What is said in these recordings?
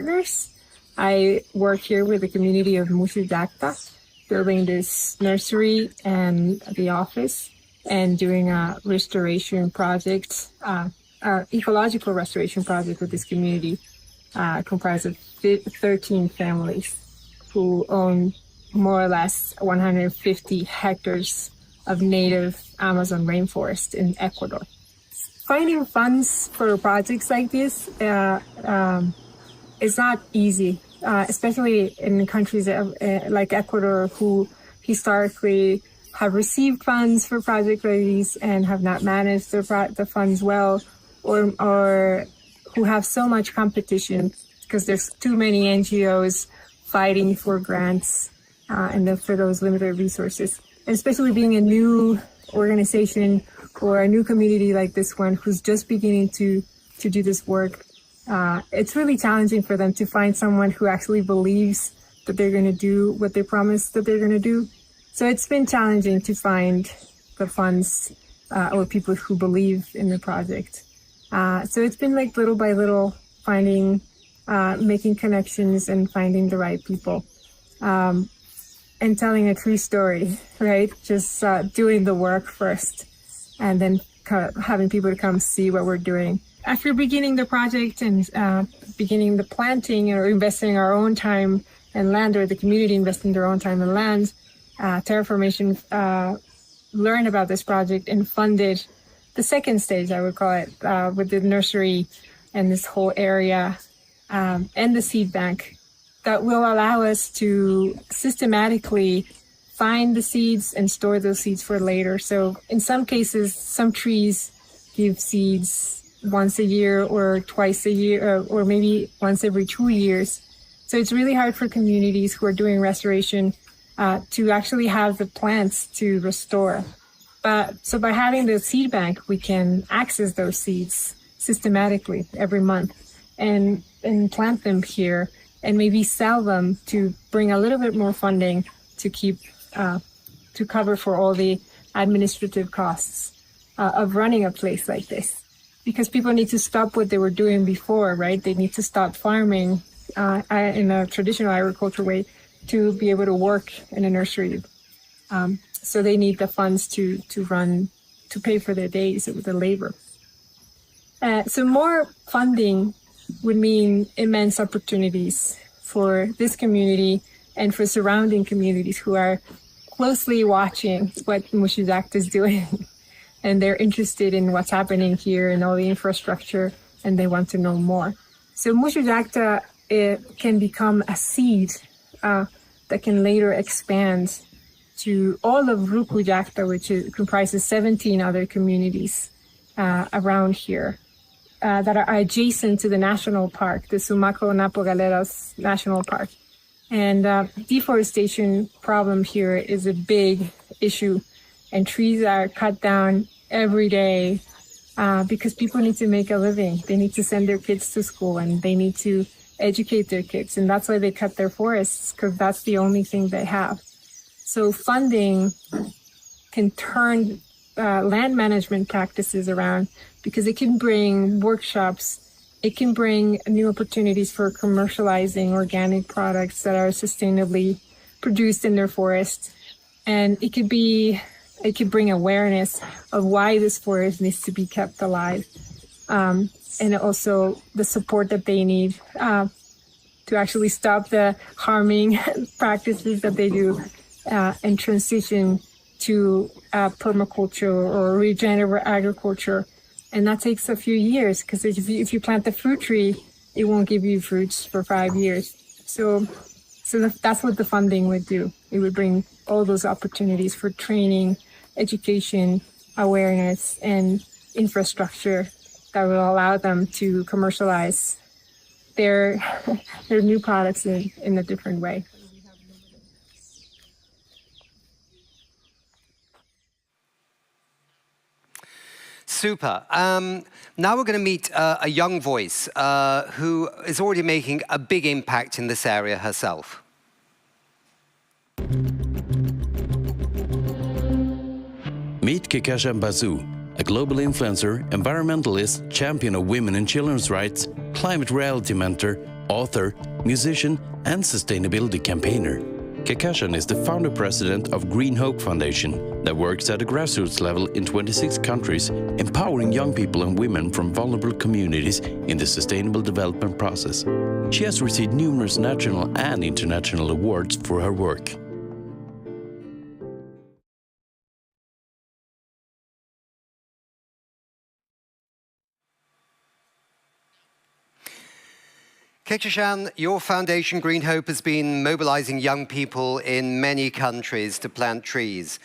Partners. I work here with the community of Mushujacta, building this nursery and the office, and doing a restoration project, ecological restoration project with this community, comprised of 13 families who own more or less 150 hectares of native Amazon rainforest in Ecuador. Finding funds for projects like this is not easy, especially in countries like Ecuador, who historically have received funds for projects like these and have not managed the funds well, or who have so much competition because there's too many NGOs fighting for grants and for those limited resources. And especially being a new organization or a new community like this one who's just beginning to do this work, it's really challenging for them to find someone who actually believes that they're going to do what they promised that they're going to do. So it's been challenging to find the funds or people who believe in the project. So it's been like little by little finding, making connections and finding the right people, and telling a true story, right? Just doing the work first and then having people to come see what we're doing. After beginning the project and beginning the planting or investing our own time and land, or the community investing their own time and land, Terraformation learned about this project and funded the second stage, I would call it, with the nursery and this whole area and the seed bank that will allow us to systematically find the seeds and store those seeds for later. So in some cases, some trees give seeds once a year or twice a year, or maybe once every 2 years. So it's really hard for communities who are doing restoration to actually have the plants to restore. So by having the seed bank, we can access those seeds systematically every month and plant them here and maybe sell them to bring a little bit more funding to keep to cover for all the administrative costs of running a place like this. Because people need to stop what they were doing before, right? They need to stop farming in a traditional agriculture way to be able to work in a nursery. So they need the funds to pay for their days with the labor. So more funding would mean immense opportunities for this community and for surrounding communities who are closely watching what Mushujacta is doing. And they're interested in what's happening here and all the infrastructure, and they want to know more. So Mushujacta can become a seed that can later expand to all of Rukujacta, which comprises 17 other communities around here that are adjacent to the national park, the Sumaco-Napo Galeras National Park. And deforestation problem here is a big issue, and trees are cut down every day because people need to make a living. They need to send their kids to school, and they need to educate their kids. And that's why they cut their forests, because that's the only thing they have. So funding can turn land management practices around, because it can bring workshops. It can bring new opportunities for commercializing organic products that are sustainably produced in their forest. And it could bring awareness of why this forest needs to be kept alive. And also the support that they need to actually stop the harming practices that they do and transition to permaculture or regenerative agriculture. And that takes a few years, because if you plant the fruit tree, it won't give you fruits for 5 years. So that's what the funding would do. It would bring all those opportunities for training, education, awareness, and infrastructure that will allow them to commercialize their new products in a different way. Super. Now we're going to meet a young voice who is already making a big impact in this area herself. Meet Kekasha Bazoo, a global influencer, environmentalist, champion of women and children's rights, climate reality mentor, author, musician, and sustainability campaigner. Kekashan is the founder-president of Green Hope Foundation that works at a grassroots level in 26 countries, empowering young people and women from vulnerable communities in the sustainable development process. She has received numerous national and international awards for her work. Kekashan, your foundation, Green Hope, has been mobilizing young people in many countries to plant trees.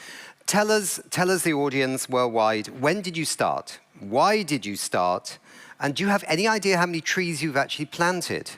Tell us, the audience worldwide, when did you start? Why did you start? And do you have any idea how many trees you've actually planted?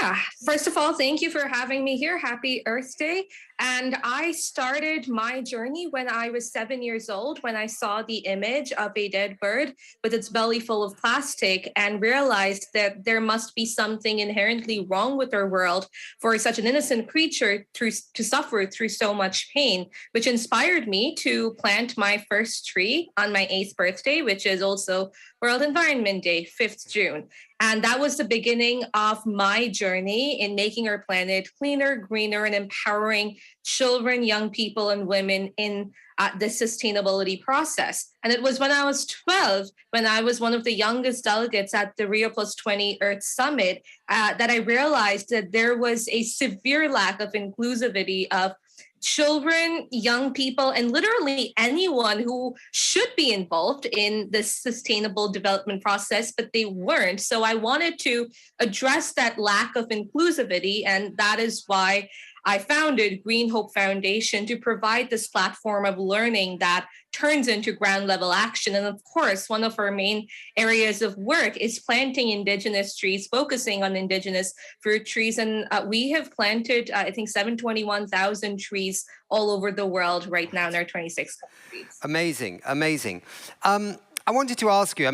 Yeah, first of all, thank you for having me here. Happy Earth Day. And I started my journey when I was 7 years old, when I saw the image of a dead bird with its belly full of plastic and realized that there must be something inherently wrong with our world for such an innocent creature to suffer through so much pain, which inspired me to plant my first tree on my 8th birthday, which is also World Environment Day, 5th June. And that was the beginning of my journey in making our planet cleaner, greener, and empowering children, young people, and women in the sustainability process. And it was when I was 12, when I was one of the youngest delegates at the Rio Plus 20 Earth Summit, that I realized that there was a severe lack of inclusivity of children, young people, and literally anyone who should be involved in the sustainable development process, but they weren't. So I wanted to address that lack of inclusivity, and that is why I founded Green Hope Foundation, to provide this platform of learning that turns into ground level action. And of course, one of our main areas of work is planting indigenous trees, focusing on indigenous fruit trees. And we have planted, I think, 721,000 trees all over the world right now in our 26 countries. Amazing, amazing. I wanted to ask you,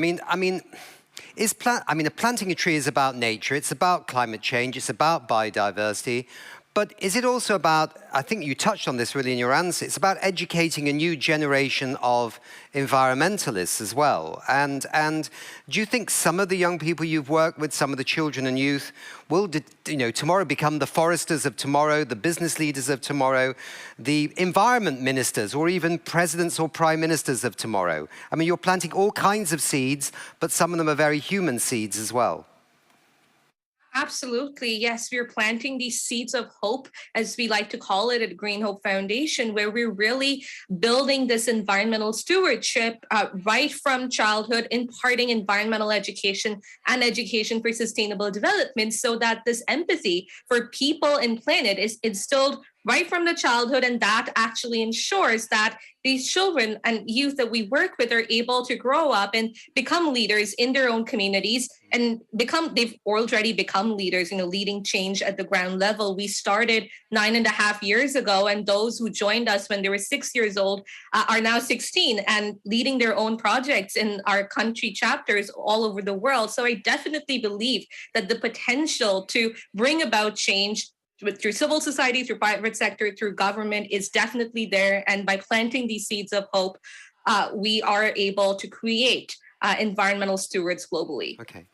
planting a tree is about nature, it's about climate change, it's about biodiversity. But is it also about, I think you touched on this really in your answer, it's about educating a new generation of environmentalists as well. And do you think some of the young people you've worked with, some of the children and youth, will tomorrow become the foresters of tomorrow, the business leaders of tomorrow, the environment ministers, or even presidents or prime ministers of tomorrow? I mean, you're planting all kinds of seeds, but some of them are very human seeds as well. Absolutely. Yes, we're planting these seeds of hope, as we like to call it at Green Hope Foundation, where we're really building this environmental stewardship right from childhood, imparting environmental education and education for sustainable development, so that this empathy for people and planet is instilled right from the childhood, and that actually ensures that these children and youth that we work with are able to grow up and become leaders in their own communities, and they've already become leaders, leading change at the ground level. We started 9.5 years ago, and those who joined us when they were 6 years old are now 16 and leading their own projects in our country chapters all over the world. So I definitely believe that the potential to bring about change through civil society, through private sector, through government is definitely there. And by planting these seeds of hope, we are able to create environmental stewards globally. Okay.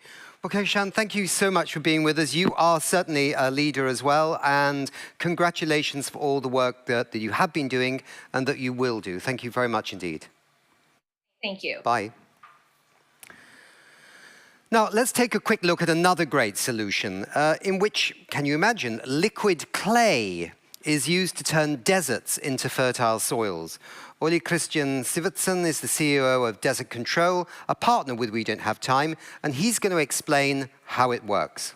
Well, Kekashan, thank you so much for being with us. You are certainly a leader as well, and congratulations for all the work that you have been doing and that you will do. Thank you very much indeed. Thank you. Bye. Now, let's take a quick look at another great solution in which, can you imagine, liquid clay is used to turn deserts into fertile soils. Ole Christian Sivertsen is the CEO of Desert Control, a partner with We Don't Have Time, and he's going to explain how it works.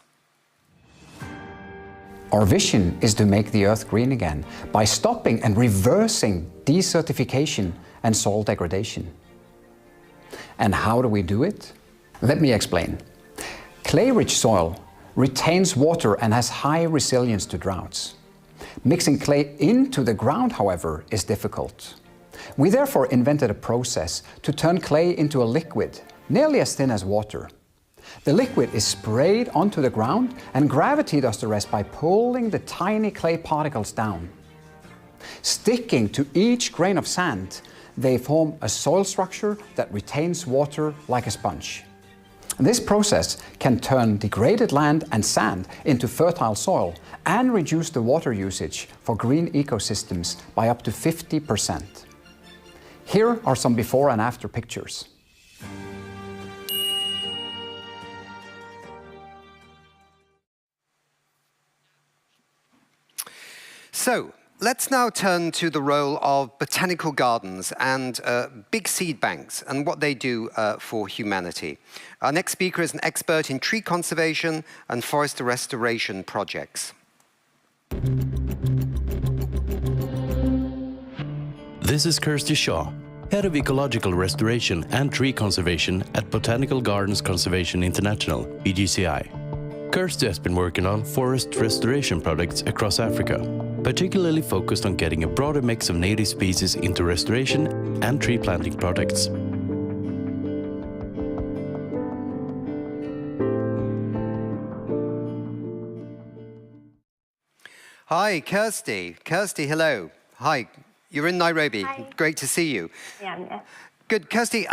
Our vision is to make the Earth green again by stopping and reversing desertification and soil degradation. And how do we do it? Let me explain. Clay-rich soil retains water and has high resilience to droughts. Mixing clay into the ground, however, is difficult. We therefore invented a process to turn clay into a liquid, nearly as thin as water. The liquid is sprayed onto the ground, and gravity does the rest by pulling the tiny clay particles down. Sticking to each grain of sand, they form a soil structure that retains water like a sponge. This process can turn degraded land and sand into fertile soil and reduce the water usage for green ecosystems by up to 50%. Here are some before and after pictures. So, let's now turn to the role of botanical gardens and big seed banks and what they do for humanity. Our next speaker is an expert in tree conservation and forest restoration projects. This is Kirsty Shaw, Head of Ecological Restoration and Tree Conservation at Botanical Gardens Conservation International, BGCI. Kirsty has been working on forest restoration projects across Africa, particularly focused on getting a broader mix of native species into restoration and tree planting projects. Hi, Kirsty. Kirsty, hello. Hi, you're in Nairobi. Hi. Great to see you. Yeah. Good. Kirsty,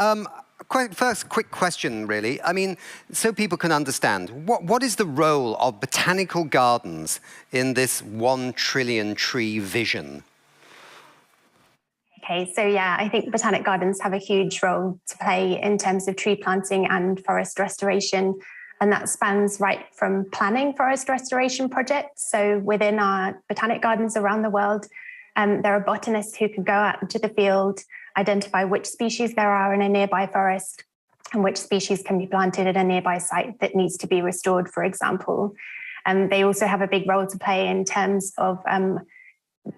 first quick question, really. I mean, so people can understand, what is the role of botanical gardens in this 1 trillion tree vision? Okay, so yeah, I think botanic gardens have a huge role to play in terms of tree planting and forest restoration. And that spans right from planning forest restoration projects. So within our botanic gardens around the world, there are botanists who can go out into the field, identify which species there are in a nearby forest and which species can be planted at a nearby site that needs to be restored, for example. They also have a big role to play in terms of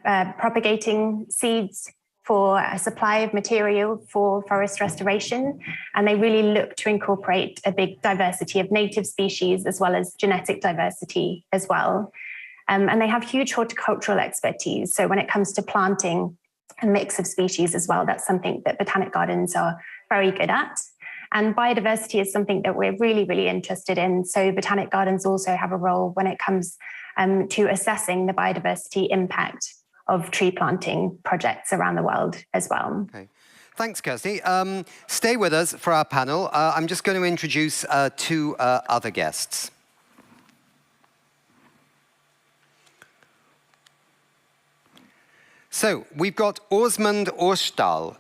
propagating seeds for a supply of material for forest restoration. And they really look to incorporate a big diversity of native species as well as genetic diversity as well. And they have huge horticultural expertise. So when it comes to planting a mix of species as well, that's something that botanic gardens are very good at. And biodiversity is something that we're really, really interested in. So botanic gardens also have a role when it comes to assessing the biodiversity impact of tree planting projects around the world as well. Okay. Thanks, Kirsty. Stay with us for our panel. I'm just going to introduce 2 other guests. So, we've got Åsmund Årsdahl.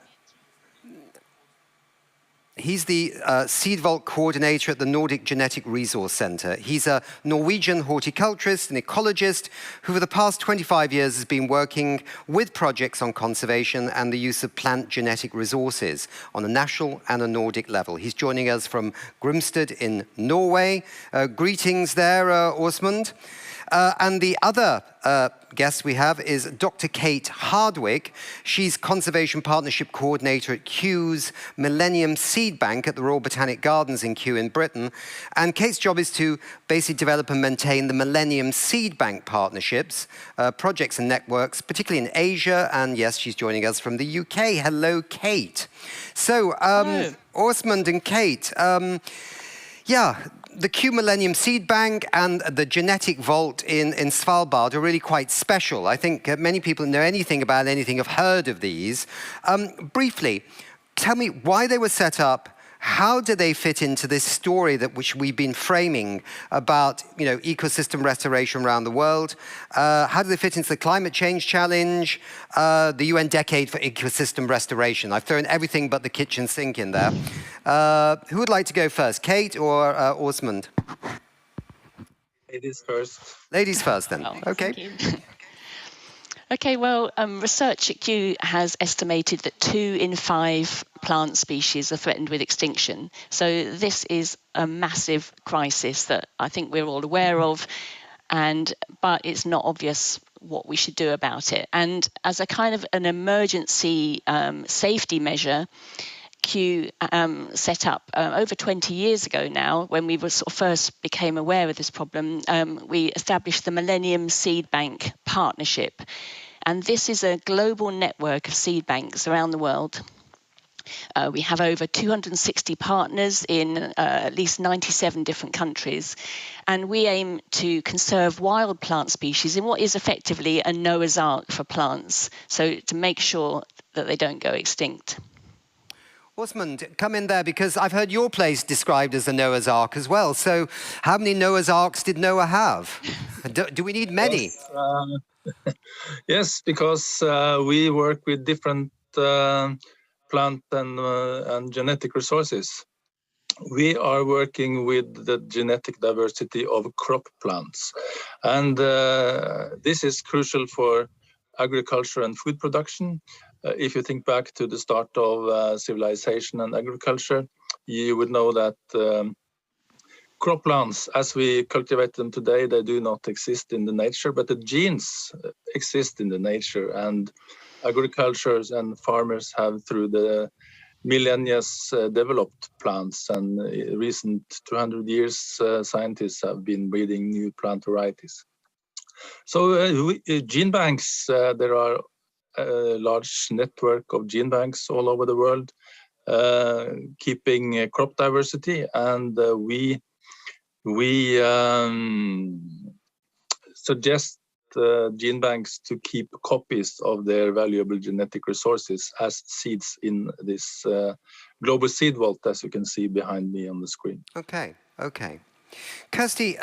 He's the Seed Vault Coordinator at the Nordic Genetic Resource Centre. He's a Norwegian horticulturist and ecologist who for the past 25 years has been working with projects on conservation and the use of plant genetic resources on a national and a Nordic level. He's joining us from Grimstad in Norway. Greetings there, Åsmund. And the other guest we have is Dr. Kate Hardwick. She's Conservation Partnership Coordinator at Kew's Millennium Seed Bank at the Royal Botanic Gardens in Kew in Britain. And Kate's job is to basically develop and maintain the Millennium Seed Bank partnerships, projects and networks, particularly in Asia. And yes, she's joining us from the UK. Hello, Kate. So, Åsmund and Kate, the Kew Millennium Seed Bank and the Genetic Vault in Svalbard are really quite special. I think many people know anything about anything have heard of these. Briefly, tell me why they were set up. How do they fit into this story which we've been framing about, ecosystem restoration around the world? How do they fit into the climate change challenge, the UN Decade for Ecosystem Restoration? I've thrown everything but the kitchen sink in there. Who would like to go first, Kate or Åsmund? Ladies first. Ladies first, then. Oh, okay. Okay, well, research at Kew has estimated that 2 in 5 plant species are threatened with extinction. So this is a massive crisis that I think we're all aware of, but it's not obvious what we should do about it. And as a kind of an emergency safety measure, Kew set up over 20 years ago now, when we first became aware of this problem, we established the Millennium Seed Bank Partnership. And this is a global network of seed banks around the world. We have over 260 partners in at least 97 different countries. And we aim to conserve wild plant species in what is effectively a Noah's Ark for plants, so to make sure that they don't go extinct. Osmond, come in there, because I've heard your place described as the Noah's Ark as well. So how many Noah's Arks did Noah have? Do we need many? Yes, because we work with different plant and genetic resources. We are working with the genetic diversity of crop plants. And this is crucial for agriculture and food production. If you think back to the start of civilization and agriculture, you would know that crop plants, as we cultivate them today, they do not exist in the nature, but the genes exist in the nature. And agricultures and farmers have, through the millennia, developed plants. And recent 200 years, scientists have been breeding new plant varieties. So gene banks, there are a large network of gene banks all over the world, keeping crop diversity, and we suggest gene banks to keep copies of their valuable genetic resources as seeds in this global seed vault, as you can see behind me on the screen. Okay. Kirsty,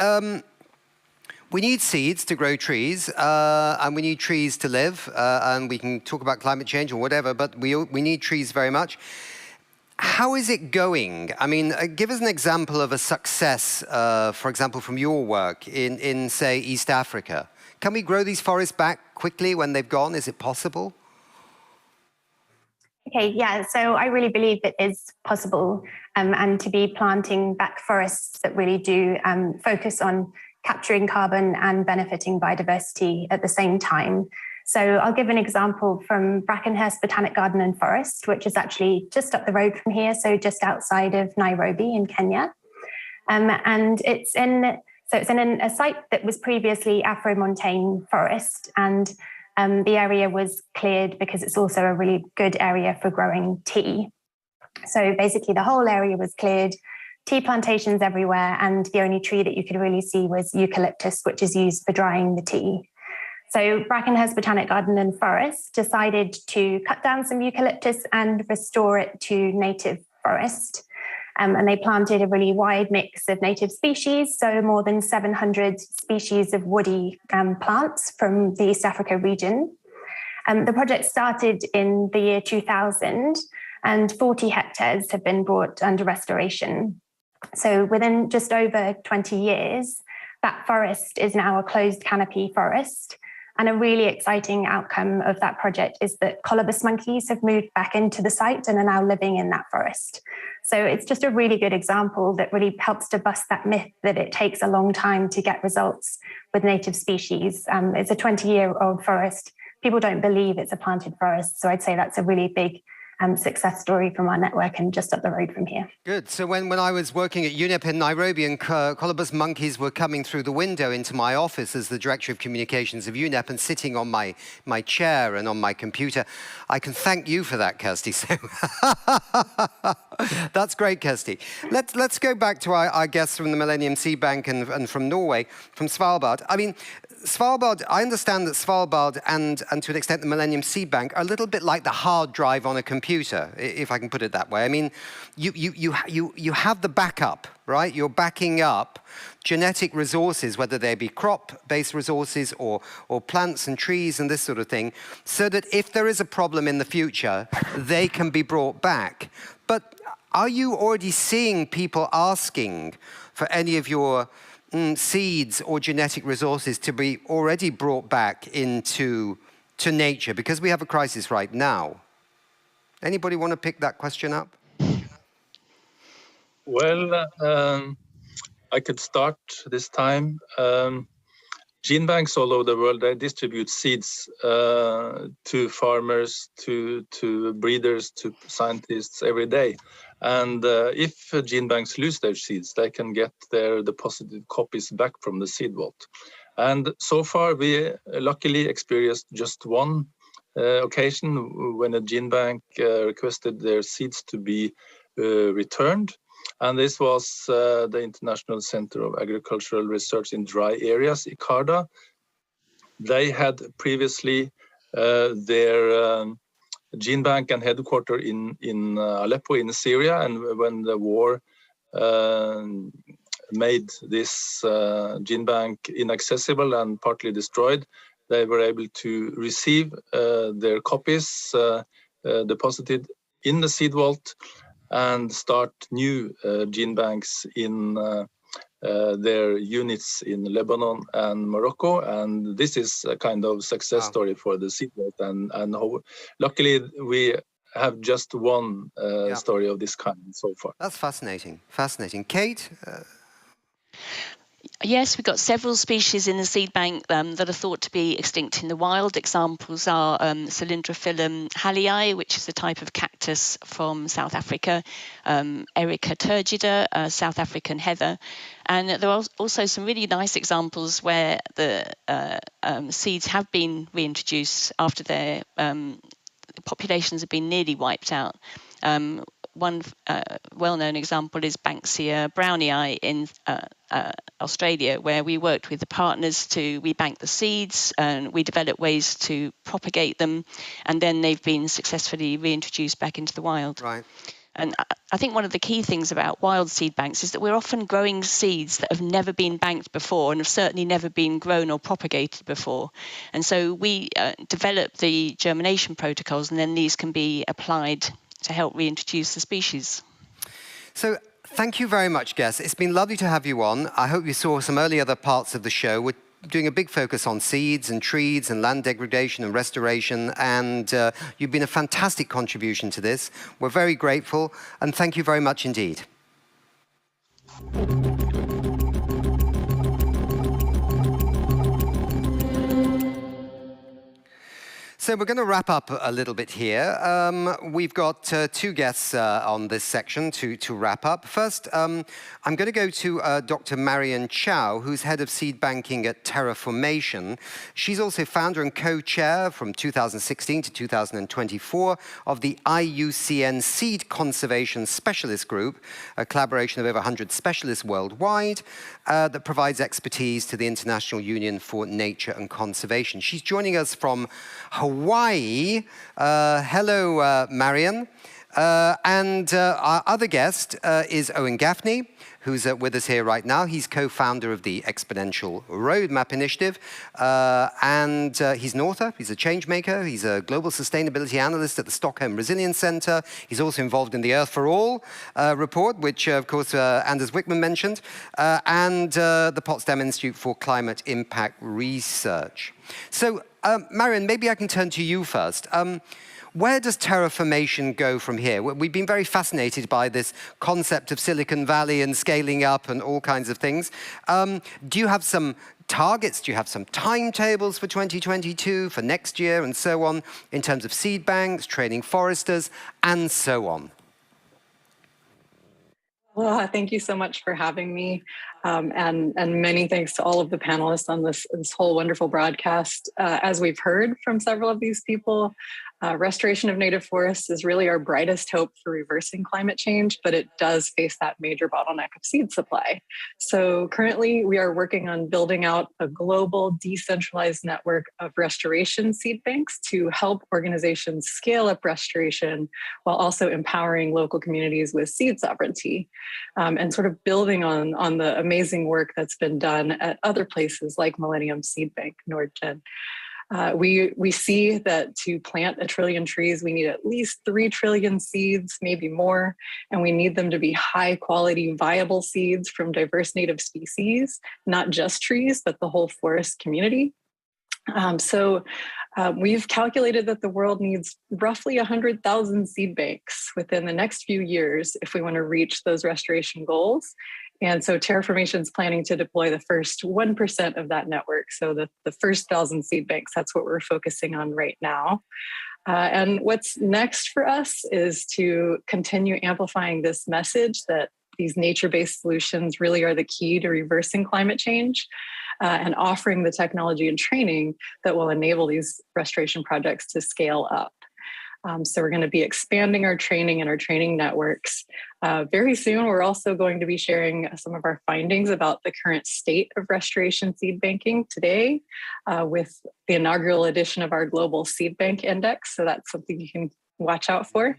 we need seeds to grow trees, and we need trees to live, and we can talk about climate change or whatever, but we need trees very much. How is it going? I mean, give us an example of a success, for example, from your work in, say, East Africa. Can we grow these forests back quickly when they've gone? Is it possible? Okay, yeah, so I really believe it is possible, and to be planting back forests that really do focus on capturing carbon and benefiting biodiversity at the same time. So I'll give an example from Brackenhurst Botanic Garden and Forest, which is actually just up the road from here, so just outside of Nairobi in Kenya. And it's in a site that was previously Afro-montane forest, and the area was cleared because it's also a really good area for growing tea. So basically the whole area was cleared, tea plantations everywhere, and the only tree that you could really see was eucalyptus, which is used for drying the tea. So Brackenhurst Botanic Garden and Forest decided to cut down some eucalyptus and restore it to native forest. And they planted a really wide mix of native species, so more than 700 species of woody plants from the East Africa region. The project started in the year 2000, and 40 hectares have been brought under restoration. So within just over 20 years, that forest is now a closed canopy forest. And a really exciting outcome of that project is that colobus monkeys have moved back into the site and are now living in that forest. So it's just a really good example that really helps to bust that myth that it takes a long time to get results with native species. It's a 20-year-old forest. People don't believe it's a planted forest. So I'd say that's a really big success story from our network and just up the road from here. Good. So when I was working at UNEP in Nairobi and colobus monkeys were coming through the window into my office as the Director of Communications of UNEP and sitting on my chair and on my computer, I can thank you for that, Kirsty. So that's great, Kirsty. Let's go back to our guests from the Millennium Seed Bank and from Norway, from Svalbard. I mean, Svalbard, I understand that Svalbard and to an extent the Millennium Seed Bank are a little bit like the hard drive on a computer, if I can put it that way. I mean, you have the backup, right? You're backing up genetic resources, whether they be crop-based resources or plants and trees and this sort of thing, so that if there is a problem in the future, they can be brought back. But are you already seeing people asking for any of your seeds or genetic resources to be already brought back into nature, because we have a crisis right now? Anybody want to pick that question up? Well, I could start this time. Gene banks all over the world, they distribute seeds to farmers, to breeders, to scientists every day. And if gene banks lose their seeds, they can get their deposited copies back from the seed vault. And so far, we luckily experienced just one occasion when a gene bank requested their seeds to be returned. And this was the International Center of Agricultural Research in Dry Areas, ICARDA. They had previously their gene bank and headquarter in Aleppo in Syria, and when the war made this gene bank inaccessible and partly destroyed, they were able to receive their copies deposited in the seed vault and start new gene banks in their units in Lebanon and Morocco. And this is a kind of success story for the seed vault. And luckily, we have just one story of this kind so far. That's fascinating. Fascinating. Kate? Yes, we've got several species in the seed bank that are thought to be extinct in the wild. Examples are Cylindrophyllum hallei, which is a type of cactus from South Africa, Erica turgida, South African heather. And there are also some really nice examples where the seeds have been reintroduced after their populations have been nearly wiped out. One well-known example is Banksia brownii in Australia, where we worked with the partners we banked the seeds and we developed ways to propagate them, and then they've been successfully reintroduced back into the wild. Right. And I think one of the key things about wild seed banks is that we're often growing seeds that have never been banked before and have certainly never been grown or propagated before. And so we develop the germination protocols, and then these can be applied to help reintroduce the species. So thank you very much, guests. It's been lovely to have you on. I hope you saw some early other parts of the show. We're doing a big focus on seeds and trees and land degradation and restoration, and you've been a fantastic contribution to this. We're very grateful, and thank you very much indeed. So we're going to wrap up a little bit here. We've got two guests on this section to wrap up. First, I'm going to go to Dr. Marian Chow, who's head of seed banking at Terraformation. She's also founder and co-chair from 2016 to 2024 of the IUCN Seed Conservation Specialist Group, a collaboration of over 100 specialists worldwide that provides expertise to the International Union for Nature and Conservation. She's joining us from Hawaii. Hello, Marian. And our other guest is Owen Gaffney, who's with us here right now. He's co-founder of the Exponential Roadmap Initiative, and he's an author, he's a change maker, he's a global sustainability analyst at the Stockholm Resilience Center. He's also involved in the Earth for All report, which of course Anders Wickman mentioned, and the Potsdam Institute for Climate Impact Research. So, Marian, maybe I can turn to you first. Where does Terraformation go from here? We've been very fascinated by this concept of Silicon Valley and scaling up and all kinds of things. Do you have some targets? Do you have some timetables for 2022, for next year, and so on, in terms of seed banks, training foresters, and so on? Well, thank you so much for having me. And many thanks to all of the panelists on this whole wonderful broadcast. As we've heard from several of these people, restoration of native forests is really our brightest hope for reversing climate change, but it does face that major bottleneck of seed supply. So currently we are working on building out a global decentralized network of restoration seed banks to help organizations scale up restoration while also empowering local communities with seed sovereignty, and sort of building on the amazing work that's been done at other places like Millennium Seed Bank, Nordgen. We see that to plant 1 trillion trees, we need at least 3 trillion seeds, maybe more, and we need them to be high quality, viable seeds from diverse native species, not just trees, but the whole forest community. We've calculated that the world needs roughly 100,000 seed banks within the next few years if we want to reach those restoration goals. And so Terraformation is planning to deploy the first 1% of that network. So the first 1,000 seed banks, that's what we're focusing on right now. And what's next for us is to continue amplifying this message that these nature-based solutions really are the key to reversing climate change, and offering the technology and training that will enable these restoration projects to scale up. So we're going to be expanding our training and our training networks. Very soon, we're also going to be sharing some of our findings about the current state of restoration seed banking today with the inaugural edition of our Global Seed Bank Index. So that's something you can watch out for.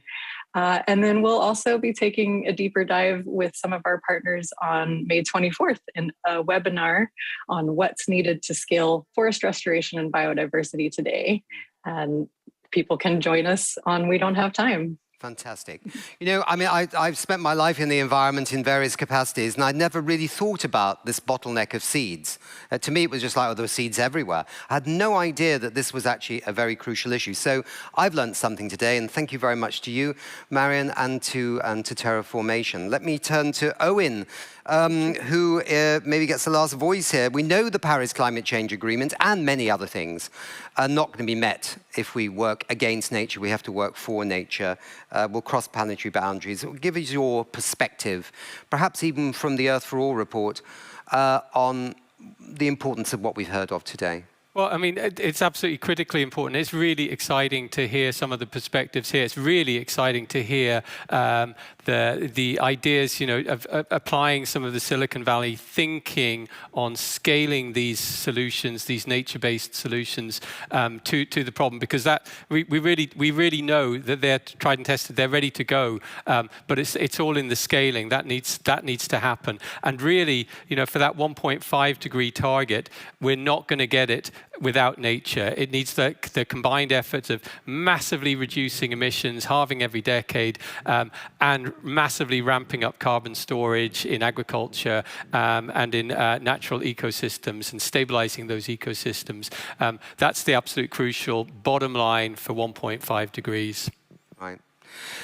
And then we'll also be taking a deeper dive with some of our partners on May 24th in a webinar on what's needed to scale forest restoration and biodiversity today. And people can join us on We Don't Have Time. Fantastic. You know, I mean, I've spent my life in the environment in various capacities, and I'd never really thought about this bottleneck of seeds. To me, it was just like, oh, there were seeds everywhere. I had no idea that this was actually a very crucial issue. So I've learned something today, and thank you very much to you, Marion, and to Terraformation. Let me turn to Owen, who maybe gets the last voice here. We know the Paris Climate Change Agreement and many other things are not going to be met if we work against nature. We have to work for nature. We'll cross planetary boundaries. Give us your perspective, perhaps even from the Earth for All report, on the importance of what we've heard of today. Well, I mean, it's absolutely critically important. It's really exciting to hear some of the perspectives here. It's really exciting to hear the ideas, you know, of applying some of the Silicon Valley thinking on scaling these solutions, these nature-based solutions to the problem, because that we really know that they're tried and tested. They're ready to go, but it's all in the scaling that needs to happen. And really, you know, for that 1.5 degree target, we're not going to get it without nature. It needs the combined efforts of massively reducing emissions, halving every decade, and massively ramping up carbon storage in agriculture and in natural ecosystems and stabilizing those ecosystems. That's the absolute crucial bottom line for 1.5 degrees. Right.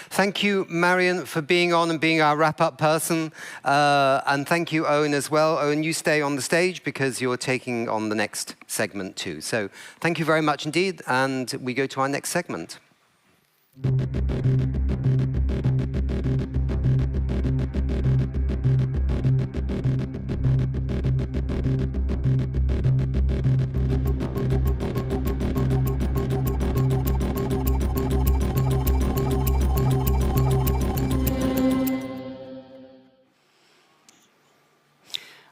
Thank you, Marion, for being on and being our wrap-up person. And thank you, Owen, as well. Owen, you stay on the stage because you're taking on the next segment too. So thank you very much indeed. And we go to our next segment.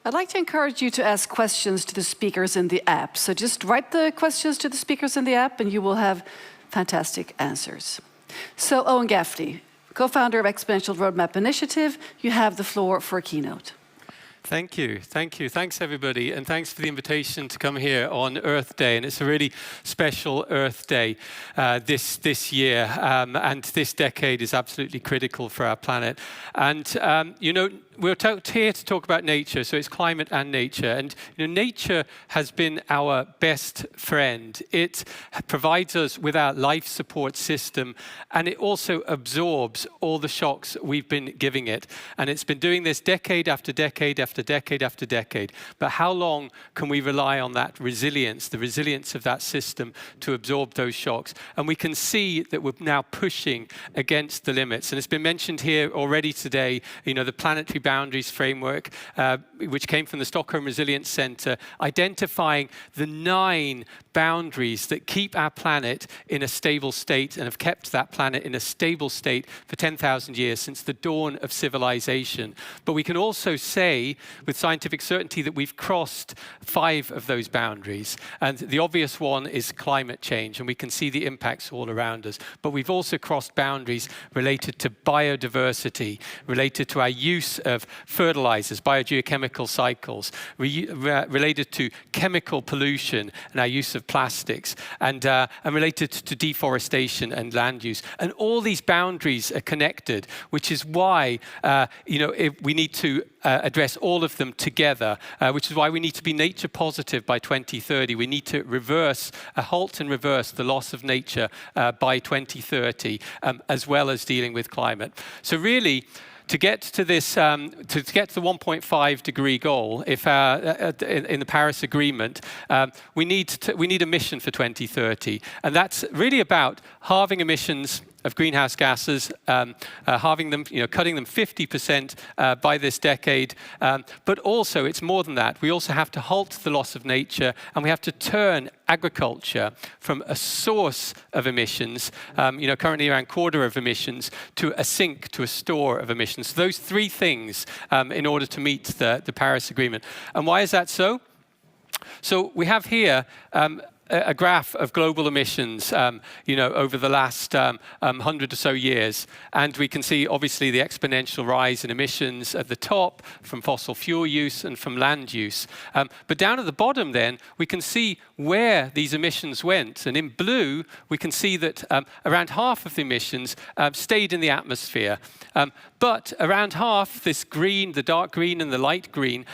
I'd like to encourage you to ask questions to the speakers in the app. So just write the questions to the speakers in the app and you will have fantastic answers. So Owen Gaffney, co-founder of Exponential Roadmap Initiative, you have the floor for a keynote. Thank you. Thank you. Thanks, everybody. And thanks for the invitation to come here on Earth Day. And it's a really special Earth Day this year. And this decade is absolutely critical for our planet. And, you know, we're here to talk about nature, so it's climate and nature. And you know, nature has been our best friend. It provides us with our life support system, and it also absorbs all the shocks we've been giving it. And it's been doing this decade after decade after decade after decade. But how long can we rely on that resilience, the resilience of that system to absorb those shocks? And we can see that we're now pushing against the limits. And it's been mentioned here already today, you know, the planetary boundaries framework, which came from the Stockholm Resilience Center, identifying the 9 boundaries that keep our planet in a stable state and have kept that planet in a stable state for 10,000 years since the dawn of civilization. But we can also say with scientific certainty that we've crossed 5 of those boundaries. And the obvious one is climate change, and we can see the impacts all around us. But we've also crossed boundaries related to biodiversity, related to our use of fertilizers, biogeochemical cycles, related to chemical pollution and our use of plastics, and related to deforestation and land use. And all these boundaries are connected, which is why you know, we need to address all of them together, which is why we need to be nature positive by 2030. We need to halt and reverse the loss of nature by 2030, as well as dealing with climate. So really, to get to this, to get to the 1.5 degree goal, if in the Paris Agreement, we need a mission for 2030, and that's really about halving emissions of greenhouse gases, halving them, cutting them 50% by this decade. But also, it's more than that. We also have to halt the loss of nature, and we have to turn agriculture from a source of emissions, currently around a quarter of emissions, to a sink, to a store of emissions. So those three things in order to meet the Paris Agreement. And why is that so? So we have here a graph of global emissions, over the last 100 or so years. And we can see, obviously, the exponential rise in emissions at the top from fossil fuel use and from land use. But down at the bottom, then, we can see where these emissions went. And in blue, we can see that around half of the emissions stayed in the atmosphere. But around half, this green, the dark green and the light green,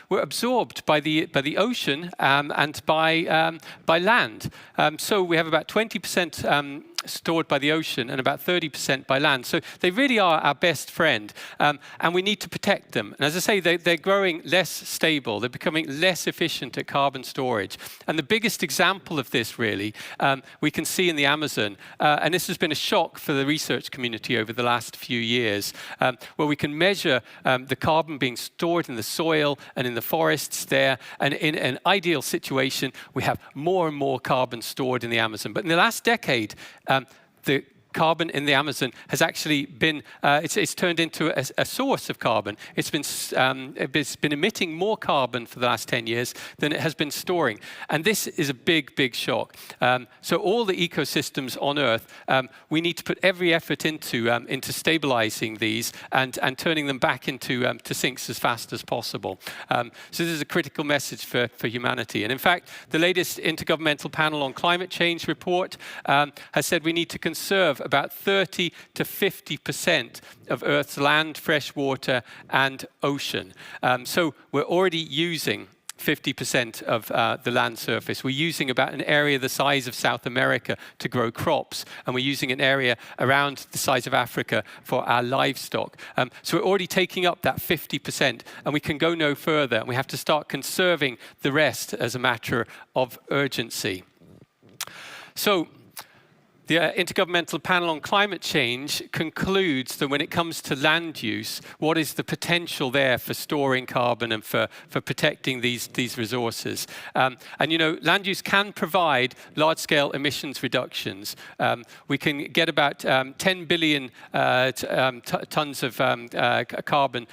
were absorbed by the ocean and by land. So we have about 20% stored by the ocean and about 30% by land. So they really are our best friend, and we need to protect them. And as I say, they're growing less stable. They're becoming less efficient at carbon storage. And the biggest example of this, really, we can see in the Amazon. And this has been a shock for the research community over the last few years, where we can measure the carbon being stored in the soil and in the forests there. And in an ideal situation, we have more and more carbon stored in the Amazon. But in the last decade, the carbon in the Amazon has actually been, it's turned into a source of carbon. It's been emitting more carbon for the last 10 years than it has been storing. And this is a big, big shock. So all the ecosystems on Earth, we need to put every effort into stabilizing these and turning them back into to sinks as fast as possible. So this is a critical message for humanity. And in fact, the latest Intergovernmental Panel on Climate Change report has said we need to conserve about 30 to 50% of Earth's land, fresh water, and ocean. So we're already using 50% of the land surface. We're using about an area the size of South America to grow crops, and we're using an area around the size of Africa for our livestock. So we're already taking up that 50%, and we can go no further, and we have to start conserving the rest as a matter of urgency. So the Intergovernmental Panel on Climate Change concludes that when it comes to land use, what is the potential there for storing carbon and for protecting these resources? And land use can provide large-scale emissions reductions. We can get about 10 billion tons of carbon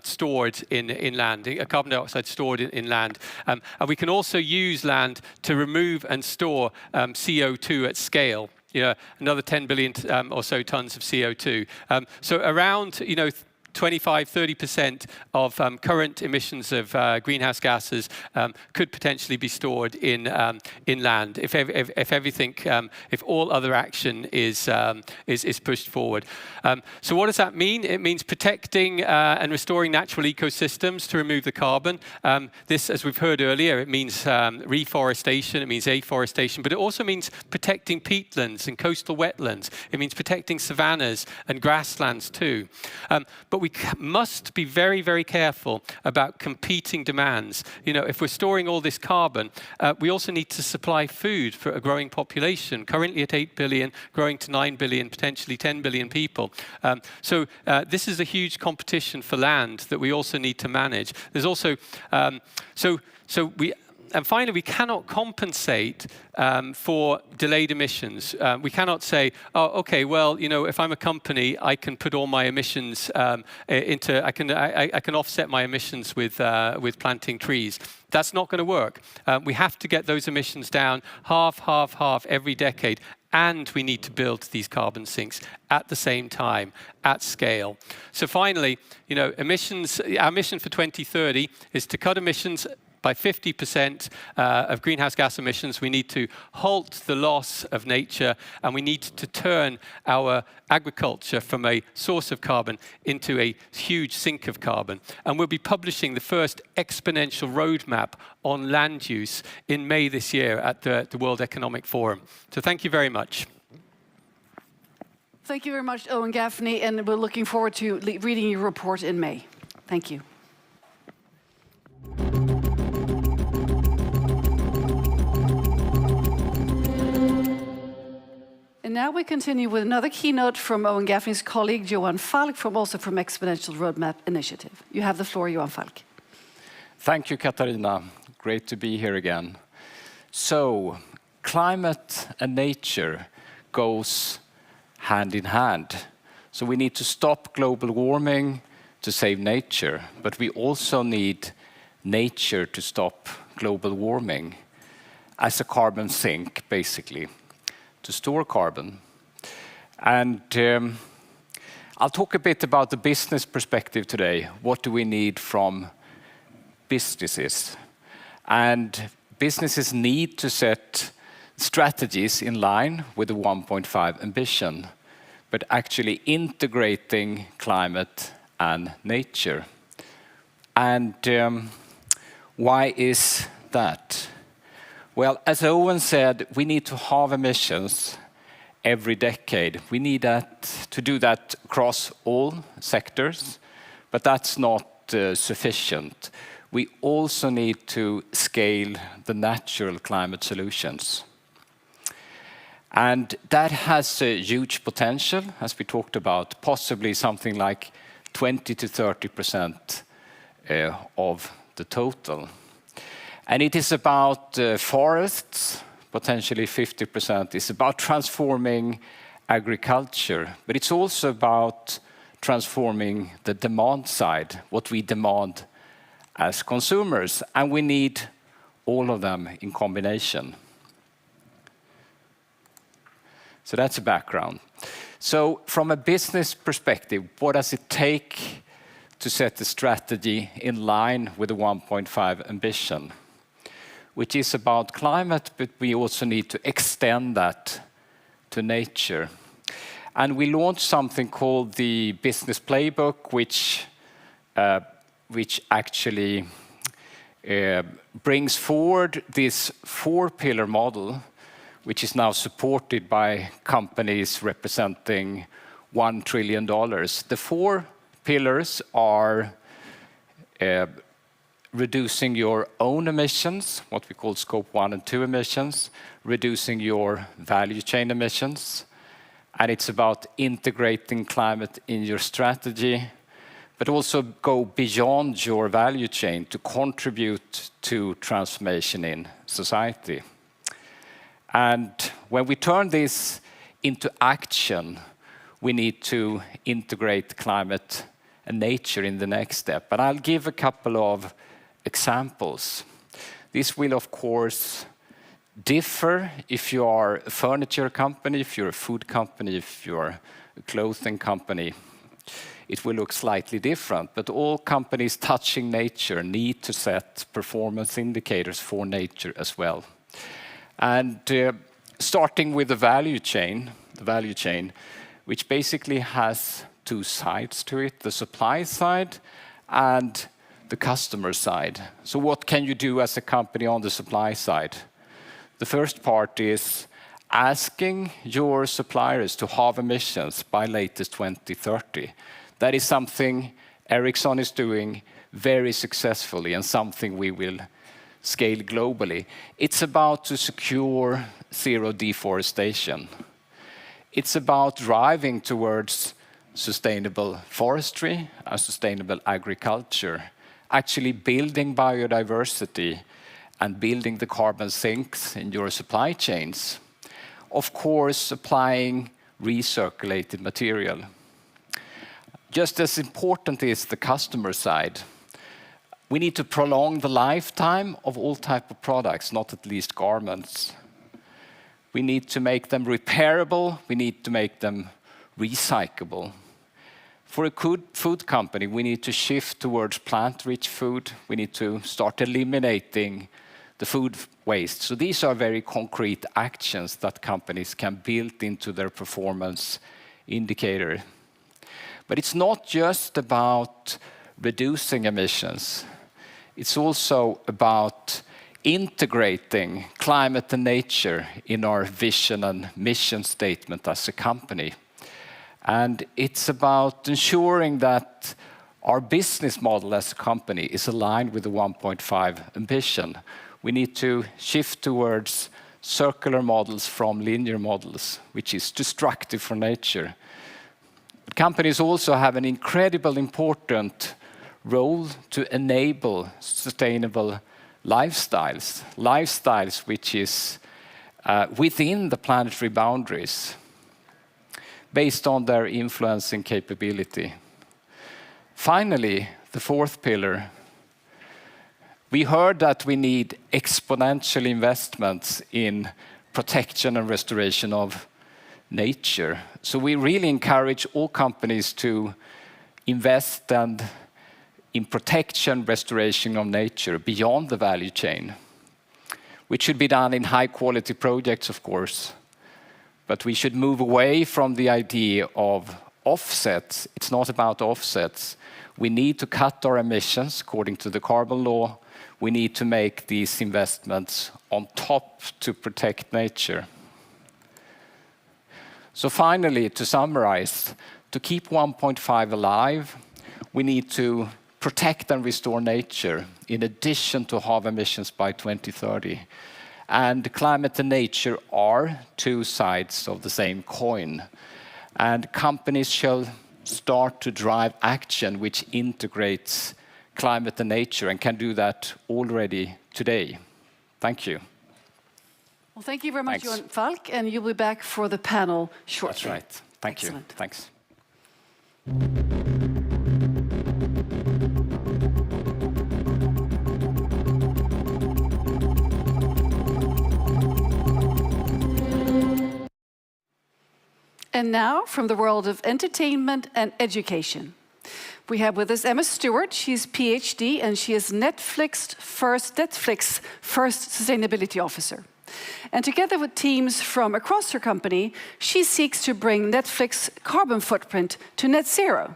stored in land, carbon dioxide stored in land. And we can also use land to remove and store CO2 at scale. Another 10 billion or so tons of CO2. So around, 25-30% of current emissions of greenhouse gases could potentially be stored in land if everything, if all other action is pushed forward. So what does that mean? It means protecting and restoring natural ecosystems to remove the carbon. This, as we've heard earlier, it means reforestation, it means afforestation, but it also means protecting peatlands and coastal wetlands. It means protecting savannas and grasslands too. But we must be very, very careful about competing demands. If we're storing all this carbon, we also need to supply food for a growing population, currently at 8 billion, growing to 9 billion, potentially 10 billion people. So this is a huge competition for land that we also need to manage. There's also, and finally, we cannot compensate for delayed emissions. We cannot say, oh, okay, well, if I'm a company, I can put all my emissions I can offset my emissions with planting trees. That's not going to work. We have to get those emissions down half every decade. And we need to build these carbon sinks at the same time, at scale. So finally, emissions. Our mission for 2030 is to cut emissions by 50% of greenhouse gas emissions. We need to halt the loss of nature, and we need to turn our agriculture from a source of carbon into a huge sink of carbon. And we'll be publishing the first exponential roadmap on land use in May this year at the World Economic Forum. So thank you very much. Thank you very much, Owen Gaffney, and we're looking forward to reading your report in May. Thank you. And now we continue with another keynote from Owen Gaffney's colleague, Johan Falk, also from Exponential Roadmap Initiative. You have the floor, Johan Falk. Thank you, Katarina. Great to be here again. So, climate and nature goes hand in hand. So we need to stop global warming to save nature, but we also need nature to stop global warming as a carbon sink, basically, to store carbon. And I'll talk a bit about the business perspective today. What do we need from businesses? And businesses need to set strategies in line with the 1.5 ambition, but actually integrating climate and nature. And why is that? Well, as Owen said, we need to halve emissions every decade. We need to do that across all sectors, but that's not sufficient. We also need to scale the natural climate solutions. And that has a huge potential, as we talked about, possibly something like 20 to 30% of the total. And it is about forests, potentially 50%. It's about transforming agriculture, but it's also about transforming the demand side, what we demand as consumers, and we need all of them in combination. So that's a background. So from a business perspective, what does it take to set the strategy in line with the 1.5 ambition, which is about climate, but we also need to extend that to nature. And we launched something called the Business Playbook, which actually brings forward this 4-pillar model, which is now supported by companies representing $1 trillion. The 4 pillars are reducing your own emissions, what we call scope 1 and 2 emissions, reducing your value chain emissions, and it's about integrating climate in your strategy, but also go beyond your value chain to contribute to transformation in society. And when we turn this into action, we need to integrate climate and nature in the next step. And I'll give a couple of examples. This will, of course, differ if you are a furniture company, if you're a food company, if you're a clothing company. It will look slightly different, but all companies touching nature need to set performance indicators for nature as well. And starting with the value chain, which basically has 2 sides to it, the supply side and the customer side. So what can you do as a company on the supply side? The first part is asking your suppliers to halve emissions by latest 2030. That is something Ericsson is doing very successfully and something we will scale globally. It's about to secure zero deforestation. It's about driving towards sustainable forestry and sustainable agriculture, actually building biodiversity and building the carbon sinks in your supply chains. Of course, applying recirculated material. Just as important is the customer side. We need to prolong the lifetime of all types of products, not at least garments. We need to make them repairable. We need to make them recyclable. For a good food company, we need to shift towards plant-rich food. We need to start eliminating the food waste. So these are very concrete actions that companies can build into their performance indicator. But it's not just about reducing emissions. It's also about integrating climate and nature in our vision and mission statement as a company. And it's about ensuring that our business model as a company is aligned with the 1.5 ambition. We need to shift towards circular models from linear models, which is destructive for nature. But companies also have an incredibly important role to enable sustainable lifestyles which is within the planetary boundaries, based on their influencing capability. Finally, the fourth pillar. We heard that we need exponential investments in protection and restoration of nature. So we really encourage all companies to invest in protection, restoration of nature beyond the value chain, which should be done in high-quality projects, of course. But we should move away from the idea of offsets. It's not about offsets. We need to cut our emissions according to the carbon law. We need to make these investments on top to protect nature. So finally, to summarize, to keep 1.5 alive, we need to protect and restore nature in addition to halve emissions by 2030. And climate and nature are two sides of the same coin. And companies shall start to drive action which integrates climate and nature, and can do that already today. Thank you. Well, thank you very much, Johan Falk, and you'll be back for the panel shortly. That's right. Thank you. Thanks. And now, from the world of entertainment and education, we have with us Emma Stewart. She's PhD, and she is Netflix first sustainability officer. And together with teams from across her company, she seeks to bring Netflix carbon footprint to net zero.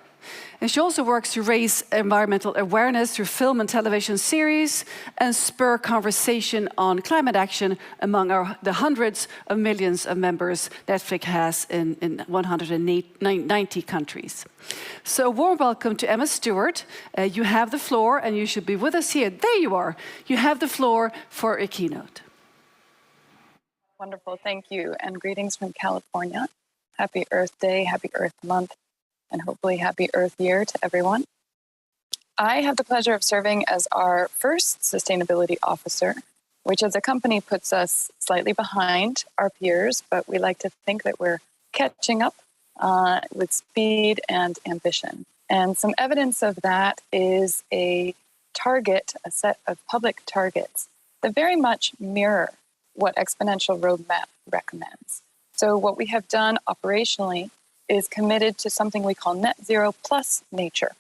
And she also works to raise environmental awareness through film and television series and spur conversation on climate action among the hundreds of millions of members Netflix has in 190 countries. So a warm welcome to Emma Stewart. You have the floor, and you should be with us here. There you are. You have the floor for a keynote. Wonderful, thank you, and greetings from California. Happy Earth Day, happy Earth Month, and hopefully happy Earth Year to everyone. I have the pleasure of serving as our first sustainability officer, which as a company puts us slightly behind our peers, but we like to think that we're catching up with speed and ambition. And some evidence of that is a set of public targets that very much mirror what Exponential Roadmap recommends. So what we have done operationally is committed to something we call net zero plus nature.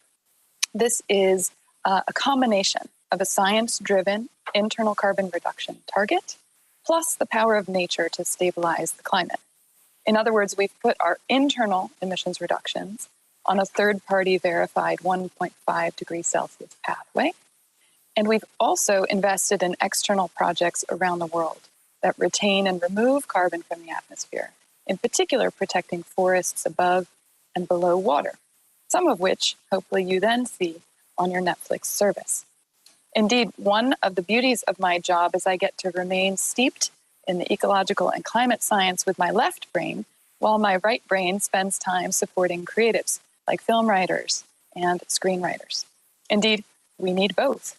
This is a combination of a science-driven internal carbon reduction target plus the power of nature to stabilize the climate. In other words, we've put our internal emissions reductions on a third-party verified 1.5 degrees Celsius pathway. And we've also invested in external projects around the world that retain and remove carbon from the atmosphere, in particular protecting forests above and below water, some of which hopefully you then see on your Netflix service. Indeed, one of the beauties of my job is I get to remain steeped in the ecological and climate science with my left brain, while my right brain spends time supporting creatives like film writers and screenwriters. Indeed, we need both.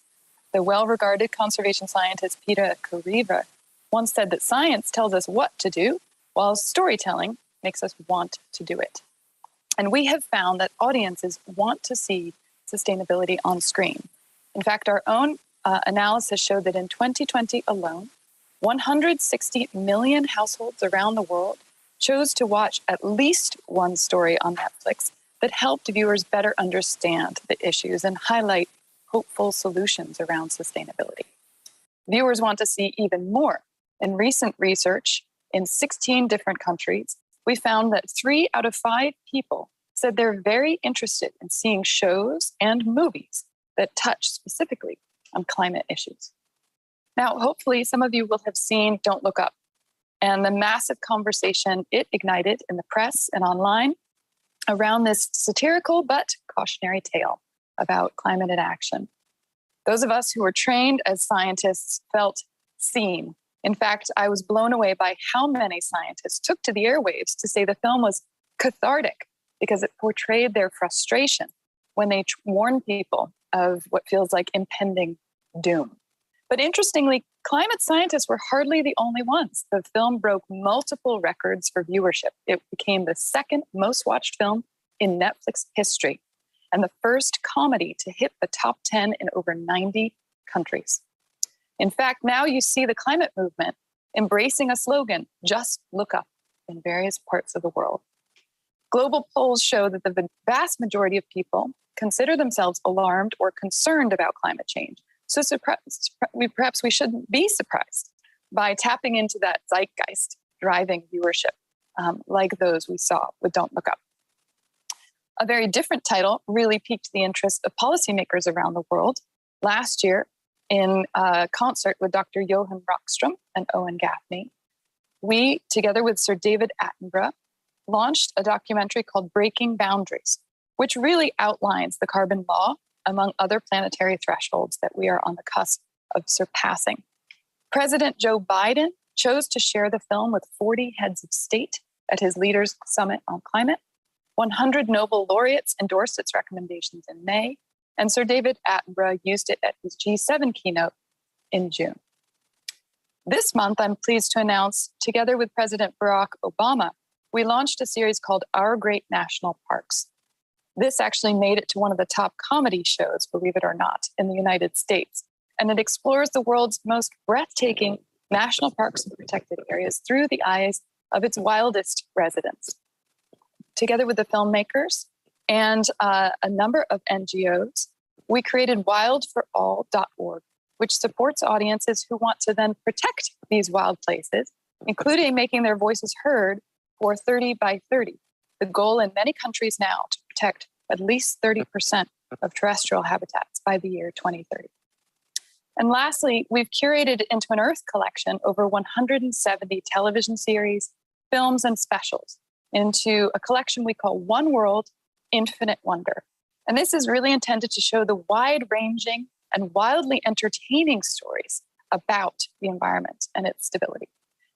The well-regarded conservation scientist Peter Kariva once said that science tells us what to do, while storytelling makes us want to do it. And we have found that audiences want to see sustainability on screen. In fact, our own analysis showed that in 2020 alone, 160 million households around the world chose to watch at least one story on Netflix that helped viewers better understand the issues and highlight hopeful solutions around sustainability. Viewers want to see even more. In recent research in 16 different countries, we found that 3 out of 5 people said they're very interested in seeing shows and movies that touch specifically on climate issues. Now, hopefully some of you will have seen Don't Look Up and the massive conversation it ignited in the press and online around this satirical but cautionary tale about climate inaction. Those of us who were trained as scientists felt seen In fact, I was blown away by how many scientists took to the airwaves to say the film was cathartic because it portrayed their frustration when they warned people of what feels like impending doom. But interestingly, climate scientists were hardly the only ones. The film broke multiple records for viewership. It became the second most watched film in Netflix history and the first comedy to hit the top 10 in over 90 countries. In fact, now you see the climate movement embracing a slogan, just look up, in various parts of the world. Global polls show that the vast majority of people consider themselves alarmed or concerned about climate change. So perhaps we shouldn't be surprised by tapping into that zeitgeist driving viewership, like those we saw with Don't Look Up. A very different title really piqued the interest of policymakers around the world. Last year, in concert with Dr. Johan Rockström and Owen Gaffney, we, together with Sir David Attenborough, launched a documentary called Breaking Boundaries, which really outlines the carbon law, among other planetary thresholds that we are on the cusp of surpassing. President Joe Biden chose to share the film with 40 heads of state at his Leaders Summit on Climate. 100 Nobel laureates endorsed its recommendations in May, and Sir David Attenborough used it at his G7 keynote in June. This month, I'm pleased to announce, together with President Barack Obama, we launched a series called Our Great National Parks. This actually made it to one of the top comedy shows, believe it or not, in the United States. And it explores the world's most breathtaking national parks and protected areas through the eyes of its wildest residents. Together with the filmmakers and a number of NGOs, we created wildforall.org, which supports audiences who want to then protect these wild places, including making their voices heard for 30 by 30. The goal in many countries now to protect at least 30% of terrestrial habitats by the year 2030. And lastly, we've curated into an Earth collection over 170 television series, films, and specials into a collection we call One World, Infinite Wonder. And this is really intended to show the wide-ranging and wildly entertaining stories about the environment and its stability.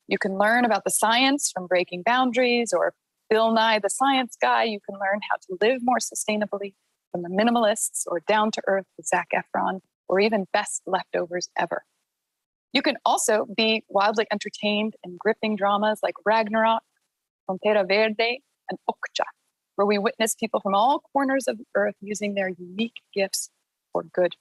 You can learn about the science from Breaking Boundaries or Bill Nye the Science Guy. You can learn how to live more sustainably from the minimalists or Down to Earth with Zac Efron, or even Best Leftovers Ever. You can also be wildly entertained in gripping dramas like Ragnarok, Frontera Verde, and Okja, where we witness people from all corners of the earth using their unique gifts for good.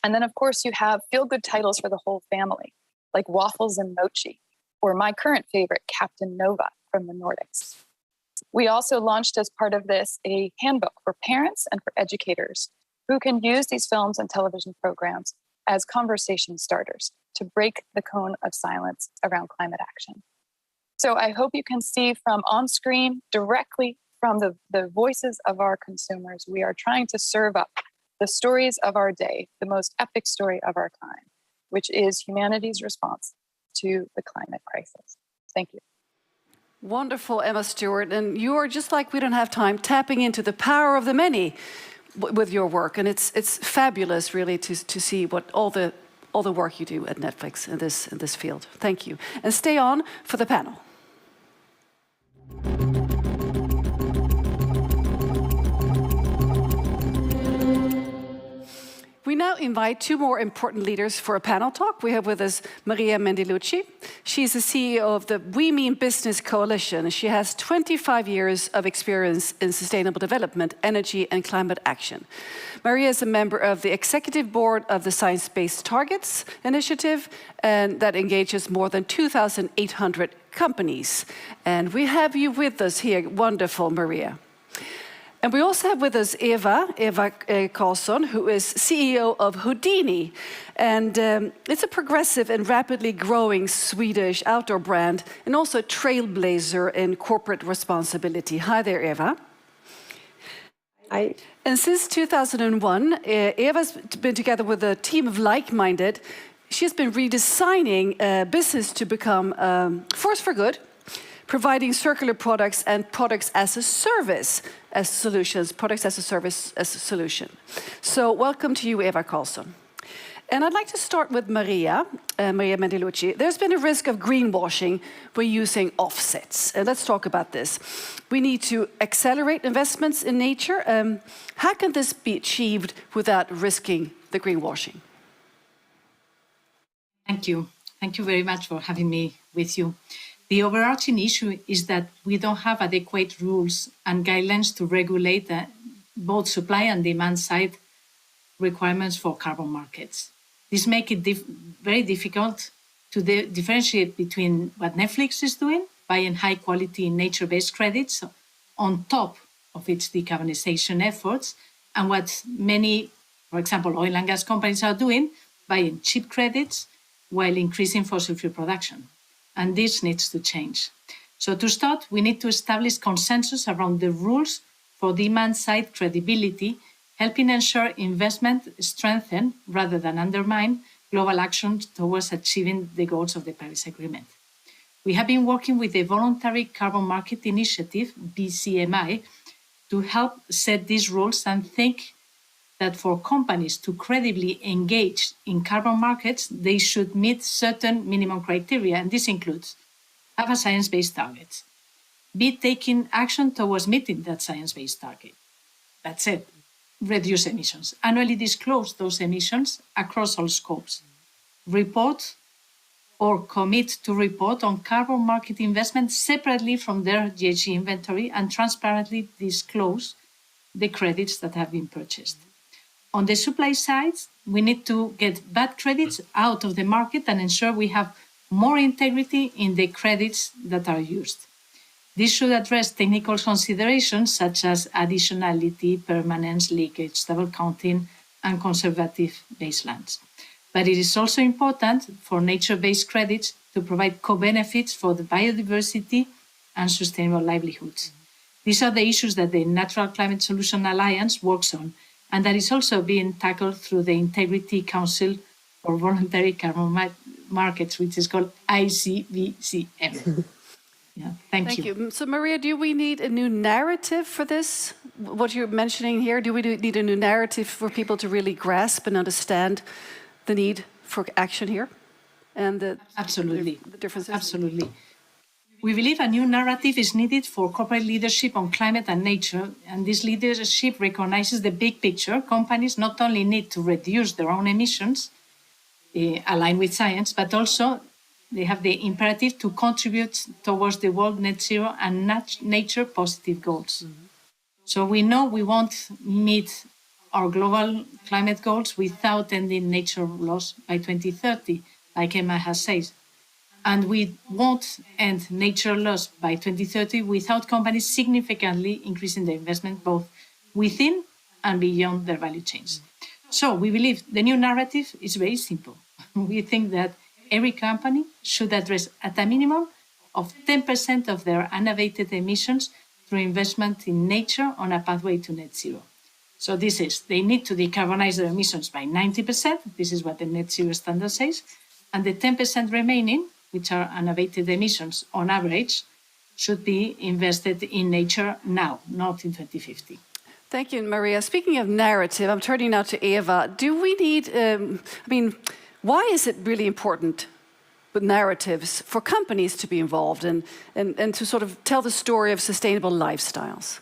And then, of course, you have feel-good titles for the whole family, like Waffles and Mochi, or my current favorite, Captain Nova from the Nordics. We also launched as part of this a handbook for parents and for educators who can use these films and television programs as conversation starters to break the cone of silence around climate action. So I hope you can see from on screen, directly from the voices of our consumers, we are trying to serve up the stories of our day, the most epic story of our time, which is humanity's response to the climate crisis. Thank you. Wonderful, Emma Stewart. And you are, just like We Don't Have Time, tapping into the power of the many with your work. And it's fabulous, really, to see what all the work you do at Netflix in this field. Thank you. And stay on for the panel. We now invite two more important leaders for a panel talk. We have with us Maria Mendelucci. She's the CEO of the We Mean Business Coalition. She has 25 years of experience in sustainable development, energy, and climate action. Maria is a member of the executive board of the Science Based Targets Initiative, and that engages more than 2,800 companies. And we have you with us here. Wonderful, Maria. And we also have with us Eva Karlsson, who is CEO of Houdini. And it's a progressive and rapidly growing Swedish outdoor brand, and also a trailblazer in corporate responsibility. Hi there, Eva. Hi. And since 2001, Eva's been together with a team of like-minded. She's been redesigning business to become force for good, providing circular products and products as a service as solutions, products as a service as a solution. So welcome to you, Eva Karlsson. And I'd like to start with Maria Mendelucci. There's been a risk of greenwashing by using offsets. Let's talk about this. We need to accelerate investments in nature. How can this be achieved without risking the greenwashing? Thank you. Thank you very much for having me with you. The overarching issue is that we don't have adequate rules and guidelines to regulate both supply and demand side requirements for carbon markets. This makes it very difficult to differentiate between what Netflix is doing, buying high-quality nature-based credits on top of its decarbonization efforts, and what many, for example, oil and gas companies are doing, buying cheap credits while increasing fossil fuel production. And this needs to change. So to start, we need to establish consensus around the rules for demand-side credibility, helping ensure investment strengthen rather than undermine global action towards achieving the goals of the Paris Agreement. We have been working with the Voluntary Carbon Market Initiative, BCMI, to help set these rules and think that for companies to credibly engage in carbon markets, they should meet certain minimum criteria, and this includes have a science-based target, be taking action towards meeting that science-based target. That's it. Reduce emissions, annually disclose those emissions across all scopes, report or commit to report on carbon market investments separately from their GHG inventory and transparently disclose the credits that have been purchased. On the supply side, we need to get bad credits out of the market and ensure we have more integrity in the credits that are used. This should address technical considerations such as additionality, permanence, leakage, double counting, and conservative baselines. But it is also important for nature-based credits to provide co-benefits for the biodiversity and sustainable livelihoods. These are the issues that the Natural Climate Solution Alliance works on, and that is also being tackled through the Integrity Council for Voluntary Carbon Markets, which is called ICVCM. Yeah, thank you. So Maria, do we need a new narrative for this? What you're mentioning here, do we need a new narrative for people to really grasp and understand the need for action here? And the differences? Absolutely. We believe a new narrative is needed for corporate leadership on climate and nature, and this leadership recognizes the big picture. Companies not only need to reduce their own emissions, aligned with science, but also they have the imperative to contribute towards the world net zero and nature positive goals. Mm-hmm. So we know we won't meet our global climate goals without ending nature loss by 2030, like Emma has said. And we won't end nature loss by 2030 without companies significantly increasing their investment both within and beyond their value chains. So we believe the new narrative is very simple. We think that every company should address at a minimum of 10% of their unabated emissions through investment in nature on a pathway to net zero. So this is, they need to decarbonize their emissions by 90%. This is what the net zero standard says. And the 10% remaining, which are unabated emissions on average, should be invested in nature now, not in 2050. Thank you, Maria. Speaking of narrative, I'm turning now to Eva. Do we need, why is it really important with narratives for companies to be involved and to sort of tell the story of sustainable lifestyles?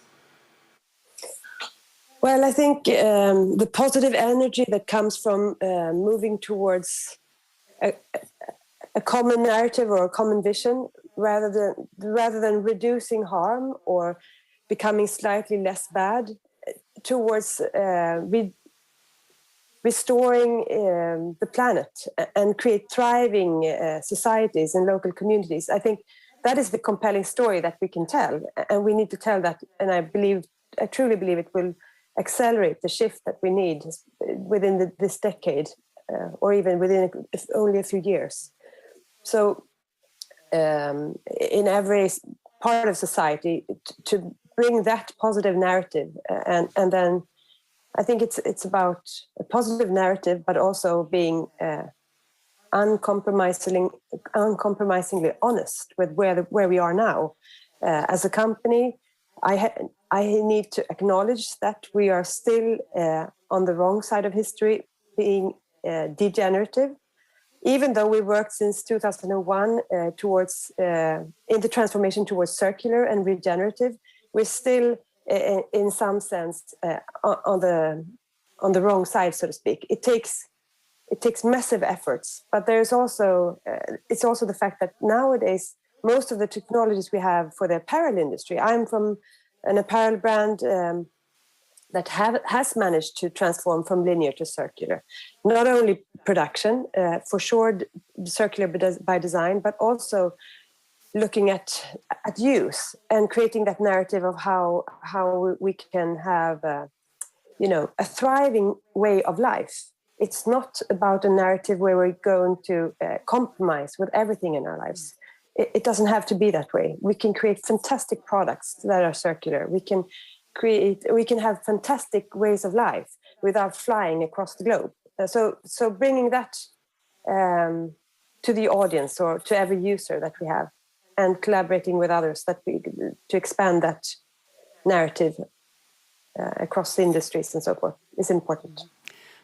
Well, I think the positive energy that comes from moving towards a common narrative or a common vision, rather than reducing harm or becoming slightly less bad, towards restoring the planet and create thriving societies and local communities. I think that is the compelling story that we can tell, and we need to tell that. And I truly believe it will accelerate the shift that we need within this decade, or even within only a few years. So, in every part of society, to bring that positive narrative, and then I think it's about a positive narrative, but also being uncompromisingly honest with where we are now. As a company, I need to acknowledge that we are still on the wrong side of history, being degenerative. Even though we worked since 2001 towards in the transformation towards circular and regenerative, we're still, in some sense, on the wrong side, so to speak. It takes massive efforts, but there's also it's also the fact that nowadays most of the technologies we have for the apparel industry. I'm from an apparel brand that has managed to transform from linear to circular. Not only production, for sure, circular by design, but also looking at use and creating that narrative of how we can have a thriving way of life. It's not about a narrative where we're going to compromise with everything in our lives. It doesn't have to be that way. We can create fantastic products that are circular. We can have fantastic ways of life without flying across the globe. So bringing that to the audience or to every user that we have, and collaborating with others to expand that narrative across the industries and so forth is important.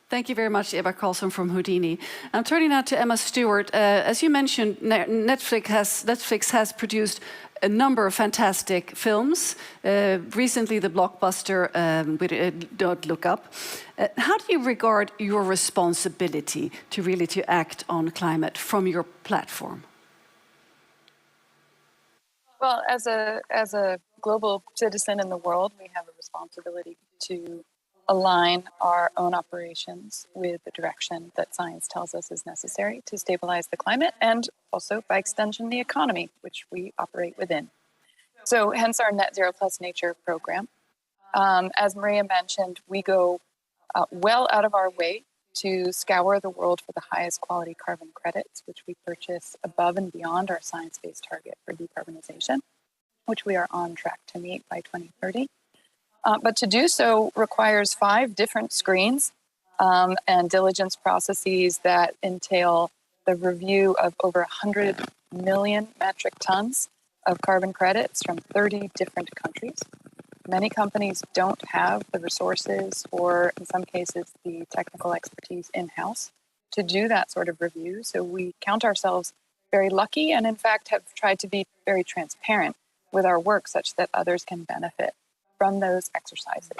Thank you very much, Eva Karlsson from Houdini. I'm turning now to Emma Stewart. As you mentioned, Netflix has produced a number of fantastic films. Recently, the blockbuster Don't Look Up. How do you regard your responsibility to act on climate from your platform? Well, as a global citizen in the world, we have a responsibility to align our own operations with the direction that science tells us is necessary to stabilize the climate and also, by extension, the economy, which we operate within. So hence our Net Zero Plus Nature program. As Maria mentioned, we go well out of our way to scour the world for the highest quality carbon credits, which we purchase above and beyond our science-based target for decarbonization, which we are on track to meet by 2030. But to do so requires 5 different screens and diligence processes that entail the review of over 100 million metric tons of carbon credits from 30 different countries. Many companies don't have the resources or, in some cases, the technical expertise in-house to do that sort of review. So we count ourselves very lucky and, in fact, have tried to be very transparent with our work such that others can benefit from those exercises.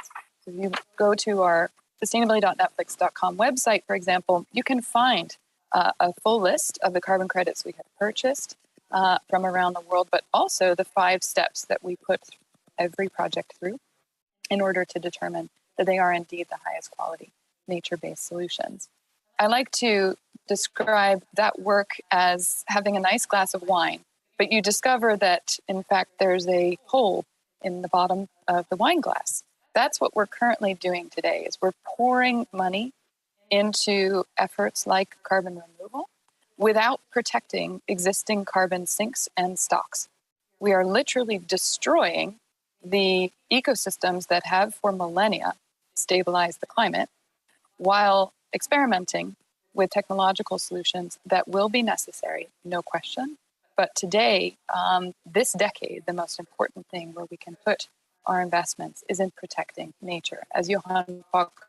So if you go to our sustainability.netflix.com website, for example, you can find a full list of the carbon credits we have purchased from around the world, but also the 5 steps that we put every project through in order to determine that they are indeed the highest quality nature-based solutions. I like to describe that work as having a nice glass of wine, but you discover that, in fact, there's a hole in the bottom of the wine glass. That's what we're currently doing today, is we're pouring money into efforts like carbon removal without protecting existing carbon sinks and stocks. We are literally destroying the ecosystems that have for millennia stabilized the climate while experimenting with technological solutions that will be necessary, no question. But today, this decade, the most important thing where we can put our investments is in protecting nature. As Johan Falk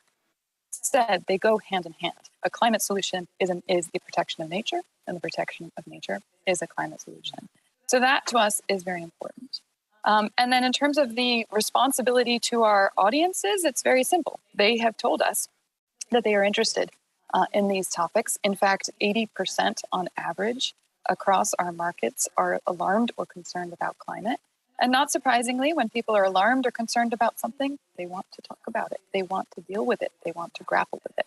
said, they go hand in hand. A climate solution is the protection of nature, and the protection of nature is a climate solution. So that, to us, is very important. And then in terms of the responsibility to our audiences, it's very simple. They have told us that they are interested in these topics. In fact, 80% on average across our markets are alarmed or concerned about climate. And not surprisingly, when people are alarmed or concerned about something, they want to talk about it. They want to deal with it. They want to grapple with it.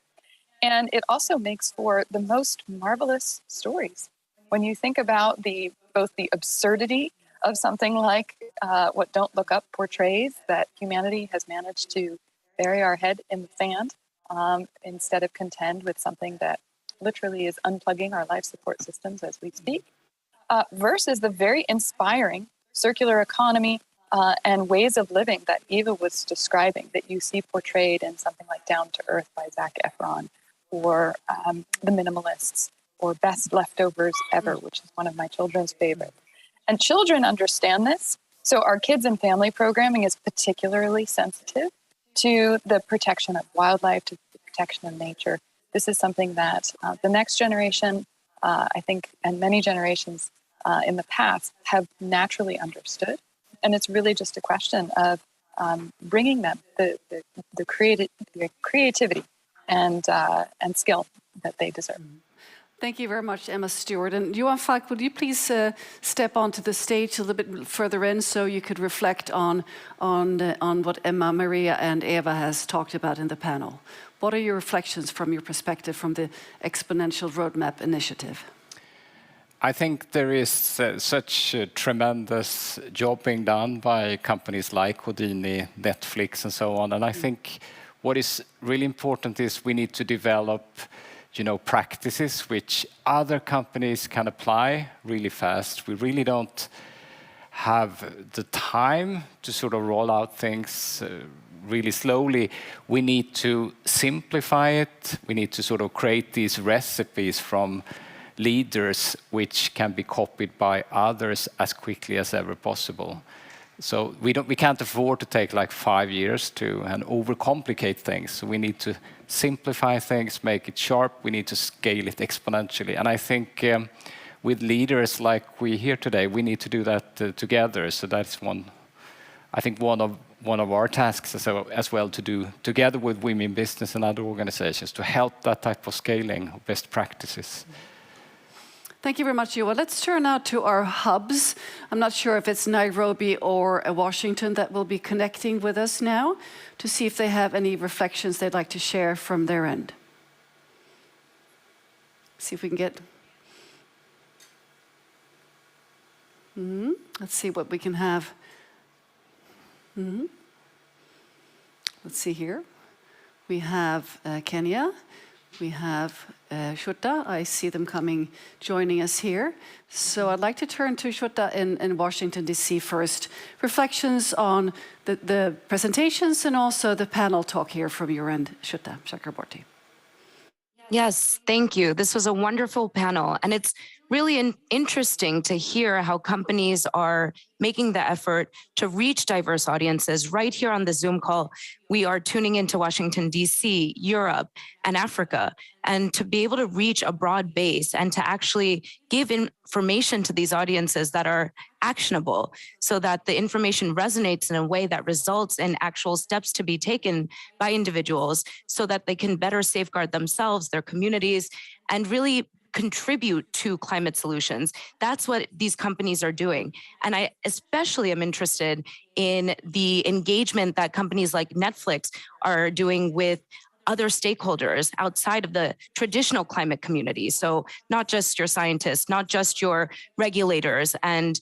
And it also makes for the most marvelous stories. When you think about both the absurdity of something like what Don't Look Up portrays, that humanity has managed to bury our head in the sand instead of contend with something that literally is unplugging our life support systems as we speak, versus the very inspiring circular economy and ways of living that Eva was describing, that you see portrayed in something like Down to Earth by Zac Efron, or The Minimalists, or Best Leftovers Ever, which is one of my children's favorites. And children understand this. So our kids and family programming is particularly sensitive to the protection of wildlife, to the protection of nature, this is something that the next generation, I think, and many generations in the past have naturally understood. And it's really just a question of bringing them the creativity and skill that they deserve. Thank you very much, Emma Stewart. And Johan Falk, would you please step onto the stage a little bit further in so you could reflect on what Emma, Maria, and Eva has talked about in the panel? What are your reflections from your perspective from the Exponential Roadmap Initiative? I think there is such a tremendous job being done by companies like Houdini, Netflix, and so on. And I think what is really important is we need to develop, practices which other companies can apply really fast. We really don't have the time to sort of roll out things really slowly. We need to simplify it. We need to sort of create these recipes from leaders which can be copied by others as quickly as ever possible. So we can't afford to take like 5 years and overcomplicate things. So we need to simplify things, make it sharp. We need to scale it exponentially. And I think with leaders like we here today, we need to do that together. So that's one of our tasks as well to do together with Women in Business and other organizations to help that type of scaling of best practices. Thank you very much, Johan. Let's turn now to our hubs. I'm not sure if it's Nairobi or Washington that will be connecting with us now to see if they have any reflections they'd like to share from their end. See if we can get... Let's see what we can have. Let's see here. We have Kenya. We have Shutta. I see them joining us here. So I'd like to turn to Shutta in Washington, D.C. first. Reflections on the presentations and also the panel talk here from your end, Shutta Chakraborty. Yes, thank you. This was a wonderful panel, and it's really interesting to hear how companies are making the effort to reach diverse audiences. Right here on the Zoom call, we are tuning into Washington, D.C., Europe, and Africa, and to be able to reach a broad base and to actually give information to these audiences that are actionable so that the information resonates in a way that results in actual steps to be taken by individuals so that they can better safeguard themselves, their communities, and really contribute to climate solutions. That's what these companies are doing. And I especially am interested in the engagement that companies like Netflix are doing with other stakeholders outside of the traditional climate community. So not just your scientists, not just your regulators and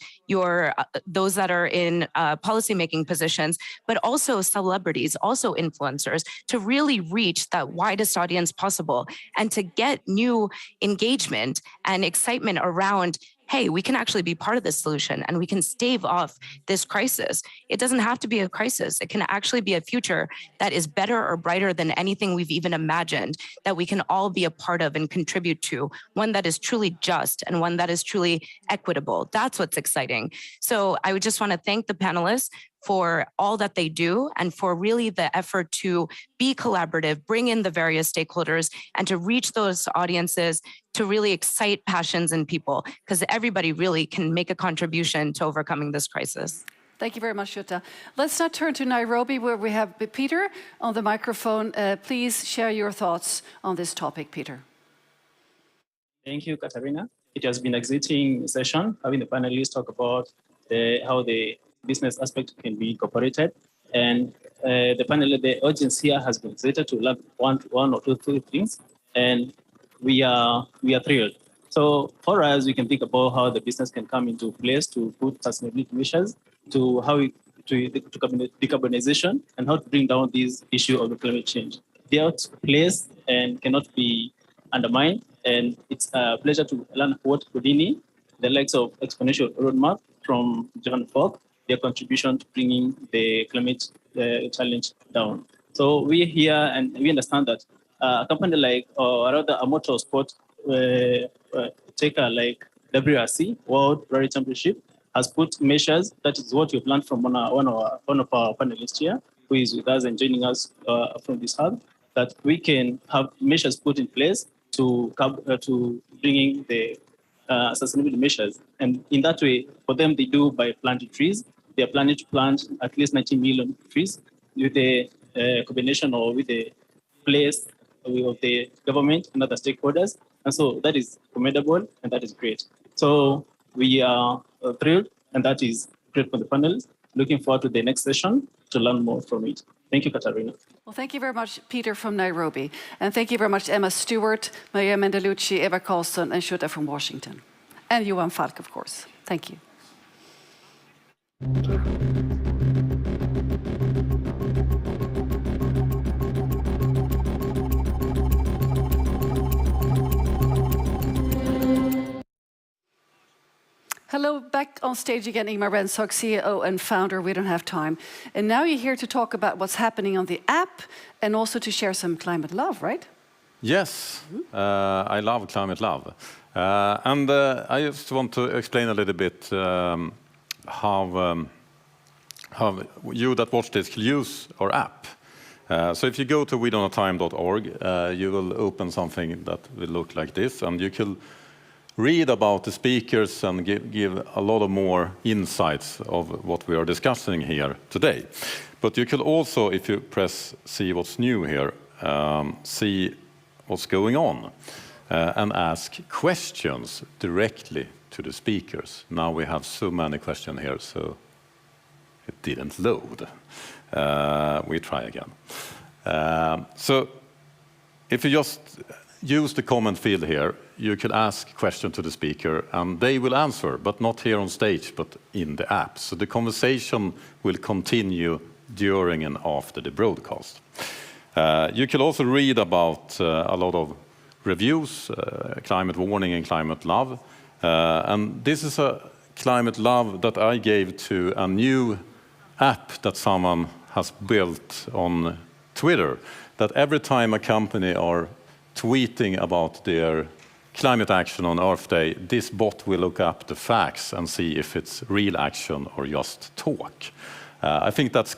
those that are in policymaking positions, but also celebrities, also influencers, to really reach that widest audience possible and to get new engagement and excitement around, hey, we can actually be part of this solution and we can stave off this crisis. It doesn't have to be a crisis. It can actually be a future that is better or brighter than anything we've even imagined, that we can all be a part of and contribute to, one that is truly just and one that is truly equitable. That's what's exciting. So I would just want to thank the panelists for all that they do and for really the effort to be collaborative, bring in the various stakeholders and to reach those audiences to really excite passions in people, because everybody really can make a contribution to overcoming this crisis. Thank you very much, Jutta. Let's now turn to Nairobi, where we have Peter on the microphone. Please share your thoughts on this topic, Peter. Thank you, Katarina. It has been an exciting session, having the panelists talk about how the business aspect can be incorporated. And the audience here has been excited to learn one or two things. And we are thrilled. So for us, we can think about how the business can come into place to put sustainability measures, to decarbonization, and how to bring down this issue of the climate change. They are placed and cannot be undermined. And it's a pleasure to learn what Houdini, the likes of Exponential Roadmap from Johan Falk, their contribution to bringing the climate challenge down. So we're here and we understand that a company like, or rather a motorsport taker like WRC, World Rally Championship, has put measures. That is what we've learned from one of our panelists here, who is with us and joining us from this hub. that we can have measures put in place to bringing the sustainability measures. And in that way, for them, they do by planting trees. They are planning to plant at least 90 million trees with a combination or with the place of the government and other stakeholders. And so that is commendable and that is great. So we are thrilled, and that is great for the panelists. Looking forward to the next session to learn more from it. Thank you, Katarina. Well, thank you very much, Peter from Nairobi. And thank you very much, Emma Stewart, Maria Mendelucci, Eva Karlsson, and Shota from Washington. And Johan Falk, of course. Thank you. Thank you. Hello, back on stage again, Ingmar Rentzhog, CEO and founder. We don't have time. And now you're here to talk about what's happening on the app and also to share some climate love, right? Yes, I love climate love. And I just want to explain a little bit how you that watch this can use our app. So if you go to wedonatime.org, you will open something that will look like this, and you can read about the speakers and give a lot of more insights of what we are discussing here today. But you can also, if you press see what's new here, see what's going on and ask questions directly to the speakers. Now we have so many questions here, so it didn't load. We try again. So if you just use the comment field here, you can ask questions to the speaker and they will answer, but not here on stage, but in the app. So the conversation will continue during and after the broadcast. You can also read about a lot of reviews, climate warning and climate love. And this is a climate love that I gave to a new app that someone has built on Twitter, that every time a company are tweeting about their climate action on Earth Day, this bot will look up the facts and see if it's real action or just talk. I think that's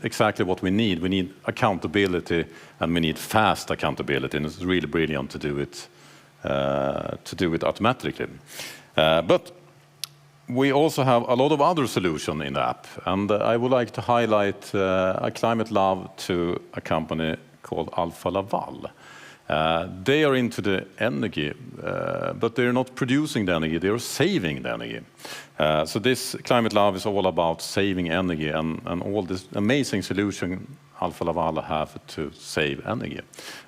exactly what we need. We need accountability, and we need fast accountability, and it's really brilliant to do it automatically. But we also have a lot of other solutions in the app, and I would like to highlight a climate love to a company called Alfa Laval. They are into the energy, but they're not producing the energy, they're saving the energy. So this climate love is all about saving energy and all this amazing solution Alfa Laval have to save energy.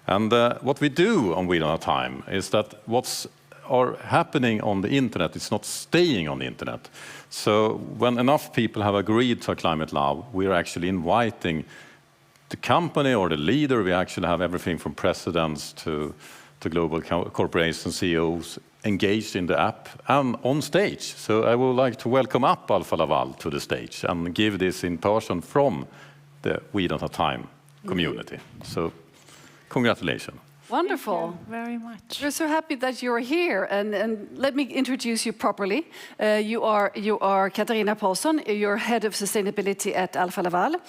And what we do on We Don't Have Time is that what's happening on the internet is not staying on the internet. So when enough people have agreed to a climate love, we're actually inviting the company or the leader. We actually have everything from presidents to global corporations, CEOs engaged in the app and on stage. So I would like to welcome up Alfa Laval to the stage and give this in person from the We Don't Have Time community. So congratulations. Wonderful. Thank you very much. We're so happy that you're here, and let me introduce you properly. You are Katarina Paulsson. You're head of sustainability at Alfa Laval,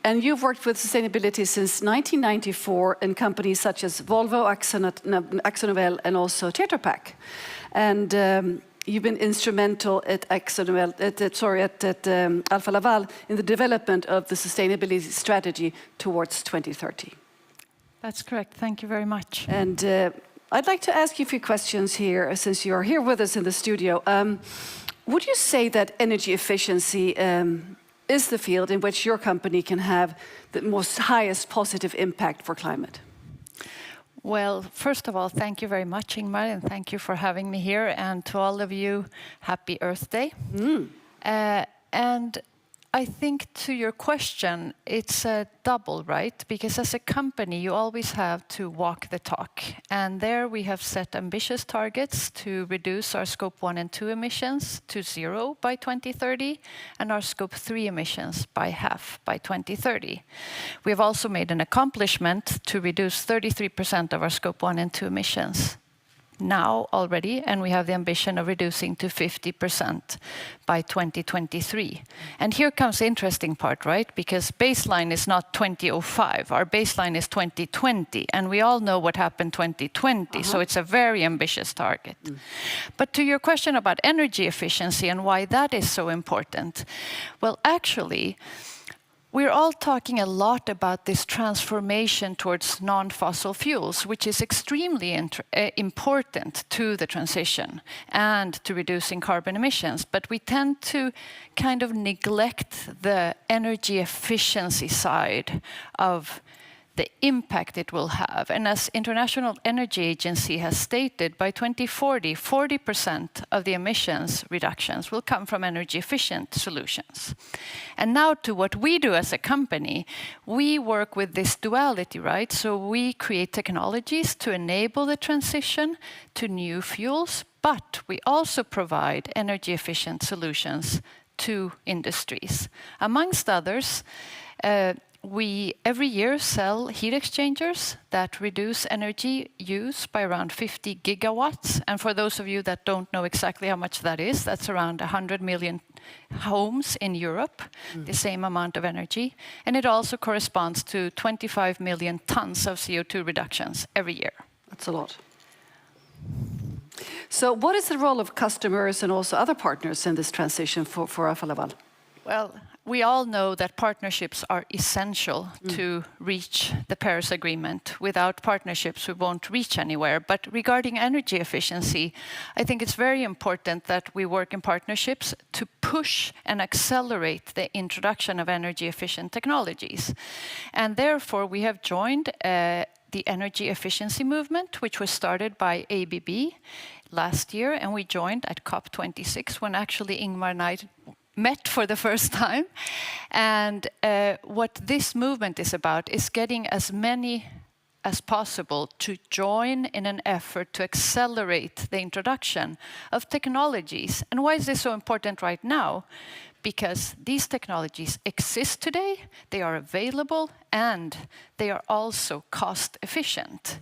and you've worked with sustainability since 1994 in companies such as Volvo, AkzoNobel, and also Tetra Pak. And you've been instrumental at Alfa Laval in the development of the sustainability strategy towards 2030. That's correct. Thank you very much. And I'd like to ask you a few questions here, since you are here with us in the studio. Would you say that energy efficiency is the field in which your company can have the highest positive impact for climate? Well, first of all, thank you very much, Ingmar, and thank you for having me here. And to all of you, happy Earth Day. And I think to your question, it's a double, right? Because as a company, you always have to walk the talk. And there we have set ambitious targets to reduce our Scope 1 and 2 emissions to 0 by 2030 and our Scope 3 emissions by half by 2030. We have also made an accomplishment to reduce 33% of our Scope 1 and 2 emissions now already, and we have the ambition of reducing to 50% by 2023. And here comes the interesting part, right? Because baseline is not 2005, our baseline is 2020, and we all know what happened 2020, so it's a very ambitious target. But to your question about energy efficiency and why that is so important, well, actually, we're all talking a lot about this transformation towards non-fossil fuels, which is extremely important to the transition and to reducing carbon emissions. But we tend to kind of neglect the energy efficiency side of the impact it will have. And as International Energy Agency has stated, by 2040, 40% of the emissions reductions will come from energy efficient solutions. And now to what we do as a company, we work with this duality, right? So we create technologies to enable the transition to new fuels, but we also provide energy efficient solutions to industries. Amongst others, we every year sell heat exchangers that reduce energy use by around 50 gigawatts. And for those of you that don't know exactly how much that is, that's around 100 million homes in Europe, the same amount of energy. And it also corresponds to 25 million tons of CO2 reductions every year. That's a lot. So what is the role of customers and also other partners in this transition for Alfa Laval? Well, we all know that partnerships are essential to reach the Paris Agreement. Without partnerships, we won't reach anywhere. But regarding energy efficiency, I think it's very important that we work in partnerships to push and accelerate the introduction of energy efficient technologies. And therefore, we have joined the energy efficiency movement, which was started by ABB last year, and we joined at COP26 when actually Ingmar and I met for the first time. And what this movement is about is getting as many as possible to join in an effort to accelerate the introduction of technologies. And why is this so important right now? Because these technologies exist today, they are available, and they are also cost efficient.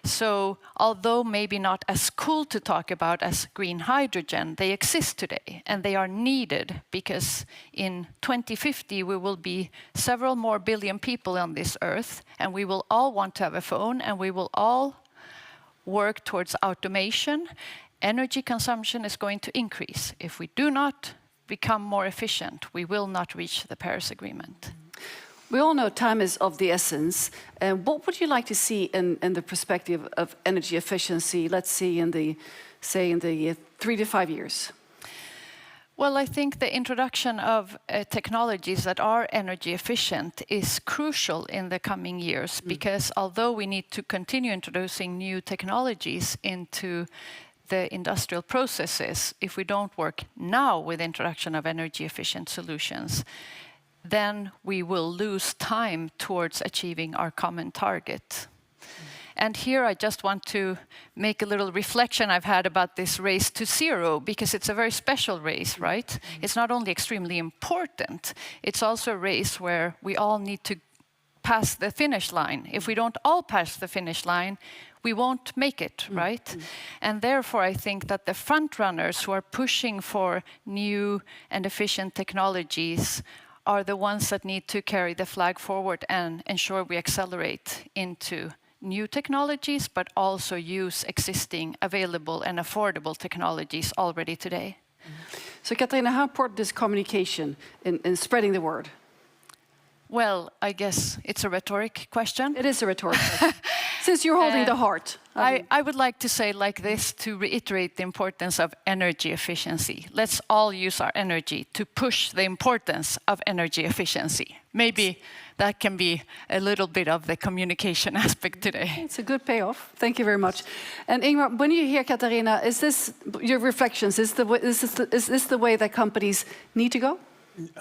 So although maybe not as cool to talk about as green hydrogen, they exist today and they are needed because in 2050 we will be several more billion people on this earth, and we will all want to have a phone, and we will all work towards automation. Energy consumption is going to increase. If we do not become more efficient, we will not reach the Paris Agreement. We all know time is of the essence. What would you like to see in the perspective of energy efficiency, let's see in the 3 to 5 years? Well, I think the introduction of technologies that are energy efficient is crucial in the coming years, because although we need to continue introducing new technologies into the industrial processes, if we don't work now with the introduction of energy efficient solutions, then we will lose time towards achieving our common target. And here I just want to make a little reflection I've had about this race to zero, because it's a very special race, right? It's not only extremely important, it's also a race where we all need to pass the finish line. If we don't all pass the finish line, we won't make it, right? And therefore, I think that the front runners who are pushing for new and efficient technologies are the ones that need to carry the flag forward and ensure we accelerate into new technologies, but also use existing available and affordable technologies already today. So Katarina, how important is communication in spreading the word? Well, I guess it's a rhetoric question. It is a rhetoric question. Since you're holding the heart. I would like to say like this to reiterate the importance of energy efficiency. Let's all use our energy to push the importance of energy efficiency. Maybe that can be a little bit of the communication aspect today. It's a good payoff. Thank you very much. And Ingmar, when you hear Katarina, is this your reflections? Is this the way that companies need to go?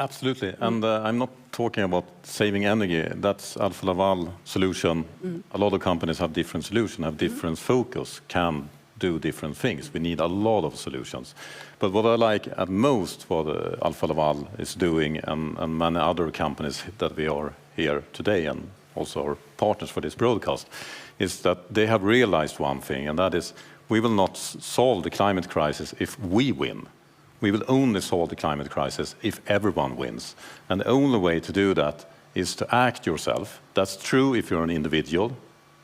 Absolutely, and I'm not talking about saving energy. That's Alfa Laval solution. A lot of companies have different solutions, have different focus, can do different things. We need a lot of solutions. But what I like at most what Alfa Laval is doing, and many other companies that we are here today, and also our partners for this broadcast, is that they have realized one thing, and that is we will not solve the climate crisis if we win. We will only solve the climate crisis if everyone wins. And the only way to do that is to act yourself. That's true if you're an individual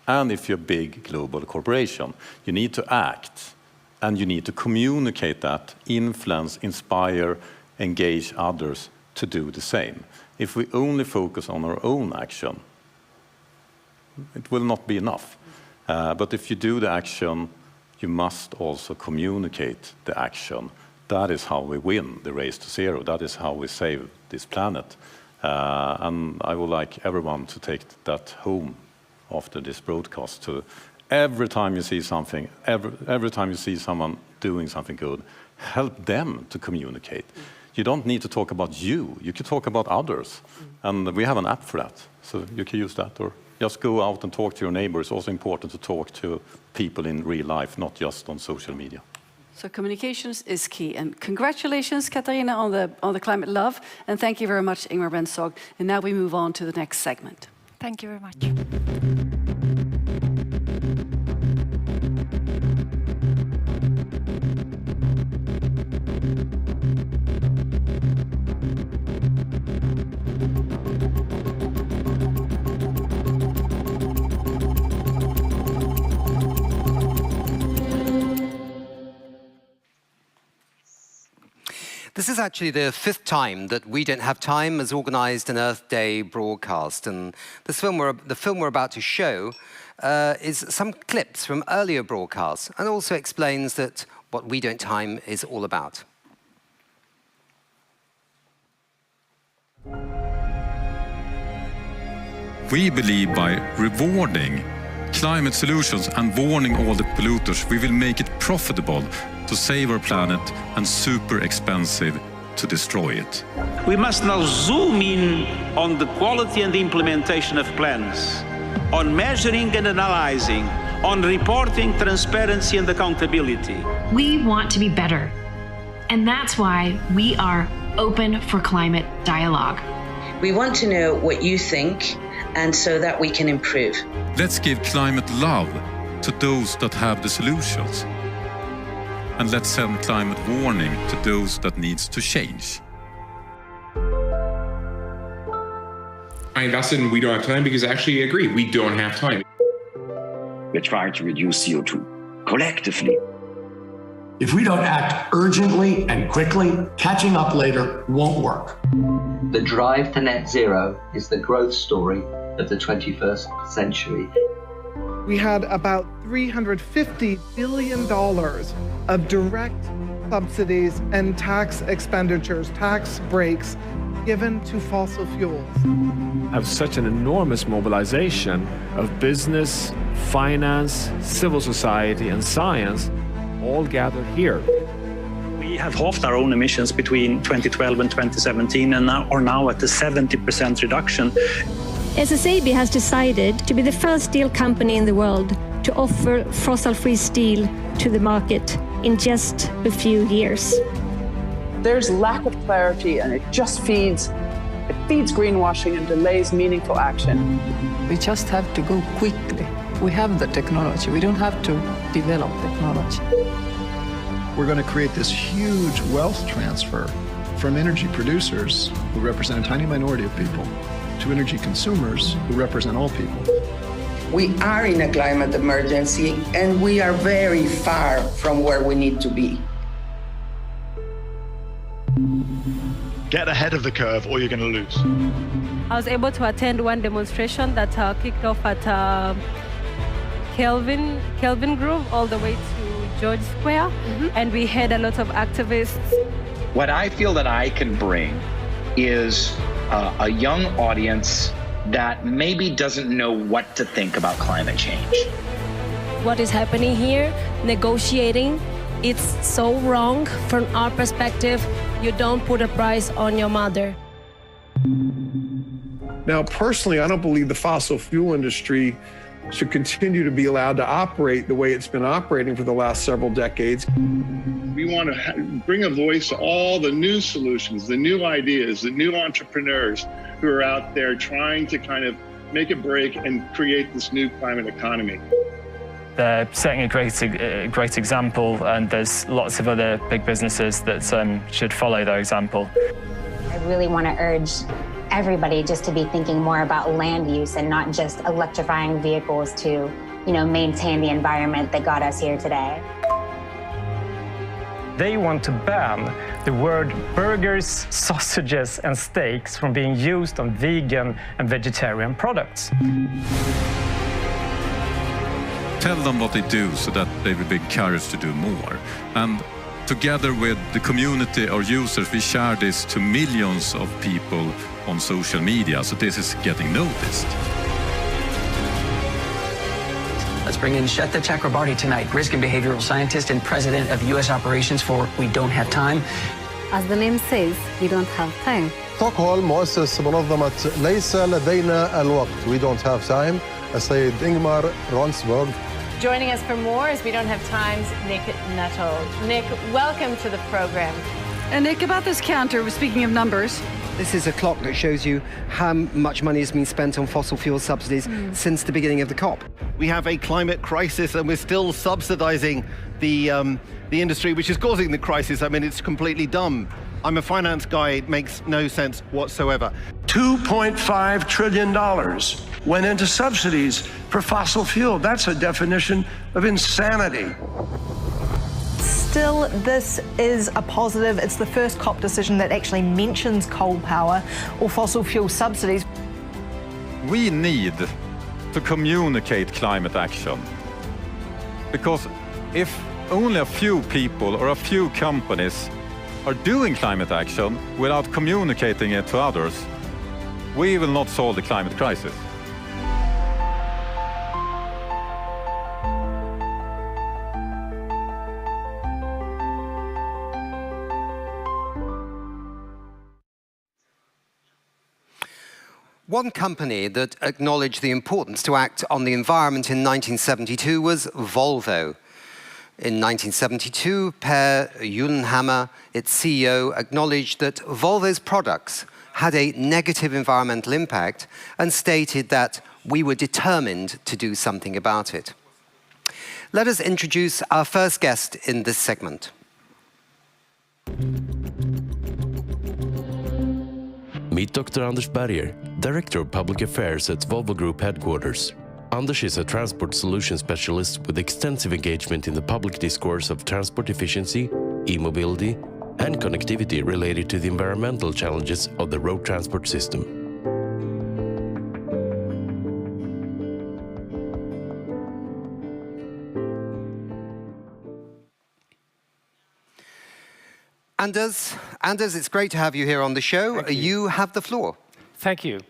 and if you're a big global corporation. You need to act and you need to communicate that, influence, inspire, engage others to do the same. If we only focus on our own action, it will not be enough. But if you do the action, you must also communicate the action. That is how we win the race to zero. That is how we save this planet. And I would like everyone to take that home after this broadcast. To every time you see something, every time you see someone doing something good, help them to communicate. You don't need to talk about you. You can talk about others. And we have an app for that. So you can use that, or just go out and talk to your neighbor. It's also important to talk to people in real life, not just on social media. So communications is key. And congratulations, Katarina, on the climate love. And thank you very much, Ingmar Bentzog. And now we move on to the next segment. Thank you very much. This is actually the 5th time that We Don't Have Time has organised an Earth Day broadcast. And the film we're about to show is some clips from earlier broadcasts and also explains that what We Don't Time is all about. We believe by rewarding climate solutions and warning all the polluters, we will make it profitable to save our planet and super expensive to destroy it. We must now zoom in on the quality and the implementation of plans, on measuring and analyzing, on reporting, transparency and accountability. We want to be better, and that's why we are open for climate dialogue. We want to know what you think, and so that we can improve. Let's give climate love to those that have the solutions. And let's send climate warning to those that needs to change. I invested in We Don't Have Time because I actually agree, we don't have time. We're trying to reduce CO2 collectively. If we don't act urgently and quickly, catching up later won't work. The drive to net zero is the growth story of the 21st century. We had about $350 billion of direct subsidies and tax expenditures, tax breaks given to fossil fuels. Have such an enormous mobilization of business, finance, civil society, and science all gathered here. We have halved our own emissions between 2012 and 2017 and are now at the 70% reduction. SSAB has decided to be the first steel company in the world to offer fossil-free steel to the market in just a few years. There's lack of clarity and it just feeds greenwashing and delays meaningful action. We just have to go quickly. We have the technology. We don't have to develop technology. We're going to create this huge wealth transfer from energy producers who represent a tiny minority of people to energy consumers who represent all people. We are in a climate emergency and we are very far from where we need to be. Get ahead of the curve or you're going to lose. I was able to attend one demonstration that kicked off at Kelvin Grove all the way to George Square, and we had a lot of activists. What I feel that I can bring is a young audience that maybe doesn't know what to think about climate change. What is happening here, negotiating, it's so wrong from our perspective. You don't put a price on your mother. Now, personally, I don't believe the fossil fuel industry should continue to be allowed to operate the way it's been operating for the last several decades. We want to bring a voice to all the new solutions, the new ideas, the new entrepreneurs who are out there trying to kind of make a break and create this new climate economy. They're setting a great example, and there's lots of other big businesses that should follow their example. I really want to urge everybody just to be thinking more about land use and not just electrifying vehicles to, maintain the environment that got us here today. They want to ban the word burgers, sausages, and steaks from being used on vegan and vegetarian products. Tell them what they do so that they will be encouraged to do more. And together with the community or users, we share this to millions of people on social media, so this is getting noticed. Let's bring in Shweta Chakrabarty tonight, risk and behavioral scientist and president of U.S. operations for We Don't Have Time. As the name says, we don't have time. ستوكهولم مؤسس منظمة ليس لدينا الوقت. We don't have time. السيد إنغمار رونسبورغ. Joining us for more as We Don't Have Time's Nick Nuttall. Nick, welcome to the program. And Nick, about this counter, speaking of numbers. This is a clock that shows you how much money has been spent on fossil fuel subsidies since the beginning of the COP. We have a climate crisis and we're still subsidizing the industry which is causing the crisis. I mean, it's completely dumb. I'm a finance guy, it makes no sense whatsoever. $2.5 trillion went into subsidies for fossil fuel. That's a definition of insanity. Still, this is a positive. It's the first COP decision that actually mentions coal power or fossil fuel subsidies. We need to communicate climate action. Because if only a few people or a few companies are doing climate action without communicating it to others, we will not solve the climate crisis. One company that acknowledged the importance to act on the environment in 1972 was Volvo. In 1972, Per Gyllenhammar, its CEO, acknowledged that Volvo's products had a negative environmental impact and stated that we were determined to do something about it. Let us introduce our first guest in this segment. Meet Dr. Anders Berger, Director of Public Affairs at Volvo Group headquarters. Anders is a transport solution specialist with extensive engagement in the public discourse of transport efficiency, e-mobility, and connectivity related to the environmental challenges of the road transport system. Anders, it's great to have you here on the show. You have the floor. Thank you.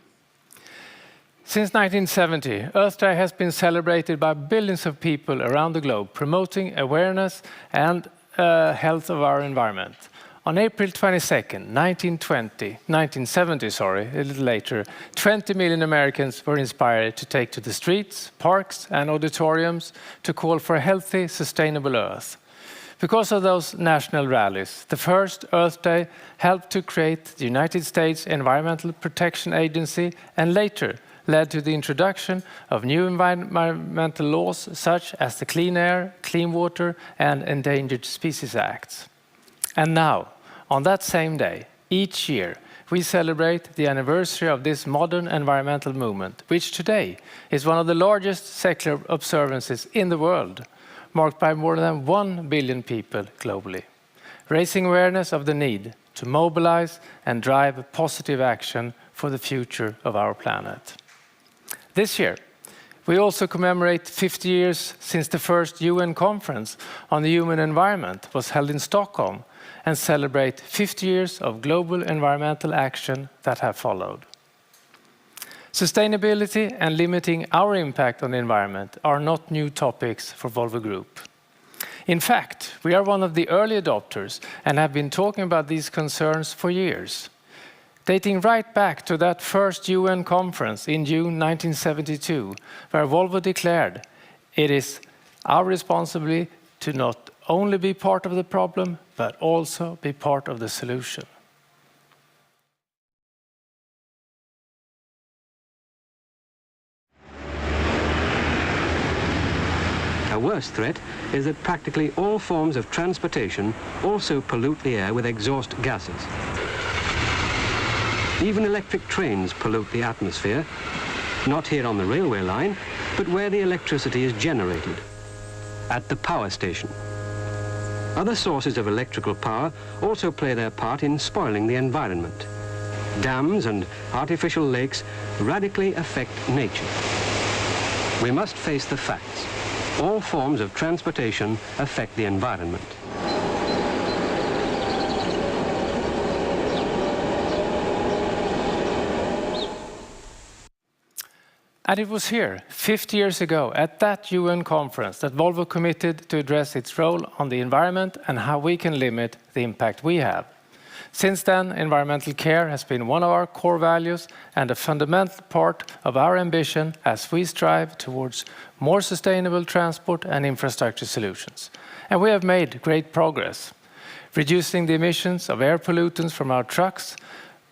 Since 1970, Earth Day has been celebrated by billions of people around the globe, promoting awareness and health of our environment. On April 22nd, 1970, a little later, 20 million Americans were inspired to take to the streets, parks, and auditoriums to call for a healthy, sustainable Earth. Because of those national rallies, the first Earth Day helped to create the United States Environmental Protection Agency and later led to the introduction of new environmental laws such as the Clean Air, Clean Water and Endangered Species Acts. And now, on that same day, each year, we celebrate the anniversary of this modern environmental movement, which today is one of the largest secular observances in the world, marked by more than 1 billion people globally, raising awareness of the need to mobilize and drive positive action for the future of our planet. This year, we also commemorate 50 years since the first UN conference on the human environment was held in Stockholm and celebrate 50 years of global environmental action that have followed. Sustainability and limiting our impact on the environment are not new topics for Volvo Group. In fact, we are one of the early adopters and have been talking about these concerns for years. Dating right back to that first UN conference in June 1972, where Volvo declared it is our responsibility to not only be part of the problem, but also be part of the solution. A worse threat is that practically all forms of transportation also pollute the air with exhaust gases. Even electric trains pollute the atmosphere, not here on the railway line, but where the electricity is generated, at the power station. Other sources of electrical power also play their part in spoiling the environment. Dams and artificial lakes radically affect nature. We must face the facts. All forms of transportation affect the environment. And it was here, 50 years ago, at that UN conference, that Volvo committed to address its role on the environment and how we can limit the impact we have. Since then, environmental care has been one of our core values and a fundamental part of our ambition as we strive towards more sustainable transport and infrastructure solutions. And we have made great progress, reducing the emissions of air pollutants from our trucks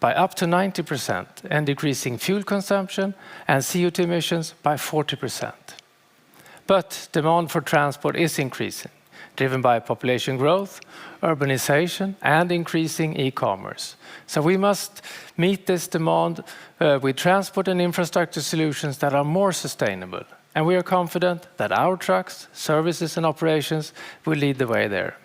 by up to 90% and decreasing fuel consumption and CO2 emissions by 40%. But demand for transport is increasing, driven by population growth, urbanization, and increasing e-commerce. So we must meet this demand with transport and infrastructure solutions that are more sustainable. And we are confident that our trucks, services, and operations will lead the way there.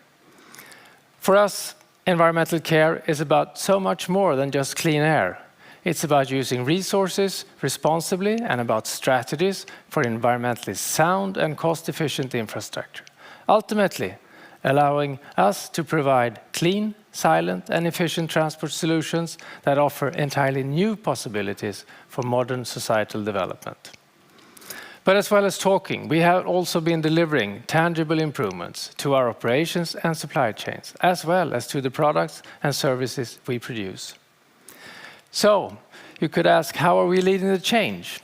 For us, environmental care is about so much more than just clean air. It's about using resources responsibly and about strategies for environmentally sound and cost-efficient infrastructure. Ultimately, allowing us to provide clean, silent, and efficient transport solutions that offer entirely new possibilities for modern societal development. But as well as talking, we have also been delivering tangible improvements to our operations and supply chains, as well as to the products and services we produce. So, you could ask, how are we leading the change?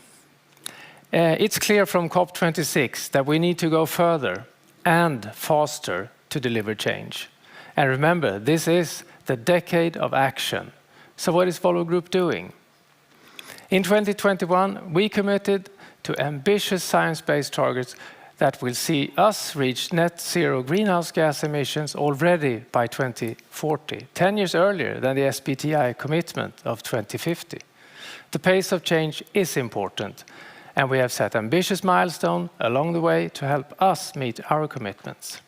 It's clear from COP26 that we need to go further and faster to deliver change. And remember, this is the decade of action. So what is Volvo Group doing? In 2021, we committed to ambitious science-based targets that will see us reach net zero greenhouse gas emissions already by 2040, 10 years earlier than the SBTi commitment of 2050. The pace of change is important, and we have set ambitious milestones along the way to help us meet our commitments.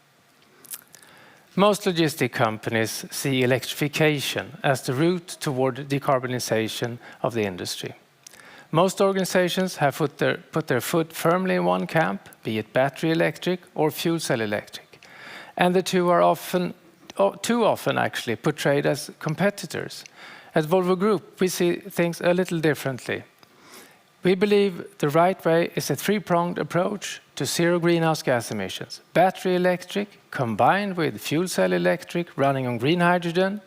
Most logistic companies see electrification as the route toward decarbonization of the industry. Most organizations have put their foot firmly in one camp, be it battery electric or fuel cell electric. And the two are too often actually portrayed as competitors. At Volvo Group, we see things a little differently. We believe the right way is a three-pronged approach to zero greenhouse gas emissions. Battery electric combined with fuel cell electric running on green hydrogen,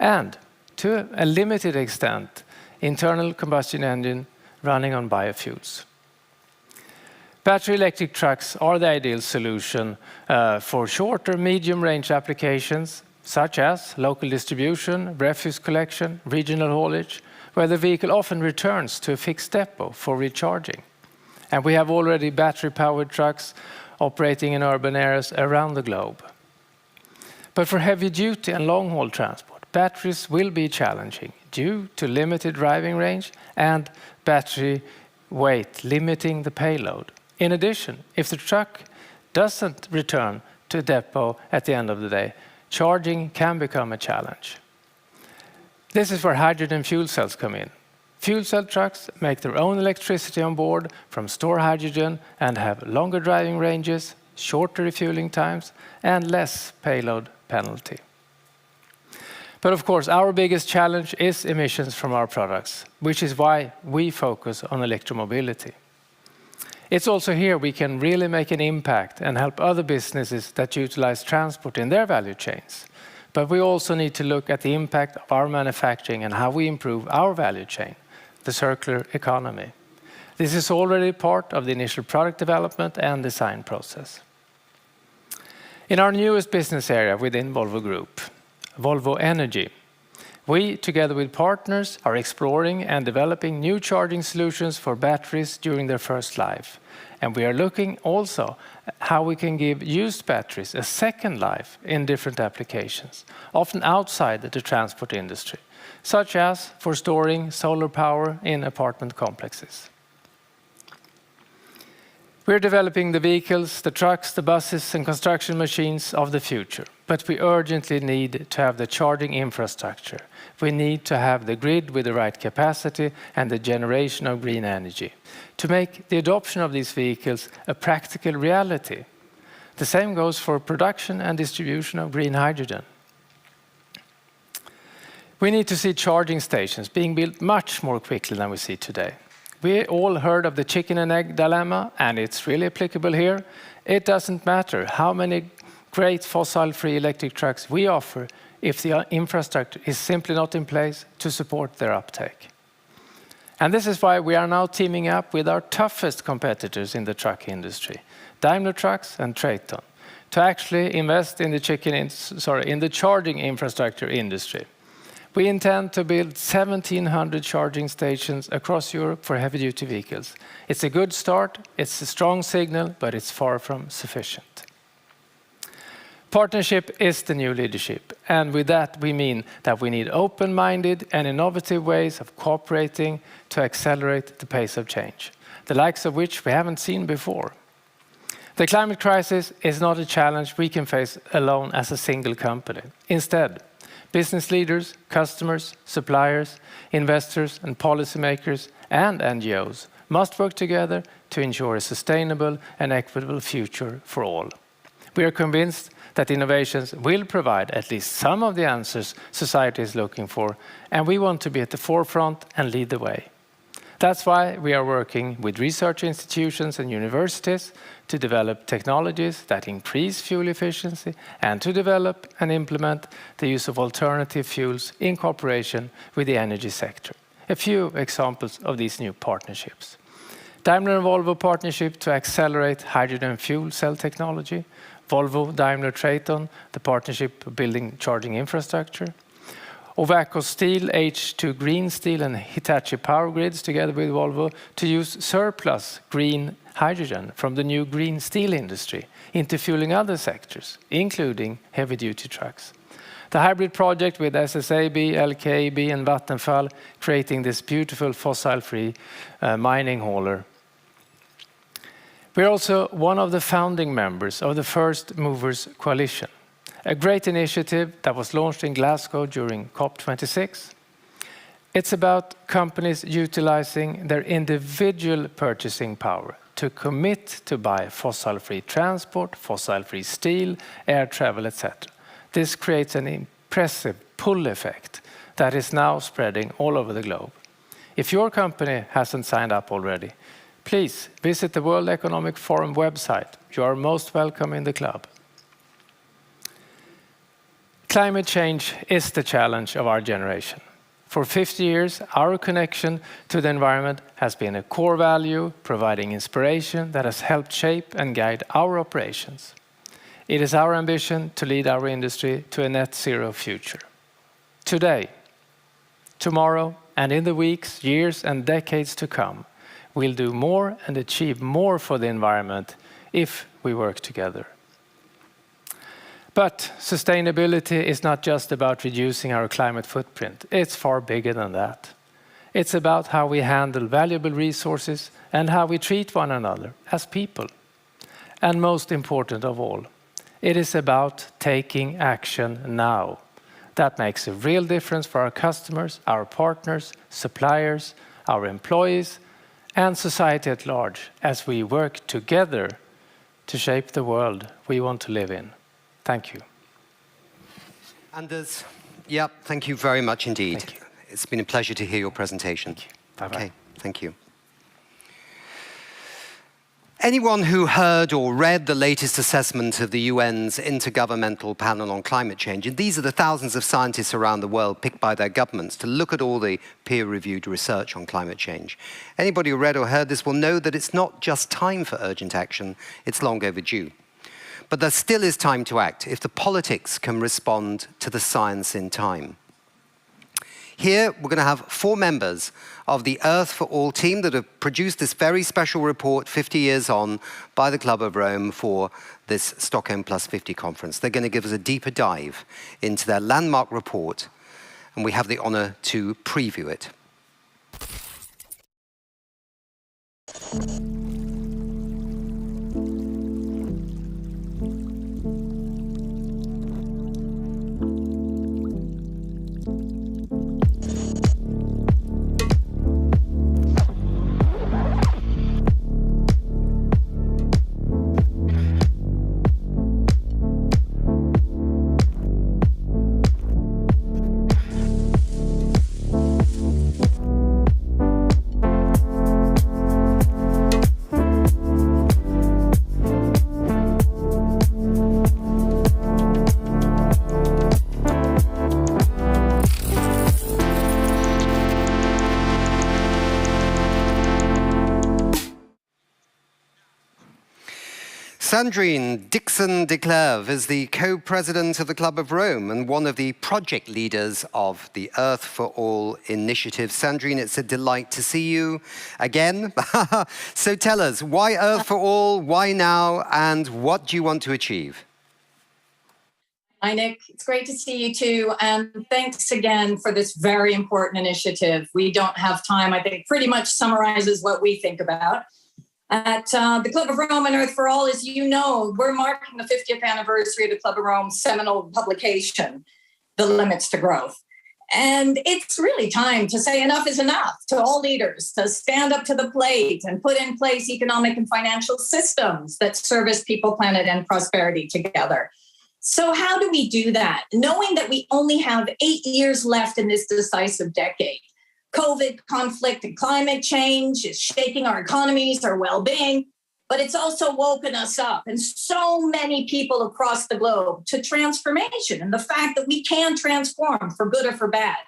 and to a limited extent, internal combustion engine running on biofuels. Battery electric trucks are the ideal solution for shorter medium-range applications, such as local distribution, refuse collection, regional haulage, where the vehicle often returns to a fixed depot for recharging. And we have already battery-powered trucks operating in urban areas around the globe. But for heavy-duty and long-haul transport, batteries will be challenging due to limited driving range and battery weight limiting the payload. In addition, if the truck doesn't return to a depot at the end of the day, charging can become a challenge. This is where hydrogen fuel cells come in. Fuel cell trucks make their own electricity on board from stored hydrogen and have longer driving ranges, shorter refueling times, and less payload penalty. But of course, our biggest challenge is emissions from our products, which is why we focus on electromobility. It's also here we can really make an impact and help other businesses that utilize transport in their value chains. But we also need to look at the impact of our manufacturing and how we improve our value chain, the circular economy. This is already part of the initial product development and design process. In our newest business area within Volvo Group, Volvo Energy, We, together with partners, are exploring and developing new charging solutions for batteries during their first life. And we are looking also at how we can give used batteries a second life in different applications, often outside the transport industry, such as for storing solar power in apartment complexes. We're developing the vehicles, the trucks, the buses and construction machines of the future, but we urgently need to have the charging infrastructure. We need to have the grid with the right capacity and the generation of green energy to make the adoption of these vehicles a practical reality. The same goes for production and distribution of green hydrogen. We need to see charging stations being built much more quickly than we see today. We all heard of the chicken and egg dilemma, and it's really applicable here. It doesn't matter how many great fossil-free electric trucks we offer if the infrastructure is simply not in place to support their uptake. And this is why we are now teaming up with our toughest competitors in the truck industry, Daimler Trucks and Traton, to actually invest in the charging infrastructure industry. We intend to build 1,700 charging stations across Europe for heavy-duty vehicles. It's a good start, it's a strong signal, but it's far from sufficient. Partnership is the new leadership, and with that we mean that we need open-minded and innovative ways of cooperating to accelerate the pace of change, the likes of which we haven't seen before. The climate crisis is not a challenge we can face alone as a single company. Instead, business leaders, customers, suppliers, investors and policymakers and NGOs must work together to ensure a sustainable and equitable future for all. We are convinced that innovations will provide at least some of the answers society is looking for, and we want to be at the forefront and lead the way. That's why we are working with research institutions and universities to develop technologies that increase fuel efficiency and to develop and implement the use of alternative fuels in cooperation with the energy sector. A few examples of these new partnerships. Daimler and Volvo partnership to accelerate hydrogen fuel cell technology. Volvo, Daimler, Traton, the partnership building charging infrastructure. Ovako Steel, H2 Green Steel and Hitachi Power Grids together with Volvo to use surplus green hydrogen from the new green steel industry into fueling other sectors, including heavy-duty trucks. The hybrid project with SSAB, LKAB and Vattenfall creating this beautiful fossil-free mining hauler. We're also one of the founding members of the First Movers Coalition, a great initiative that was launched in Glasgow during COP26. It's about companies utilizing their individual purchasing power to commit to buy fossil-free transport, fossil-free steel, air travel, etc. This creates an impressive pull effect that is now spreading all over the globe. If your company hasn't signed up already, please visit the World Economic Forum website. You are most welcome in the club. Climate change is the challenge of our generation. For 50 years, our connection to the environment has been a core value, providing inspiration that has helped shape and guide our operations. It is our ambition to lead our industry to a net zero future. Today, tomorrow, and in the weeks, years, and decades to come, we'll do more and achieve more for the environment if we work together. But sustainability is not just about reducing our climate footprint. It's far bigger than that. It's about how we handle valuable resources and how we treat one another as people. And most important of all, it is about taking action now. That makes a real difference for our customers, our partners, suppliers, our employees, and society at large as we work together to shape the world we want to live in. Thank you. Anders, thank you very much indeed. It's been a pleasure to hear your presentation. Bye-bye. Okay, thank you. Anyone who heard or read the latest assessment of the UN's Intergovernmental Panel on Climate Change, and these are the thousands of scientists around the world picked by their governments to look at all the peer-reviewed research on climate change. Anybody who read or heard this will know that it's not just time for urgent action, it's long overdue. But there still is time to act if the politics can respond to the science in time. Here, we're going to have 4 members of the Earth for All team that have produced this very special report 50 years on by the Club of Rome for this Stockholm Plus 50 conference. They're going to give us a deeper dive into their landmark report, and we have the honor to preview it. Sandrine Dixon de Clerve is the co-president of the Club of Rome and one of the project leaders of the Earth for All initiative. Sandrine, it's a delight to see you again. So tell us, why Earth for All, why now, and what do you want to achieve? Hi, Nick. It's great to see you too. And thanks again for this very important initiative. We don't have time, I think pretty much summarizes what we think about. At the Club of Rome and Earth for All, as you know, we're marking the 50th anniversary of the Club of Rome's seminal publication, The Limits to Growth. And it's really time to say enough is enough to all leaders to stand up to the plate and put in place economic and financial systems that service people, planet, and prosperity together. So how do we do that? Knowing that we only have 8 years left in this decisive decade. COVID, conflict, and climate change is shaking our economies, our well-being, but it's also woken us up, and so many people across the globe, to transformation and the fact that we can transform for good or for bad.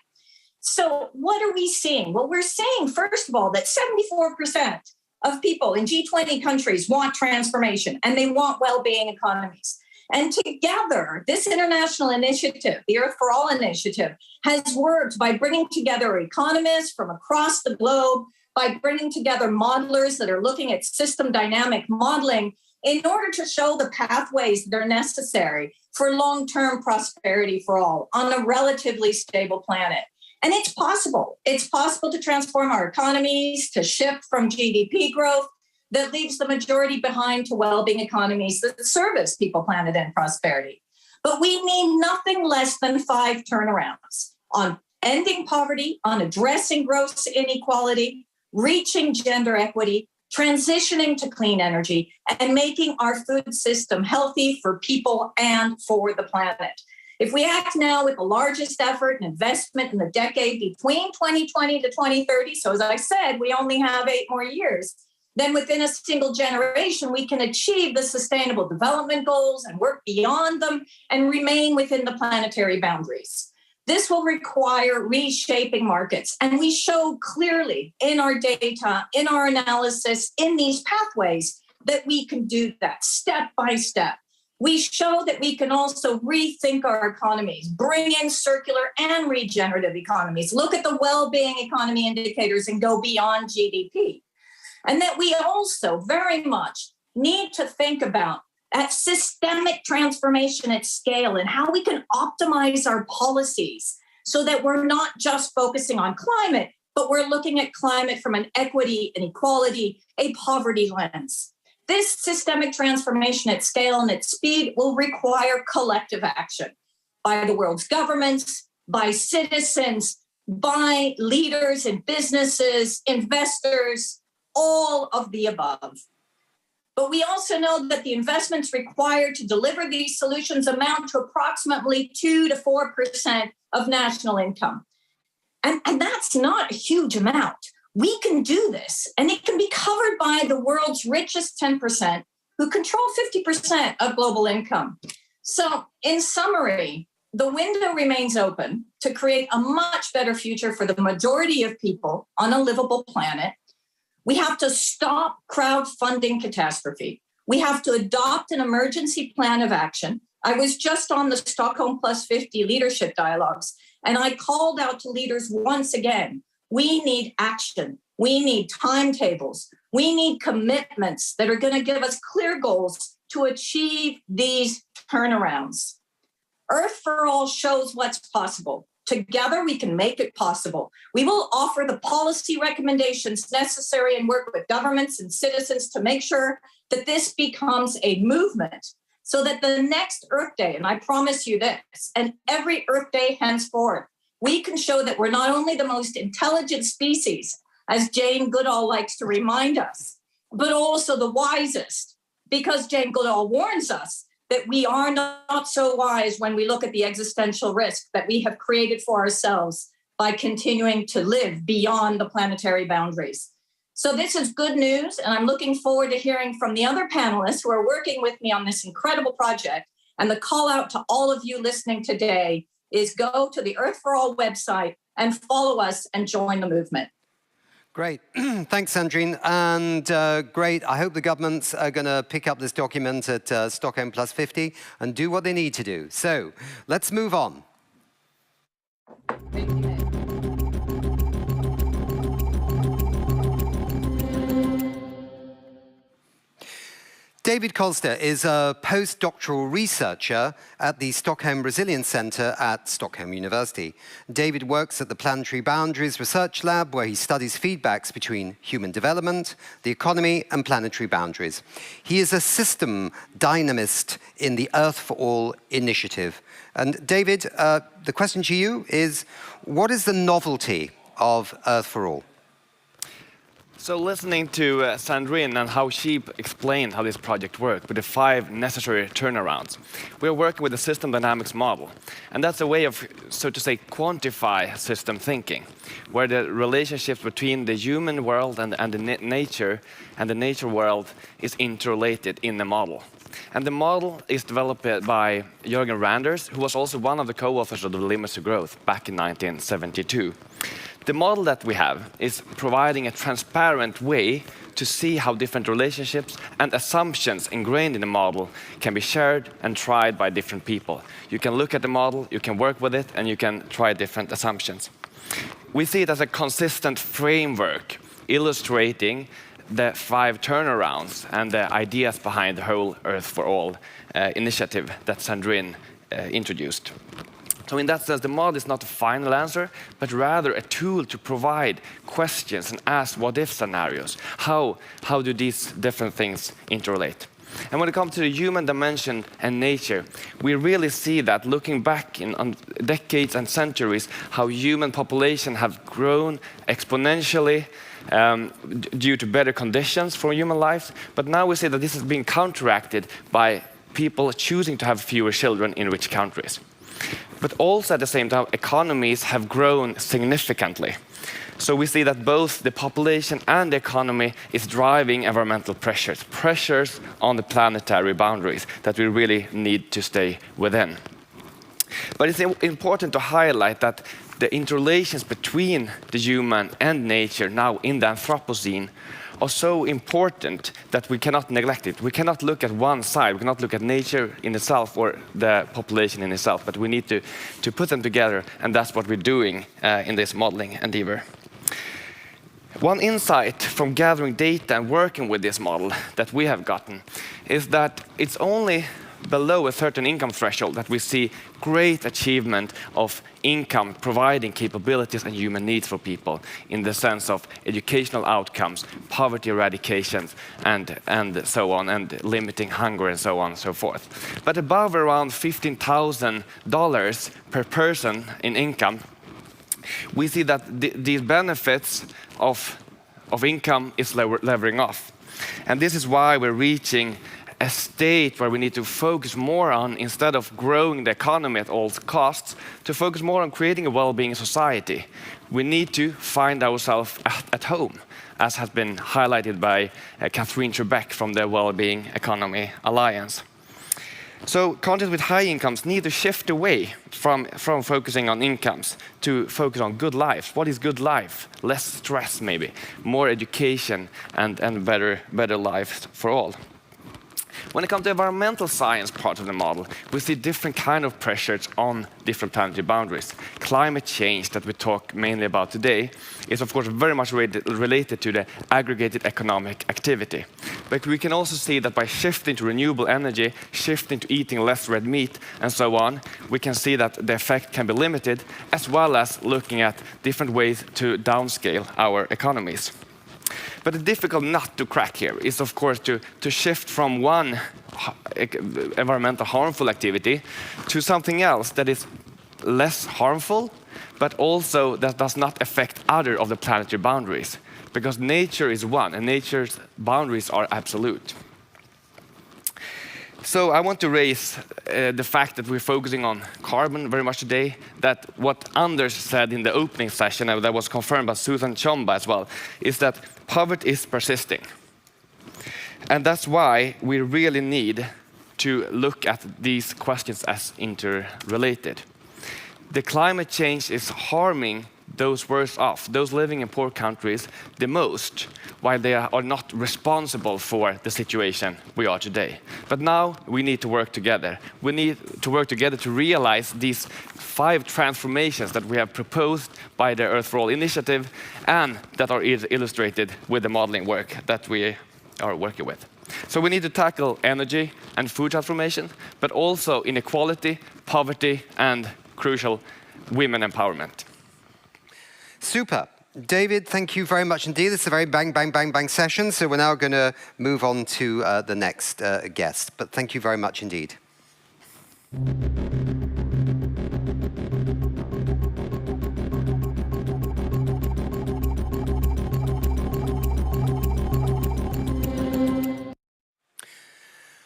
So what are we seeing? Well, we're seeing, first of all, that 74% of people in G20 countries want transformation, and they want well-being economies. And together, this international initiative, the Earth for All initiative, has worked by bringing together economists from across the globe, by bringing together modelers that are looking at system dynamic modeling in order to show the pathways that are necessary for long-term prosperity for all on a relatively stable planet. And it's possible. It's possible to transform our economies, to shift from GDP growth that leaves the majority behind to well-being economies that service people, planet, and prosperity. But we need nothing less than 5 turnarounds on ending poverty, on addressing gross inequality, reaching gender equity, transitioning to clean energy, and making our food system healthy for people and for the planet. If we act now with the largest effort and investment in the decade between 2020 to 2030, so as I said, we only have 8 more years, then within a single generation, we can achieve the Sustainable Development Goals and work beyond them and remain within the planetary boundaries. This will require reshaping markets. And we show clearly in our data, in our analysis, in these pathways, that we can do that step by step. We show that we can also rethink our economies, bring in circular and regenerative economies, look at the well-being economy indicators and go beyond GDP. And that we also very much need to think about that systemic transformation at scale and how we can optimize our policies so that we're not just focusing on climate, but we're looking at climate from an equity, an equality, a poverty lens. This systemic transformation at scale and at speed will require collective action by the world's governments, by citizens, by leaders in businesses, investors, all of the above. But we also know that the investments required to deliver these solutions amount to approximately 2 to 4% of national income. And that's not a huge amount. We can do this, and it can be covered by the world's richest 10% who control 50% of global income. So in summary, the window remains open to create a much better future for the majority of people on a livable planet. We have to stop crowdfunding catastrophe. We have to adopt an emergency plan of action I was just on the Stockholm Plus 50 leadership dialogues, and I called out to leaders once again, we need action. We need timetables. We need commitments that are going to give us clear goals to achieve these turnarounds. Earth for All shows what's possible. Together, we can make it possible. We will offer the policy recommendations necessary and work with governments and citizens to make sure that this becomes a movement so that the next Earth Day, and I promise you this, and every Earth Day henceforth, we can show that we're not only the most intelligent species, as Jane Goodall likes to remind us, but also the wisest, because Jane Goodall warns us that we are not so wise when we look at the existential risk that we have created for ourselves by continuing to live beyond the planetary boundaries. So this is good news, and I'm looking forward to hearing from the other panelists who are working with me on this incredible project. And the call out to all of you listening today is go to the Earth for All website and follow us and join the movement. Great. Thanks, Sandrine. And great. I hope the governments are going to pick up this document at Stockholm Plus 50 and do what they need to do. So let's move on. David Kolster is a postdoctoral researcher at the Stockholm Resilience Centre at Stockholm University. David works at the Planetary Boundaries Research Lab, where he studies feedbacks between human development, the economy, and planetary boundaries. He is a system dynamist in the Earth for All initiative. And David, the question to you is, what is the novelty of Earth for All? So listening to Sandrine and how she explained how this project worked with the 5 necessary turnarounds, we're working with a system dynamics model. And that's a way of, so to say, quantify system thinking, where the relationships between the human world and the nature world is interrelated in the model. And the model is developed by Jürgen Randers, who was also one of the co-authors of the Limits to Growth back in 1972. The model that we have is providing a transparent way to see how different relationships and assumptions ingrained in the model can be shared and tried by different people. You can look at the model, you can work with it, and you can try different assumptions. We see it as a consistent framework illustrating the 5 turnarounds and the ideas behind the whole Earth for All initiative that Sandrine introduced. So in that sense, the model is not a final answer, but rather a tool to provide questions and ask what-if scenarios. How do these different things interrelate? And when it comes to the human dimension and nature, we really see that looking back on decades and centuries, how human population have grown exponentially due to better conditions for human lives. But now we see that this is being counteracted by people choosing to have fewer children in rich countries. But also at the same time, economies have grown significantly. So we see that both the population and the economy is driving environmental pressures on the planetary boundaries that we really need to stay within. But it's important to highlight that the interrelations between the human and nature now in the Anthropocene are so important that we cannot neglect it. We cannot look at one side. We cannot look at nature in itself or the population in itself, but we need to put them together, and that's what we're doing in this modeling endeavor. One insight from gathering data and working with this model that we have gotten is that it's only below a certain income threshold that we see great achievement of income providing capabilities and human needs for people in the sense of educational outcomes, poverty eradication, and so on, and limiting hunger and so on and so forth. But above around $15,000 per person in income, we see that these benefits of income is levering off. And this is why we're reaching a state where we need to focus more on, instead of growing the economy at all costs, to focus more on creating a well-being society. We need to find ourselves at home, as has been highlighted by Catherine Trebek from the Wellbeing Economy Alliance. So countries with high incomes need to shift away from focusing on incomes to focus on good lives. What is good life? Less stress maybe, more education and better lives for all. When it comes to environmental science part of the model, we see different kind of pressures on different planetary boundaries. Climate change that we talk mainly about today is of course very much related to the aggregated economic activity. But we can also see that by shifting to renewable energy, shifting to eating less red meat and so on, we can see that the effect can be limited, as well as looking at different ways to downscale our economies. But the difficult nut to crack here is, of course, to shift from one environmental harmful activity to something else that is less harmful, but also that does not affect other of the planetary boundaries. Because nature is one, and nature's boundaries are absolute. So I want to raise the fact that we're focusing on carbon very much today, that what Anders said in the opening session, and that was confirmed by Susan Chomba as well, is that poverty is persisting. And that's why we really need to look at these questions as interrelated. The climate change is harming those worse off, those living in poor countries, the most, while they are not responsible for the situation we are today. But now we need to work together. We need to work together to realize these 5 transformations that we have proposed by the Earth for All initiative, and that are illustrated with the modeling work that we are working with. So we need to tackle energy and food transformation, but also inequality, poverty, and crucial, women empowerment. Super. David, thank you very much indeed. This is a very bang, bang, bang, bang session. So we're now going to move on to the next guest. But thank you very much indeed.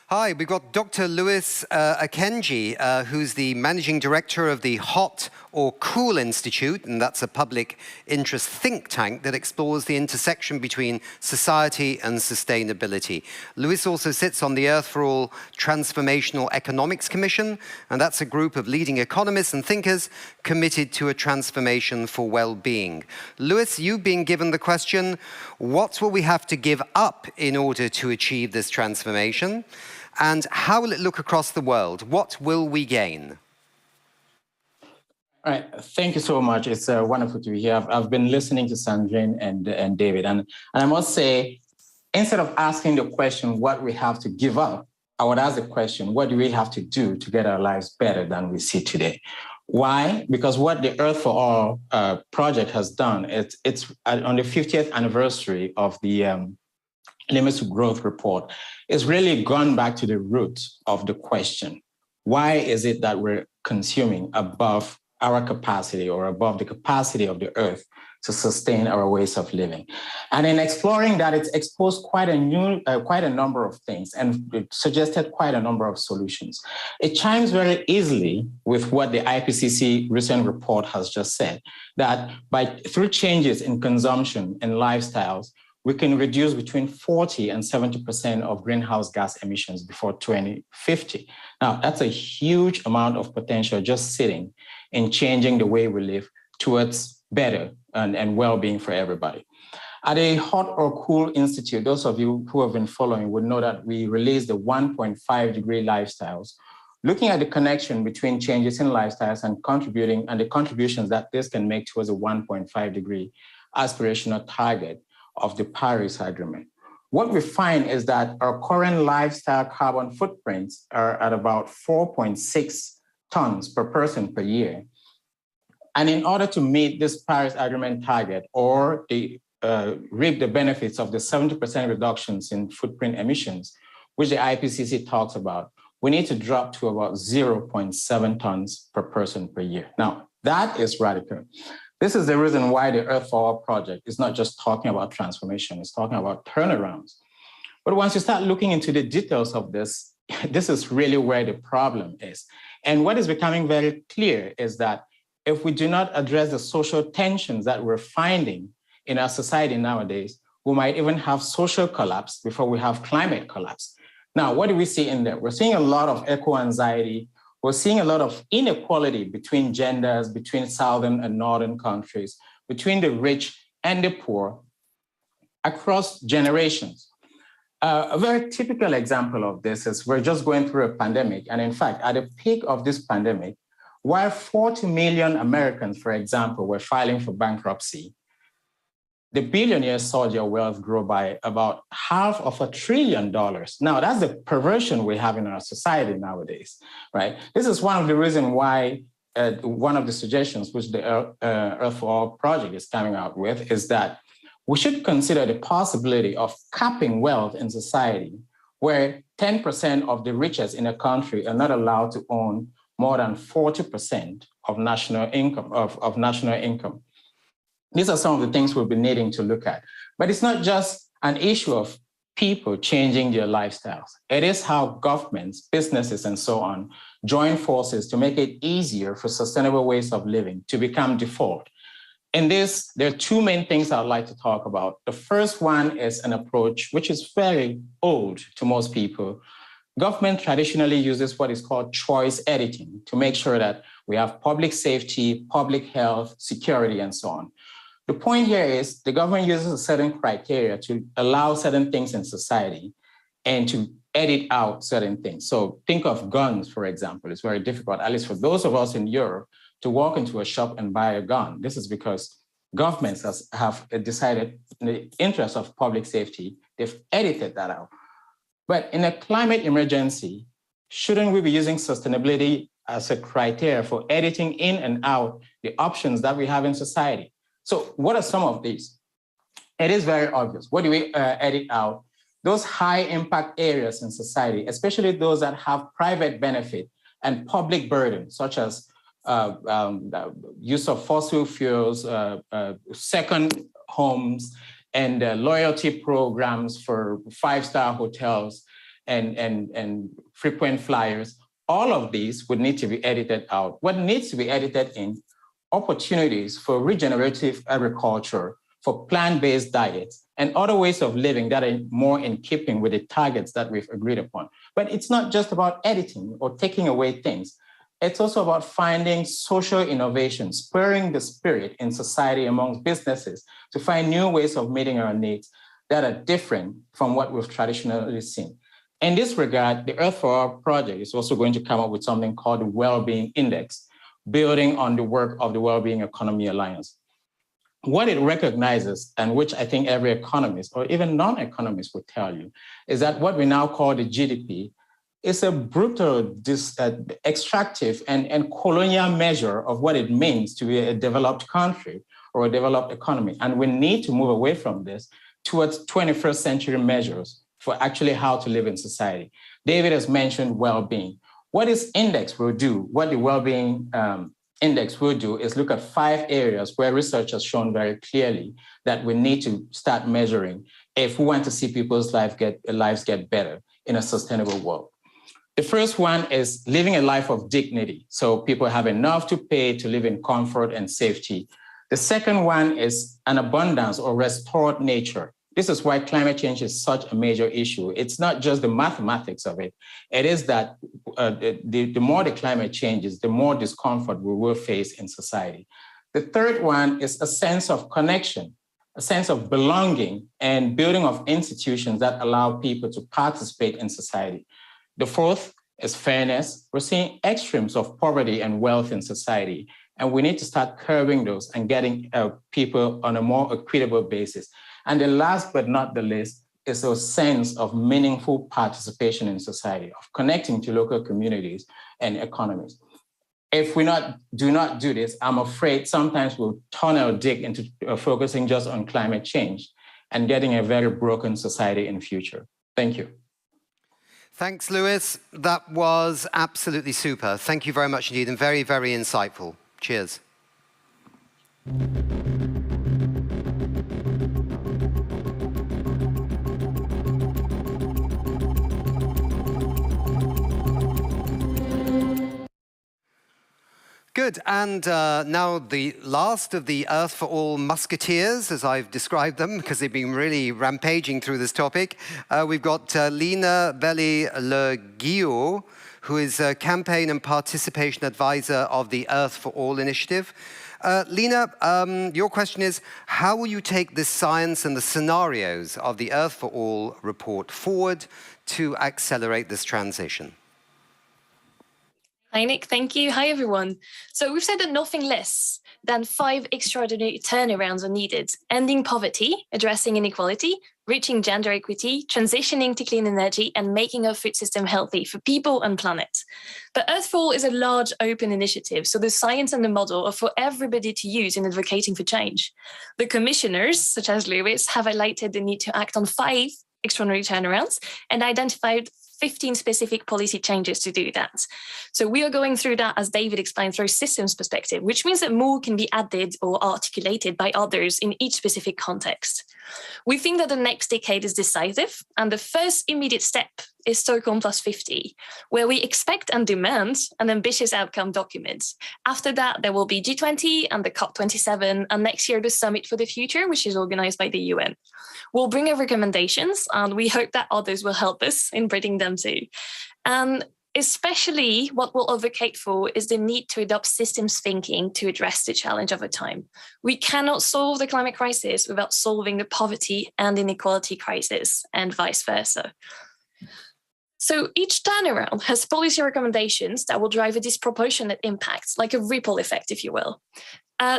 Hi, we've got Dr. Louis Akenji, who's the Managing Director of the Hot or Cool Institute, and that's a public interest think tank that explores the intersection between society and sustainability. Louis also sits on the Earth for All Transformational Economics Commission, and that's a group of leading economists and thinkers committed to a transformation for well-being. Louis, you've been given the question, what will we have to give up in order to achieve this transformation? And how will it look across the world? What will we gain? All right, thank you so much. It's wonderful to be here. I've been listening to Sandrine and David, and I must say, instead of asking the question, what we have to give up, I would ask the question, what do we have to do to get our lives better than we see today? Why? Because what the Earth for All project has done, it's on the 50th anniversary of the Limits to Growth report, it's really gone back to the root of the question. Why is it that we're consuming above our capacity or above the capacity of the Earth to sustain our ways of living? And in exploring that, it's exposed quite a number of things, and it suggested quite a number of solutions. It chimes very easily with what the IPCC recent report has just said, that through changes in consumption and lifestyles, we can reduce between 40 and 70% of greenhouse gas emissions before 2050. Now, that's a huge amount of potential just sitting in changing the way we live towards better and well-being for everybody. At the Hot or Cool Institute, those of you who have been following would know that we released the 1.5 degree lifestyles, looking at the connection between changes in lifestyles and the contributions that this can make towards a 1.5 degree aspirational target of the Paris Agreement. What we find is that our current lifestyle carbon footprints are at about 4.6 tons per person per year. And in order to meet this Paris Agreement target or reap the benefits of the 70% reductions in footprint emissions, which the IPCC talks about, we need to drop to about 0.7 tons per person per year. Now, that is radical. This is the reason why the Earth for All project is not just talking about transformation, it's talking about turnarounds. But once you start looking into the details of this, this is really where the problem is. And what is becoming very clear is that if we do not address the social tensions that we're finding in our society nowadays, we might even have social collapse before we have climate collapse. Now, what do we see in there? We're seeing a lot of eco-anxiety. We're seeing a lot of inequality between genders, between southern and northern countries, between the rich and the poor, across generations. A very typical example of this is we're just going through a pandemic. And in fact, at the peak of this pandemic, while 40 million Americans, for example, were filing for bankruptcy, the billionaires saw their wealth grow by about $500 billion. Now, that's the perversion we have in our society nowadays, right? This is one of the reasons why one of the suggestions which the Earth for All project is coming out with is that we should consider the possibility of capping wealth in society, where 10% of the richest in a country are not allowed to own more than 40% of national income. These are some of the things we'll be needing to look at. But it's not just an issue of people changing their lifestyles. It is how governments, businesses, and so on join forces to make it easier for sustainable ways of living to become default. In this, there are two main things I'd like to talk about. The first one is an approach which is very old to most people. Government traditionally uses what is called choice editing to make sure that we have public safety, public health, security, and so on. The point here is the government uses a certain criteria to allow certain things in society and to edit out certain things. So think of guns, for example. It's very difficult, at least for those of us in Europe, to walk into a shop and buy a gun. This is because governments have decided in the interest of public safety, they've edited that out. But in a climate emergency, shouldn't we be using sustainability as a criteria for editing in and out the options that we have in society? So what are some of these? It is very obvious. What do we edit out? Those high impact areas in society, especially those that have private benefit and public burden, such as use of fossil fuels, second homes, and loyalty programs for five-star hotels and frequent flyers. All of these would need to be edited out. What needs to be edited in? Opportunities for regenerative agriculture, for plant-based diets, and other ways of living that are more in keeping with the targets that we've agreed upon. But it's not just about editing or taking away things. It's also about finding social innovation, spurring the spirit in society amongst businesses to find new ways of meeting our needs that are different from what we've traditionally seen. In this regard, the Earth for All project is also going to come up with something called the Wellbeing Index, building on the work of the Wellbeing Economy Alliance. What it recognizes, and which I think every economist or even non-economist would tell you, is that what we now call the GDP is a brutal, extractive, and colonial measure of what it means to be a developed country or a developed economy. And we need to move away from this towards 21st century measures for actually how to live in society. David has mentioned well-being. What this index will do, what the Wellbeing Index will do, is look at 5 areas where research has shown very clearly that we need to start measuring if we want to see people's lives get better in a sustainable world. The first one is living a life of dignity, so people have enough to pay to live in comfort and safety. The second one is an abundance or restored nature. This is why climate change is such a major issue. It's not just the mathematics of it. It is that the more the climate changes, the more discomfort we will face in society. The third one is a sense of connection, a sense of belonging, and building of institutions that allow people to participate in society. The fourth is fairness. We're seeing extremes of poverty and wealth in society, and we need to start curbing those and getting people on a more equitable basis. And the last but not the least is a sense of meaningful participation in society, of connecting to local communities and economies. If we do not do this, I'm afraid sometimes we'll turn our dig into focusing just on climate change and getting a very broken society in the future. Thank you. Thanks, Lewis. That was absolutely super. Thank you very much indeed, and very, very insightful. Cheers. Good, and now the last of the Earth for All musketeers, as I've described them, because they've been really rampaging through this topic. We've got Lina Belli-Le-Guillot, who is a campaign and participation advisor of the Earth for All initiative. Lena, your question is, how will you take this science and the scenarios of the Earth for All report forward to accelerate this transition? Hi, Nick. Thank you. Hi, everyone. So we've said that nothing less than 5 extraordinary turnarounds are needed: ending poverty, addressing inequality, reaching gender equity, transitioning to clean energy, and making our food system healthy for people and planet. But Earth for All is a large, open initiative, so the science and the model are for everybody to use in advocating for change. The commissioners, such as Lewis, have highlighted the need to act on 5 extraordinary turnarounds and identified 15 specific policy changes to do that. So we are going through that, as David explained, through a systems perspective, which means that more can be added or articulated by others in each specific context. We think that the next decade is decisive, and the first immediate step is Stockholm Plus 50, where we expect and demand an ambitious outcome document. After that, there will be G20 and the COP27, and next year the Summit for the Future, which is organized by the UN. We'll bring our recommendations, and we hope that others will help us in bringing them too. And especially what we'll advocate for is the need to adopt systems thinking to address the challenge of our time. We cannot solve the climate crisis without solving the poverty and inequality crisis, and vice versa. So each turnaround has policy recommendations that will drive a disproportionate impact, like a ripple effect, if you will.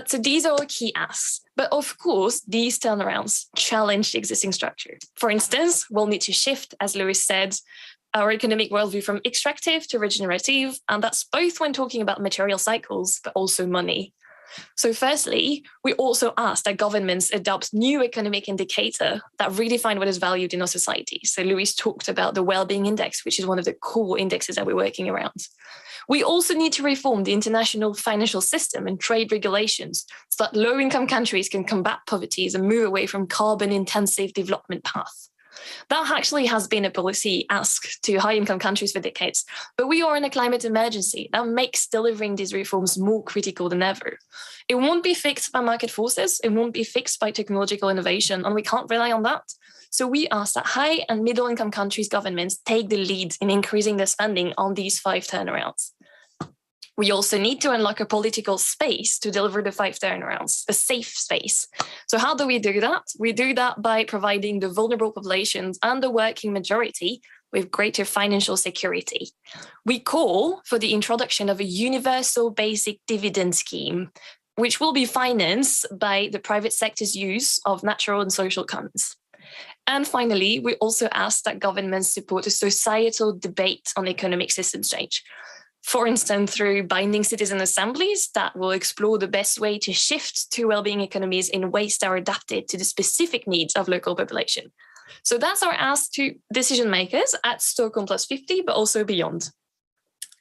So these are our key asks. But of course, these turnarounds challenge the existing structure. For instance, we'll need to shift, as Lewis said, our economic worldview from extractive to regenerative, and that's both when talking about material cycles, but also money. So firstly, we also ask that governments adopt new economic indicators that redefine what is valued in our society. So Louis talked about the well-being index, which is one of the core indexes that we're working around. We also need to reform the international financial system and trade regulations so that low-income countries can combat poverty and move away from carbon-intensive development paths. That actually has been a policy asked to high-income countries for decades, but we are in a climate emergency that makes delivering these reforms more critical than ever. It won't be fixed by market forces, it won't be fixed by technological innovation, and we can't rely on that. So we ask that high and middle-income countries' governments take the lead in increasing their spending on these 5 turnarounds. We also need to unlock a political space to deliver the 5 turnarounds, a safe space. So how do we do that? We do that by providing the vulnerable populations and the working majority with greater financial security. We call for the introduction of a universal basic dividend scheme, which will be financed by the private sector's use of natural and social commons. And finally, we also ask that governments support a societal debate on economic systems change. For instance, through binding citizen assemblies that will explore the best way to shift to well-being economies in ways that are adapted to the specific needs of local population. So that's our ask to decision makers at Stockholm Plus 50, but also beyond.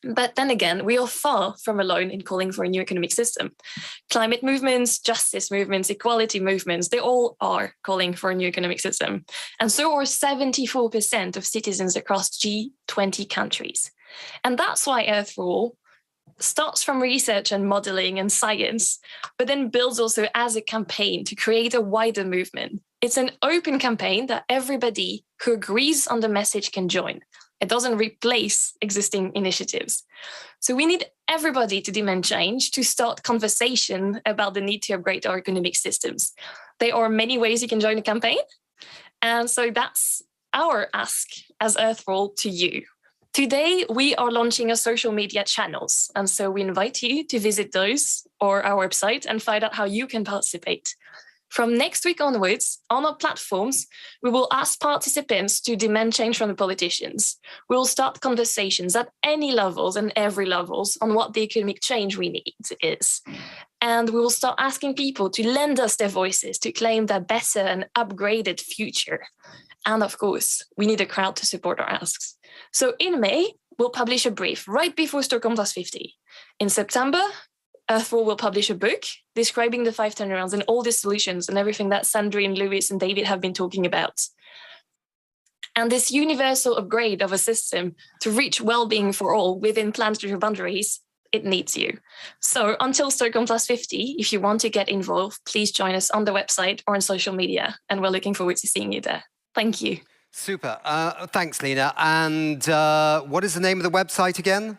But then again, we are far from alone in calling for a new economic system. Climate movements, justice movements, equality movements, they all are calling for a new economic system. And so are 74% of citizens across G20 countries. And that's why Earth for All starts from research and modeling and science, but then builds also as a campaign to create a wider movement. It's an open campaign that everybody who agrees on the message can join. It doesn't replace existing initiatives. So we need everybody to demand change, to start conversation about the need to upgrade our economic systems. There are many ways you can join the campaign. And so that's our ask as Earth for All to you. Today, we are launching our social media channels. And so we invite you to visit those or our website and find out how you can participate. From next week onwards, on our platforms, we will ask participants to demand change from the politicians. We will start conversations at any levels and every levels on what the economic change we need is. And we will start asking people to lend us their voices to claim their better and upgraded future. And of course, we need a crowd to support our asks. So in May, we'll publish a brief right before Stockholm Plus 50. In September, Earth for All will publish a book describing the 5 turnarounds and all the solutions and everything that Sandrine, Lewis, and David have been talking about. And this universal upgrade of a system to reach well-being for all within planetary boundaries, it needs you. So until Stockholm Plus 50, if you want to get involved, please join us on the website or on social media. And we're looking forward to seeing you there. Thank you. Super. Thanks, Lena. And what is the name of the website again?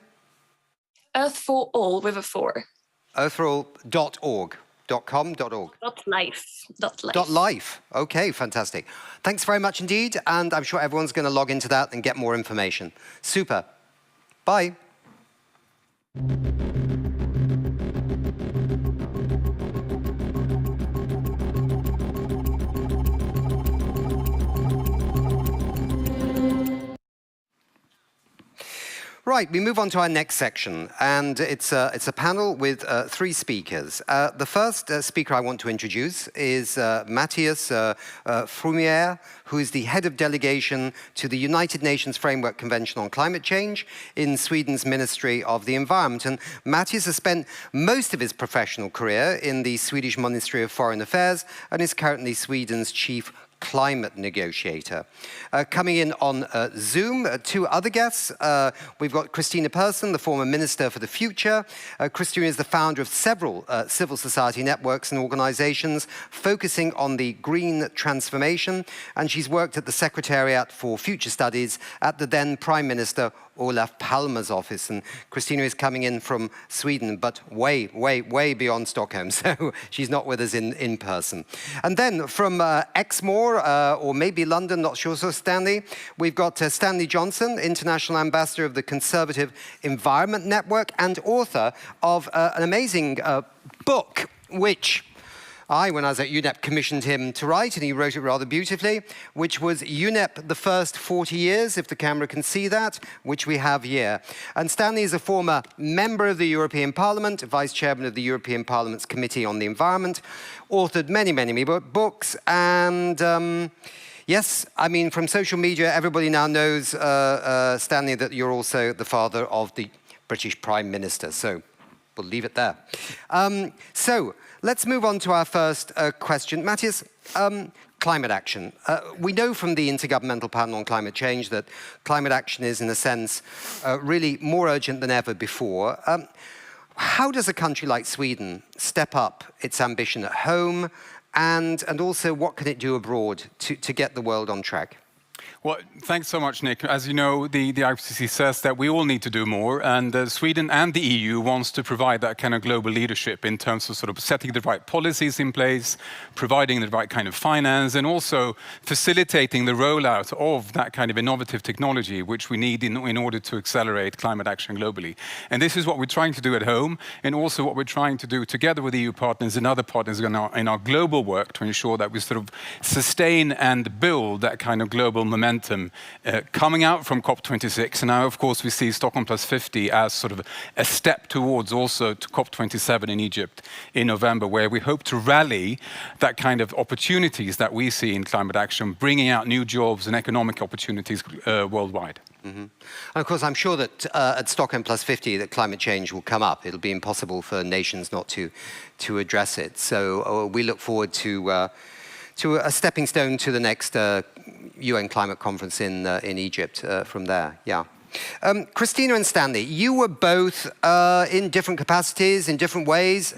Earth for All with a 4. earthroll.org. .com, .org. .life. .life. Okay, fantastic. Thanks very much indeed, and I'm sure everyone's going to log into that and get more information. Super. Bye. Right, we move on to our next section, and it's a panel with 3 speakers. The first speaker I want to introduce is Matthias Frumière, who is the head of delegation to the United Nations Framework Convention on Climate Change in Sweden's Ministry of the Environment. And Matthias has spent most of his professional career in the Swedish Ministry of Foreign Affairs and is currently Sweden's chief climate negotiator. Coming in on Zoom, 2 other guests. We've got Christina Persson, the former Minister for the Future. Christina is the founder of several civil society networks and organizations focusing on the green transformation, and she's worked at the Secretariat for Future Studies at the then Prime Minister Olof Palme's office. And Christina is coming in from Sweden, but way, way, way beyond Stockholm, so she's not with us in person. And then from Exmoor, or maybe London, not sure, so Stanley, we've got Stanley Johnson, International Ambassador of the Conservative Environment Network and author of an amazing book, which when I was at UNEP, commissioned him to write, and he wrote it rather beautifully, which was UNEP, the First 40 Years, if the camera can see that, which we have here. And Stanley is a former member of the European Parliament, vice chairman of the European Parliament's Committee on the Environment, authored many, many books, and yes, I mean, from social media, everybody now knows, Stanley, that you're also the father of the British Prime Minister, so we'll leave it there. So let's move on to our first question. Matthias, climate action. We know from the Intergovernmental Panel on Climate Change that climate action is, in a sense, really more urgent than ever before. How does a country like Sweden step up its ambition at home, and also what can it do abroad to get the world on track? Well, thanks so much, Nick. As you know, the IPCC says that we all need to do more, and Sweden and the EU wants to provide that kind of global leadership in terms of sort of setting the right policies in place, providing the right kind of finance, and also facilitating the rollout of that kind of innovative technology which we need in order to accelerate climate action globally. And this is what we're trying to do at home, and also what we're trying to do together with EU partners and other partners in our global work to ensure that we sort of sustain and build that kind of global momentum coming out from COP26. And now, of course, we see Stockholm Plus 50 as sort of a step towards also to COP27 in Egypt in November, where we hope to rally that kind of opportunities that we see in climate action, bringing out new jobs and economic opportunities worldwide. Mm-hmm. And of course, I'm sure that at Stockholm Plus 50 that climate change will come up. It'll be impossible for nations not to address it. So we look forward to a stepping stone to the next UN climate conference in Egypt from there, yeah. Christina and Stanley, you were both in different capacities, in different ways,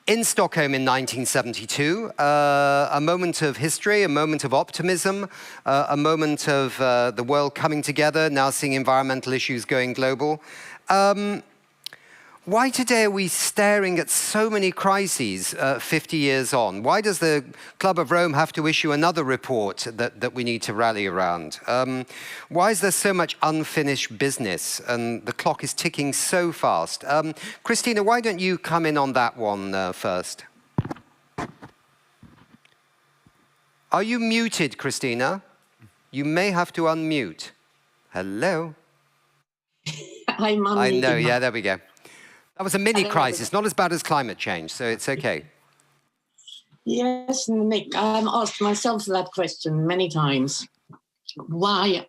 in Stockholm in 1972, a moment of history, a moment of optimism, a moment of the world coming together, now seeing environmental issues going global. Why today are we staring at so many crises 50 years on? Why does the Club of Rome have to issue another report that we need to rally around? Why is there so much unfinished business and the clock is ticking so fast? Christina, why don't you come in on that one first? Are you muted, Christina? You may have to unmute. Hello? I'm unmuted. I know, yeah, there we go. That was a mini crisis, not as bad as climate change, so it's okay. Yes, Nick, I've asked myself that question many times. Why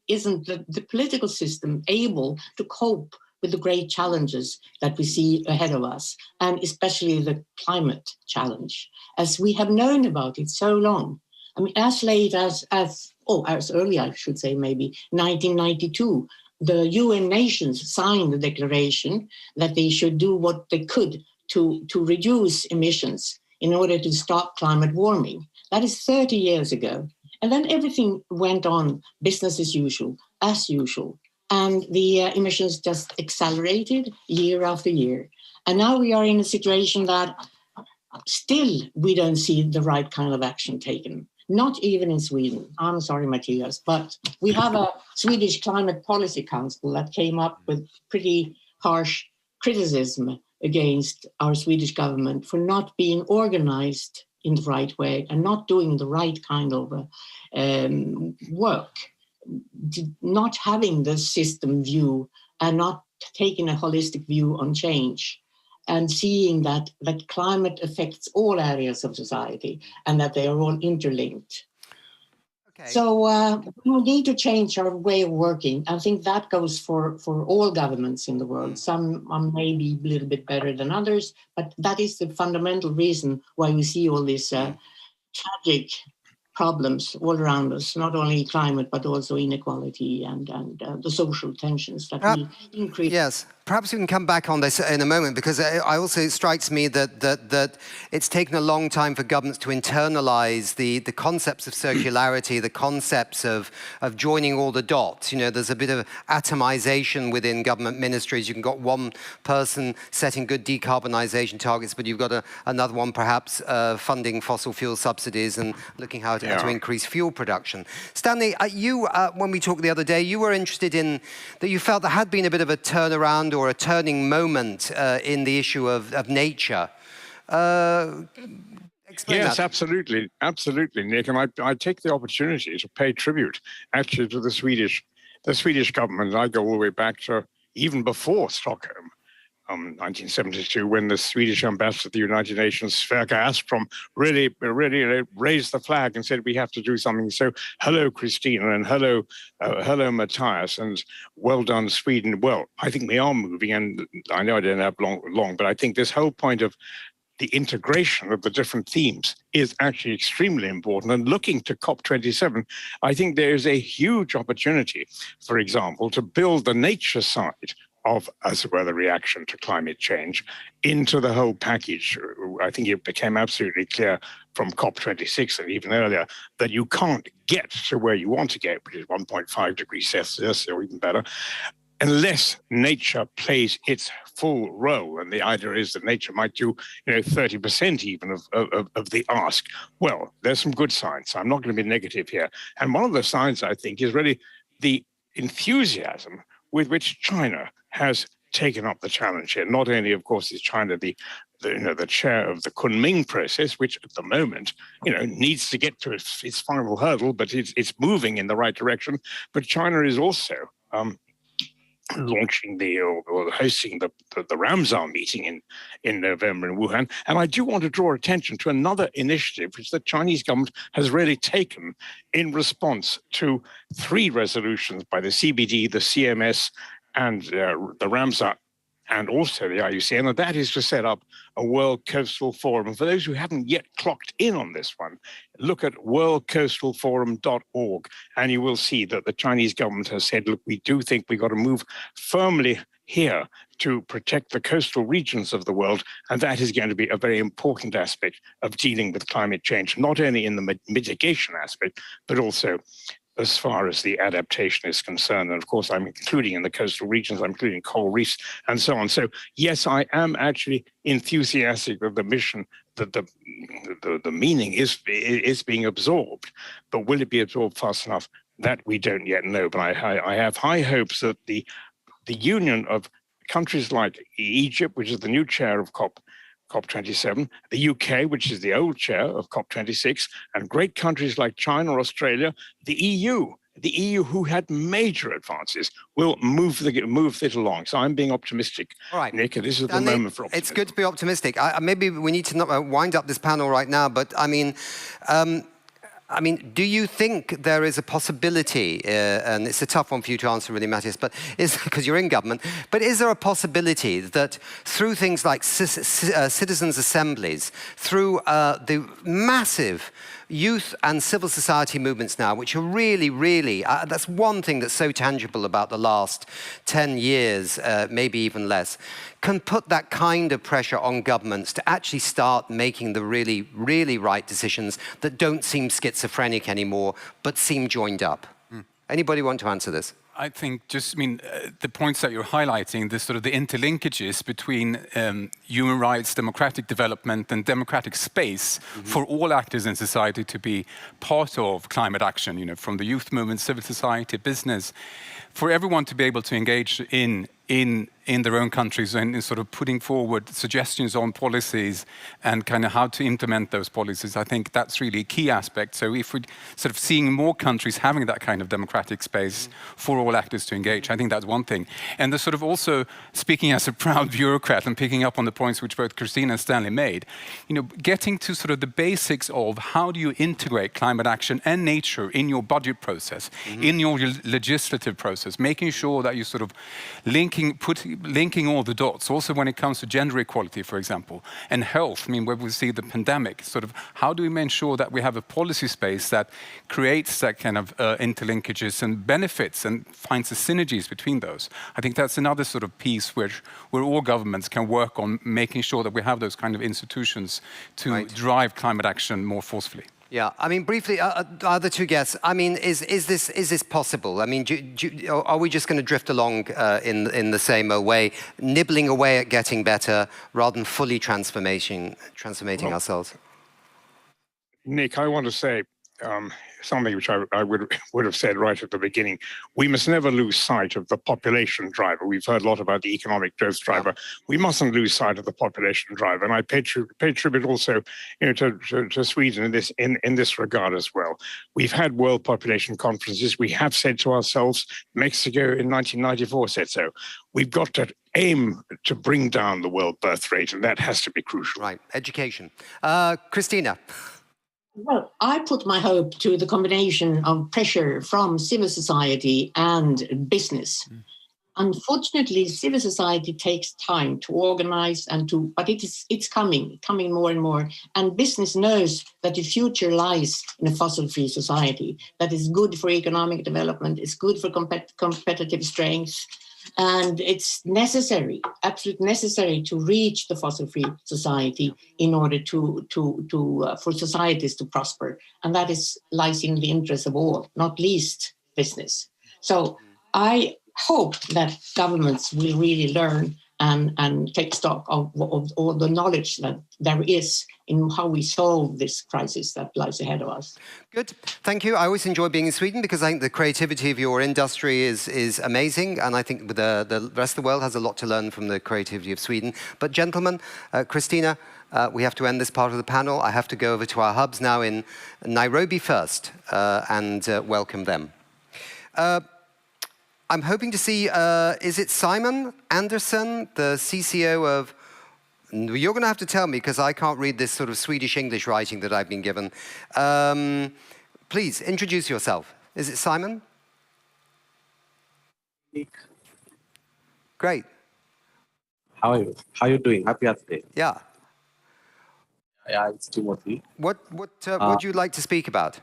isn't the political system able to cope with the great challenges that we see ahead of us, and especially the climate challenge, as we have known about it so long? I mean, as late as early, I should say, maybe 1992, the UN nations signed the declaration that they should do what they could to reduce emissions in order to stop climate warming. That is 30 years ago. And then everything went on business as usual. And the emissions just accelerated year after year. And now we are in a situation that still we don't see the right kind of action taken. Not even in Sweden. I'm sorry, Matthias, but we have a Swedish Climate Policy Council that came up with pretty harsh criticism against our Swedish government for not being organized in the right way and not doing the right kind of work, not having the system view and not taking a holistic view on change, and seeing that climate affects all areas of society and that they are all interlinked. Okay. So we need to change our way of working. I think that goes for all governments in the world. Some are maybe a little bit better than others, but that is the fundamental reason why we see all these tragic problems all around us, not only climate, but also inequality and the social tensions that we increase. Yes, perhaps we can come back on this in a moment, because it strikes me that it's taken a long time for governments to internalize the concepts of circularity, the concepts of joining all the dots. You know, there's a bit of atomization within government ministries. You've got one person setting good decarbonization targets, but you've got another one perhaps funding fossil fuel subsidies and looking how to increase fuel production. Stanley, you, when we talked the other day, you were interested in that you felt there had been a bit of a turnaround or a turning moment in the issue of nature. Yes, absolutely, Nick. And I take the opportunity to pay tribute actually to the Swedish government. I go all the way back to even before Stockholm. 1972, when the Swedish ambassador to the United Nations, Sverker Asprom, really raised the flag and said we have to do something. So hello, Christina, and hello, Matthias, and well done, Sweden. Well, I think we are moving, and I know I don't have long, but I think this whole point of the integration of the different themes is actually extremely important. And looking to COP27, I think there is a huge opportunity, for example, to build the nature side of, as it were, the reaction to climate change into the whole package. I think it became absolutely clear from COP26 and even earlier that you can't get to where you want to get, which is 1.5 degrees Celsius or even better, unless nature plays its full role. And the idea is that nature might do 30% even of the ask. Well, there's some good signs. I'm not going to be negative here. And one of the signs, I think, is really the enthusiasm with which China has taken up the challenge here. Not only, of course, is China the chair of the Kunming process, which at the moment, needs to get to its final hurdle, but it's moving in the right direction. But China is also launching or hosting the Ramsar meeting in November in Wuhan. And I do want to draw attention to another initiative which the Chinese government has really taken in response to 3 resolutions by the CBD, the CMS, and the Ramsar, and also the IUCN, and that is to set up a World Coastal Forum. And for those who haven't yet clocked in on this one, look at worldcoastalforum.org, and you will see that the Chinese government has said, look, we do think we've got to move firmly here to protect the coastal regions of the world, and that is going to be a very important aspect of dealing with climate change, not only in the mitigation aspect, but also as far as the adaptation is concerned. And of course, I'm including in the coastal regions, I'm including coral reefs and so on. So yes, I am actually enthusiastic of the mission, that the meaning is being absorbed, but will it be absorbed fast enough? That we don't yet know. But I have high hopes that the union of countries like Egypt, which is the new chair of COP27, the UK, which is the old chair of COP26, and great countries like China or Australia, the EU, who had major advances, will move it along. So I'm being optimistic. All right, Nick, this is the moment for optimism. It's good to be optimistic. Maybe we need to not wind up this panel right now, but I mean, do you think there is a possibility, and it's a tough one for you to answer really, Matthias, but because you're in government, but is there a possibility that through things like citizens' assemblies, through the massive youth and civil society movements now, which are really, that's one thing that's so tangible about the last 10 years, maybe even less, can put that kind of pressure on governments to actually start making the really right decisions that don't seem schizophrenic anymore, but seem joined up? Anybody want to answer this? I think the points that you're highlighting, the sort of the interlinkages between human rights, democratic development, and democratic space for all actors in society to be part of climate action. From the youth movement, civil society, business, for everyone to be able to engage in their own countries and in sort of putting forward suggestions on policies and kind of how to implement those policies. I think that's really a key aspect. So if we're sort of seeing more countries having that kind of democratic space for all actors to engage, I think that's one thing. And the sort of also, speaking as a proud bureaucrat and picking up on the points which both Christina and Stanley made, getting to sort of the basics of how do you integrate climate action and nature in your budget process, in your legislative process, making sure that you sort of linking all the dots, also when it comes to gender equality, for example, and health. Where we see the pandemic, sort of how do we make sure that we have a policy space that creates that kind of interlinkages and benefits and finds the synergies between those? I think that's another sort of piece where all governments can work on making sure that we have those kind of institutions to drive climate action more forcefully. Yeah, briefly, other two guests. Is this possible? Are we just going to drift along in the same way, nibbling away at getting better rather than fully transformating ourselves? Nick, I want to say something which I would have said right at the beginning. We must never lose sight of the population driver. We've heard a lot about the economic growth driver. Yeah. We mustn't lose sight of the population driver. And I pay tribute also to Sweden in this regard as well. We've had world population conferences. We have said to ourselves, Mexico in 1994 said so. We've got to aim to bring down the world birth rate, and that has to be crucial. Right, education. Christina. Well, I put my hope to the combination of pressure from civil society and business. Unfortunately, civil society takes time to organize but it's coming more and more. And business knows that the future lies in a fossil-free society. That is good for economic development, it's good for competitive strength, and it's necessary, absolutely necessary, to reach the fossil-free society in order for societies to prosper. And that lies in the interest of all, not least business. So I hope that governments will really learn and take stock of all the knowledge that there is in how we solve this crisis that lies ahead of us. Good, thank you. I always enjoy being in Sweden because I think the creativity of your industry is amazing, and I think the rest of the world has a lot to learn from the creativity of Sweden. But gentlemen, Christina, we have to end this part of the panel. I have to go over to our hubs now in Nairobi first and welcome them. I'm hoping to see, is it Simon Anderson, the CCO of... You're going to have to tell me because I can't read this sort of Swedish English writing that I've been given. Please, introduce yourself. Is it Simon? Great. How are you? How are you doing? Happy Earth Day. Yeah. Yeah, it's Timothy. What would you like to speak about?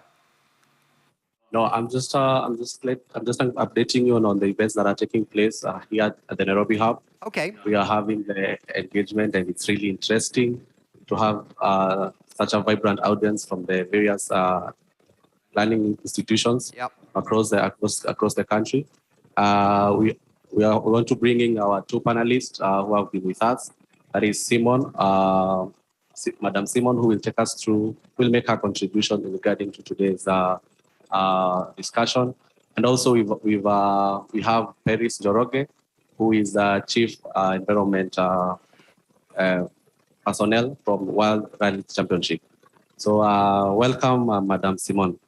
No, I'm just updating you on the events that are taking place here at the Nairobi Hub. Okay. We are having the engagement, and it's really interesting to have such a vibrant audience from the various planning institutions across the country. We want to bring in our two panelists who have been with us. That is Simon, Madam Simon, who will take us through, will make her contribution regarding to today's discussion. And also we have Paris Joroge, who is the Chief Environment Personnel from World Rally Championship. So welcome, Madam Simon.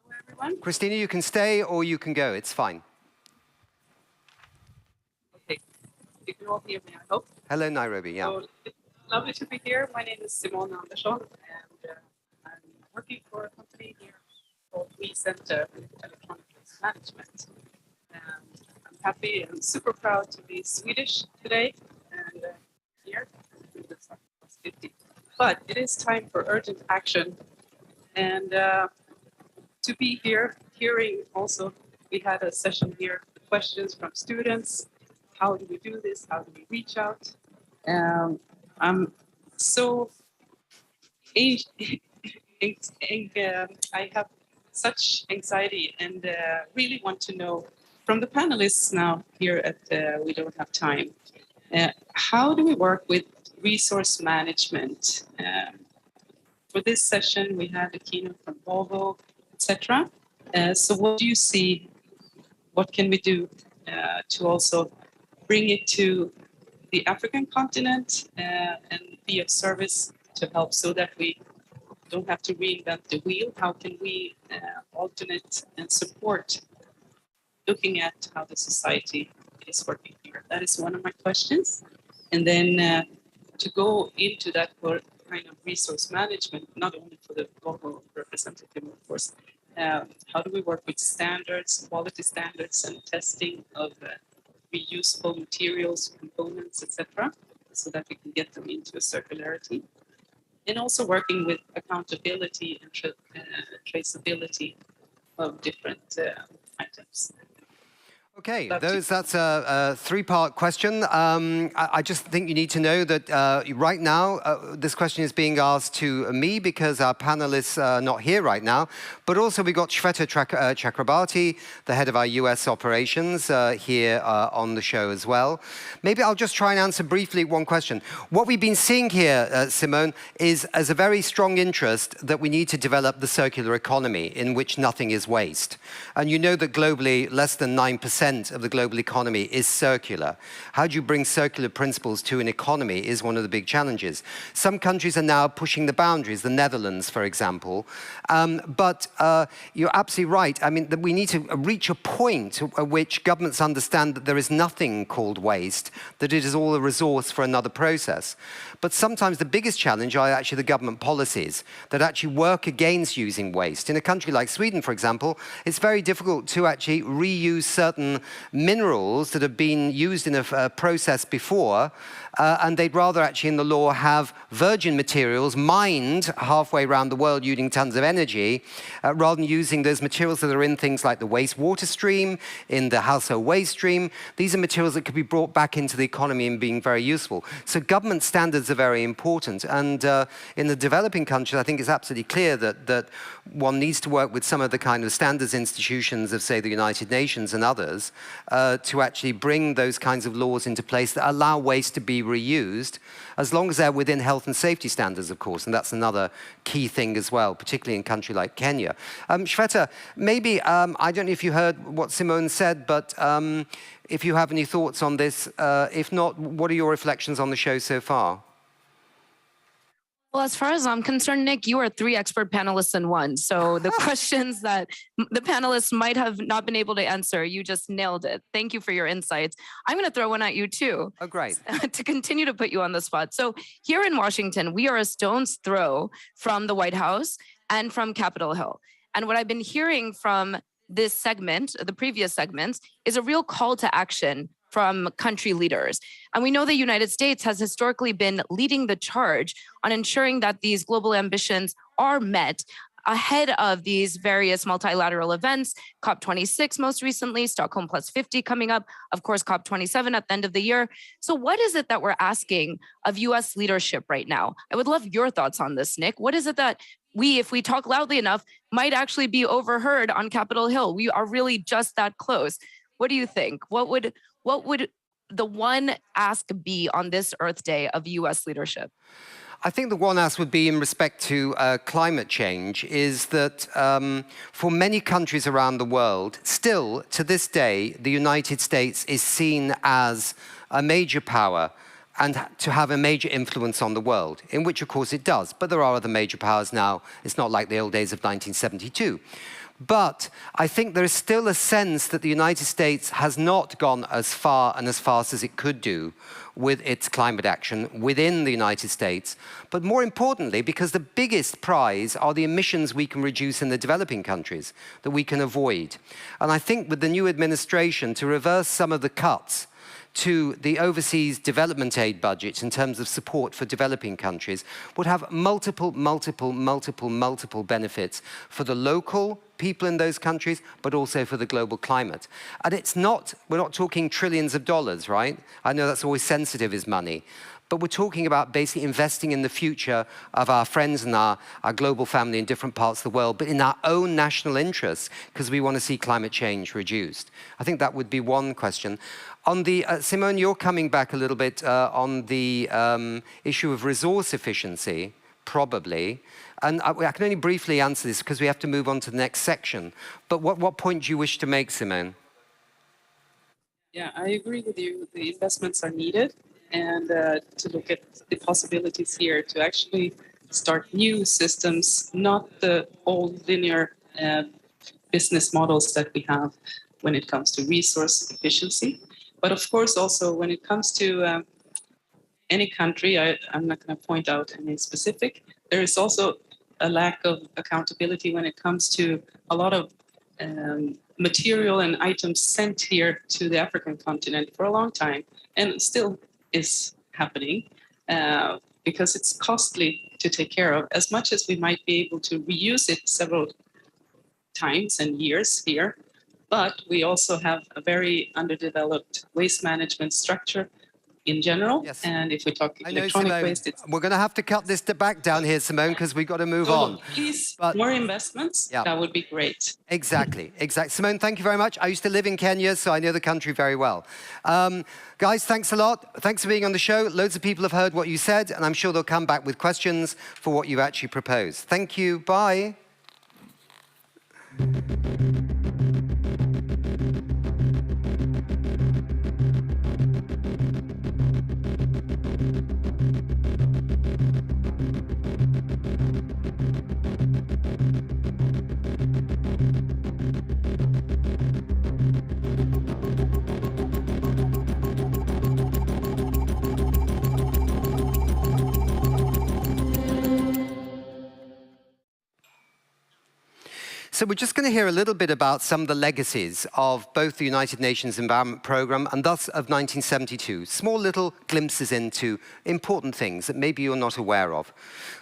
Hello, everyone. Christina, you can stay or you can go. It's fine. Okay. You can all hear me, I hope. Hello, Nairobi. Yeah. So, it's lovely to be here. My name is Simone Andersson, and I'm working for a company here called We Center for Electronic Waste Management. And I'm happy and super proud to be Swedish today and here. But it is time for urgent action, and to be here, hearing also, we had a session here, questions from students. How do we do this? How do we reach out? I'm so I have such anxiety and really want to know from the panelists now here at We Don't Have Time, how do we work with resource management? For this session, we had a keynote from Volvo, etc. So what do you see? What can we do to also bring it to the African continent and be of service to help so that we don't have to reinvent the wheel? How can we alternate and support looking at how the society is working here? That is one of my questions. And then to go into that kind of resource management, not only for the local representative, of course, how do we work with standards, quality standards and testing of reusable materials, components, etc., so that we can get them into a circularity? And also working with accountability and traceability of different items. Okay, that's a three-part question. I just think you need to know that right now, this question is being asked to me because our panelists are not here right now, but also we got Shweta Chakrabarti, the head of our US operations, here on the show as well. Maybe I'll just try and answer briefly one question. What we've been seeing here, Simone, is as a very strong interest that we need to develop the circular economy in which nothing is waste. And you know that globally, less than 9% of the global economy is circular. How do you bring circular principles to an economy is one of the big challenges. Some countries are now pushing the boundaries, the Netherlands, for example. But you're absolutely right. I mean, we need to reach a point at which governments understand that there is nothing called waste, that it is all a resource for another process. But sometimes the biggest challenge are actually the government policies that actually work against using waste. In a country like Sweden, for example, it's very difficult to actually reuse certain minerals that have been used in a process before, and they'd rather actually in the law have virgin materials mined halfway around the world using tons of energy, rather than using those materials that are in things like the wastewater stream, in the household waste stream. These are materials that could be brought back into the economy and being very useful. So government standards are very important. And in the developing countries, I think it's absolutely clear that one needs to work with some of the kind of standards institutions of, say, the United Nations and others to actually bring those kinds of laws into place that allow waste to be reused, as long as they're within health and safety standards, of course, and that's another key thing as well, particularly in a country like Kenya. Shweta, maybe, I don't know if you heard what Simone said, but if you have any thoughts on this, if not, what are your reflections on the show so far? Well, as far as I'm concerned, Nick, you are 3 expert panelists in one. So the questions that the panelists might have not been able to answer, you just nailed it. Thank you for your insights. I'm going to throw one at you too. Oh, great. To continue to put you on the spot. So here in Washington, we are a stone's throw from the White House and from Capitol Hill. And what I've been hearing from this segment, the previous segments, is a real call to action from country leaders. And we know the United States has historically been leading the charge on ensuring that these global ambitions are met ahead of these various multilateral events, COP26 most recently, Stockholm Plus 50 coming up, of course, COP27 at the end of the year. So what is it that we're asking of US leadership right now? I would love your thoughts on this, Nick. What is it that we, if we talk loudly enough, might actually be overheard on Capitol Hill? We are really just that close. What do you think? What would the one ask be on this Earth Day of US leadership? I think the one ask would be in respect to climate change is that for many countries around the world, still to this day, the United States is seen as a major power and to have a major influence on the world, in which of course it does. But there are other major powers now. It's not like the old days of 1972. But I think there is still a sense that the United States has not gone as far and as fast as it could do with its climate action within the United States. But more importantly, because the biggest prize are the emissions we can reduce in the developing countries, that we can avoid. And I think with the new administration, to reverse some of the cuts to the overseas development aid budgets in terms of support for developing countries would have multiple benefits for the local people in those countries, but also for the global climate. And it's not, we're not talking trillions of dollars, right? I know that's always sensitive as money, but we're talking about basically investing in the future of our friends and our global family in different parts of the world, but in our own national interests, because we want to see climate change reduced. I think that would be one question. On the, Simone, you're coming back a little bit on the issue of resource efficiency, probably. And I can only briefly answer this because we have to move on to the next section. But what point do you wish to make, Simone? Yeah, I agree with you. The investments are needed, and to look at the possibilities here to actually start new systems, not the old linear business models that we have when it comes to resource efficiency. But of course, also when it comes to any country, I'm not going to point out any specific, there is also a lack of accountability when it comes to a lot of material and items sent here to the African continent for a long time, and still is happening because it's costly to take care of. As much as we might be able to reuse it several times and years here, but we also have a very underdeveloped waste management structure in general. Yes. And if we talk electronic waste, we're going to have to cut this back down here, Simone, because we've got to move on. Please, more investments, that would be great. Exactly. Simone, thank you very much. I used to live in Kenya, so I know the country very well. Guys, thanks a lot. Thanks for being on the show. Loads of people have heard what you said, and I'm sure they'll come back with questions for what you actually proposed. Thank you. Bye. So we're just going to hear a little bit about some of the legacies of both the United Nations Environment Programme and thus of 1972. Small little glimpses into important things that maybe you're not aware of.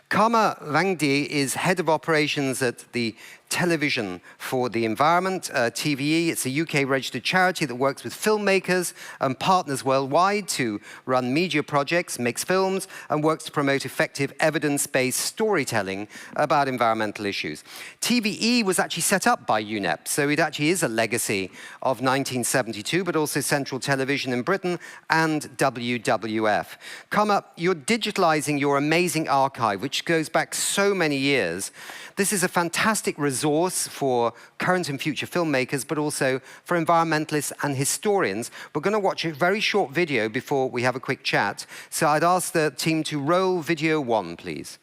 Karma Wangdi is head of operations at the Television for the Environment, TVE. It's a UK-registered charity that works with filmmakers and partners worldwide to run media projects, makes films, and works to promote effective evidence-based storytelling about environmental issues. TVE was actually set up by UNEP, so it actually is a legacy of 1972, but also Central Television in Britain and WWF. Karma, you're digitalizing your amazing archive, which goes back so many years. This is a fantastic resource for current and future filmmakers, but also for environmentalists and historians. We're going to watch a very short video before we have a quick chat. So I'd ask the team to roll video 1, please.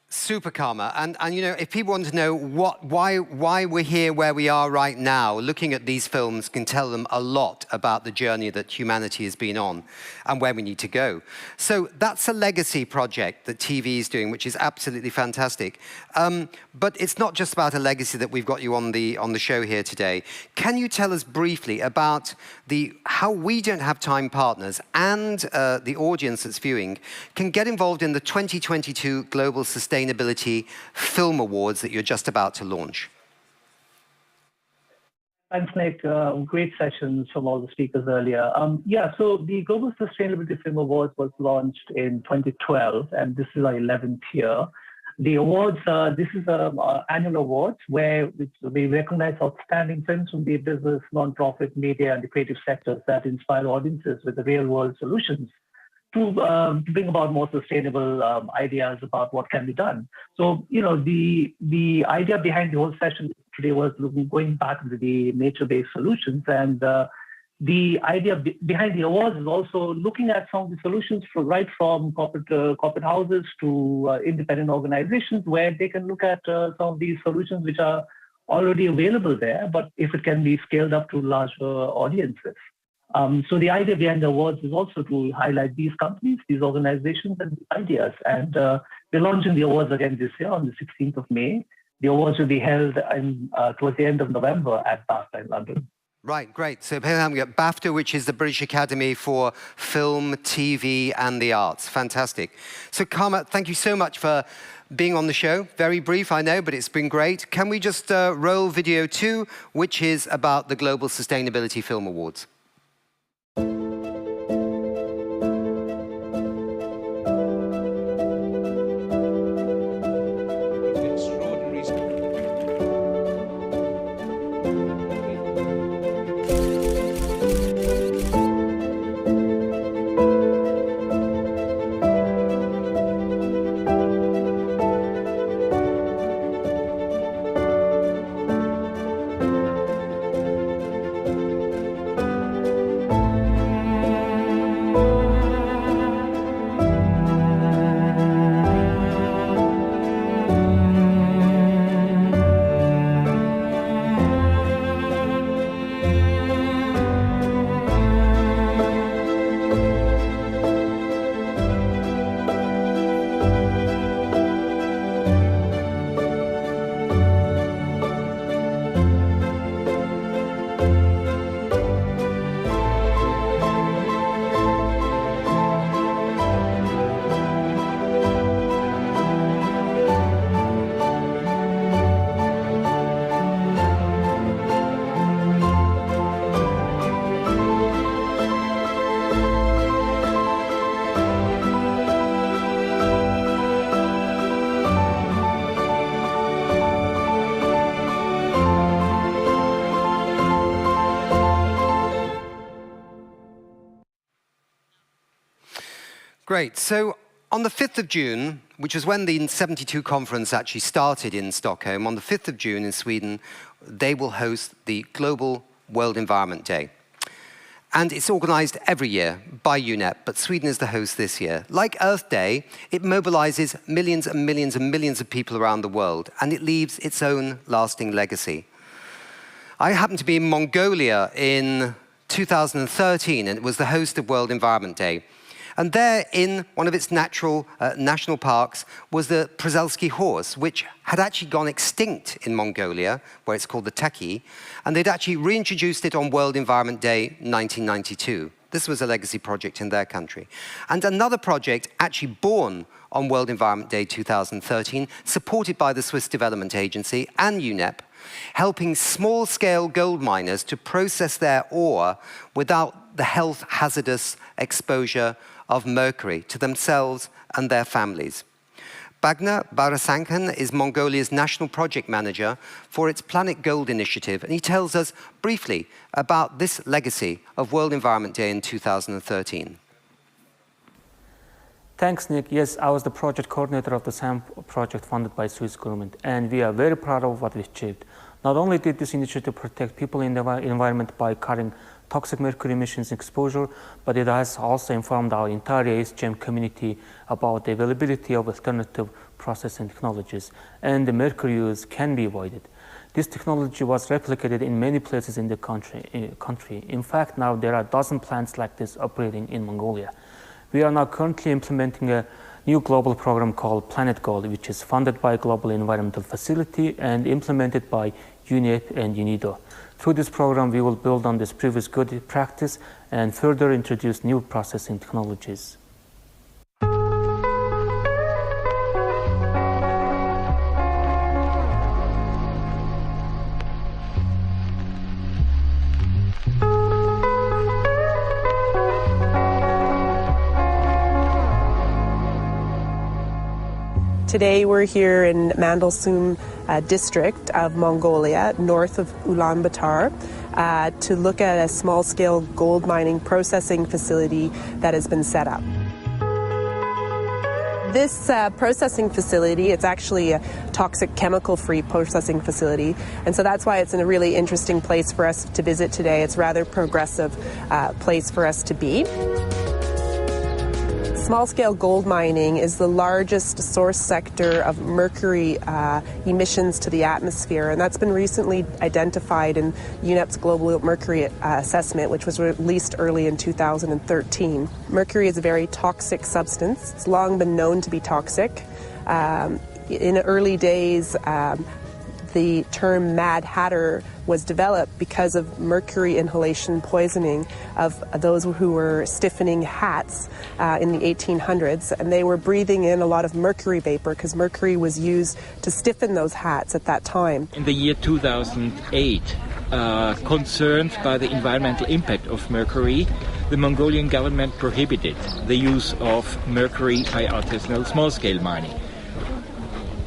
Super, Karma. And you know, if people want to know why we're here where we are right now, looking at these films can tell them a lot about the journey that humanity has been on and where we need to go. So that's a legacy project that TV is doing, which is absolutely fantastic. But it's not just about a legacy that we've got you on the show here today. Can you tell us briefly about how We Don't Have Time partners and the audience that's viewing can get involved in the 2022 Global Sustainability Film Awards that you're just about to launch? Thanks, Nick. Great sessions from all the speakers earlier. Yeah, so the Global Sustainability Film Awards was launched in 2012, and this is our 11th year. The awards, this is annual awards where we recognize outstanding films from the business, non-profit, media, and the creative sectors that inspire audiences with the real-world solutions to bring about more sustainable ideas about what can be done. So, the idea behind the whole session today was going back into the nature-based solutions, and the idea behind the awards is also looking at some of the solutions right from corporate houses to independent organizations, where they can look at some of these solutions which are already available there, but if it can be scaled up to larger audiences. So the idea behind the awards is also to highlight these companies, these organizations, and ideas. And we're launching the awards again this year on the 16th of May. The awards will be held towards the end of November at BAFTA in London. Right, great. So here we got BAFTA, which is the British Academy for Film, TV, and the Arts. Fantastic. So Karma, thank you so much for being on the show. Very brief, I know, but it's been great. Can we just roll video 2, which is about the Global Sustainability Film Awards? Great. So on the 5th of June, which was when the 72 conference actually started in Stockholm, on the 5th of June in Sweden, they will host the Global World Environment Day. And it's organized every year by UNEP, but Sweden is the host this year. Like Earth Day, it mobilizes millions and millions and millions of people around the world, and it leaves its own lasting legacy. I happened to be in Mongolia in 2013, and it was the host of World Environment Day. And there, in one of its natural national parks, was the Przelsky horse, which had actually gone extinct in Mongolia, where it's called the Taki, and they'd actually reintroduced it on World Environment Day 1992. This was a legacy project in their country. And another project actually born on World Environment Day 2013, supported by the Swiss Development Agency and UNEP, helping small-scale gold miners to process their ore without the health hazardous exposure of mercury to themselves and their families. Bagna Barasankan is Mongolia's national project manager for its Planet Gold initiative, and he tells us briefly about this legacy of World Environment Day in 2013. Thanks, Nick. Yes, I was the project coordinator of the SAM project funded by Swiss government, and we are very proud of what we achieved. Not only did this initiative protect people in the environment by cutting toxic mercury emissions exposure, but it has also informed our entire ASGM community about the availability of alternative processing technologies, and the mercury use can be avoided. This technology was replicated in many places in the country. In fact, now there are a dozen plants like this operating in Mongolia. We are now currently implementing a new global program called Planet Gold, which is funded by Global Environmental Facility and implemented by UNEP and UNIDO. Through this program, we will build on this previous good practice and further introduce new processing technologies. Today we're here in Mendelucci district of Mongolia, north of Ulaanbaatar, to look at a small-scale gold mining processing facility that has been set up. This processing facility, it's actually a toxic chemical-free processing facility, and so that's why it's in a really interesting place for us to visit today. It's a rather progressive place for us to be. Small-scale gold mining is the largest source sector of mercury emissions to the atmosphere, and that's been recently identified in UNEP's Global Mercury Assessment, which was released early in 2013. Mercury is a very toxic substance. It's long been known to be toxic. In early days, the term Mad Hatter was developed because of mercury inhalation poisoning of those who were stiffening hats in the 1800s, and they were breathing in a lot of mercury vapor because mercury was used to stiffen those hats at that time. In the year 2008, concerned by the environmental impact of mercury, the Mongolian government prohibited the use of mercury by artisanal small-scale mining.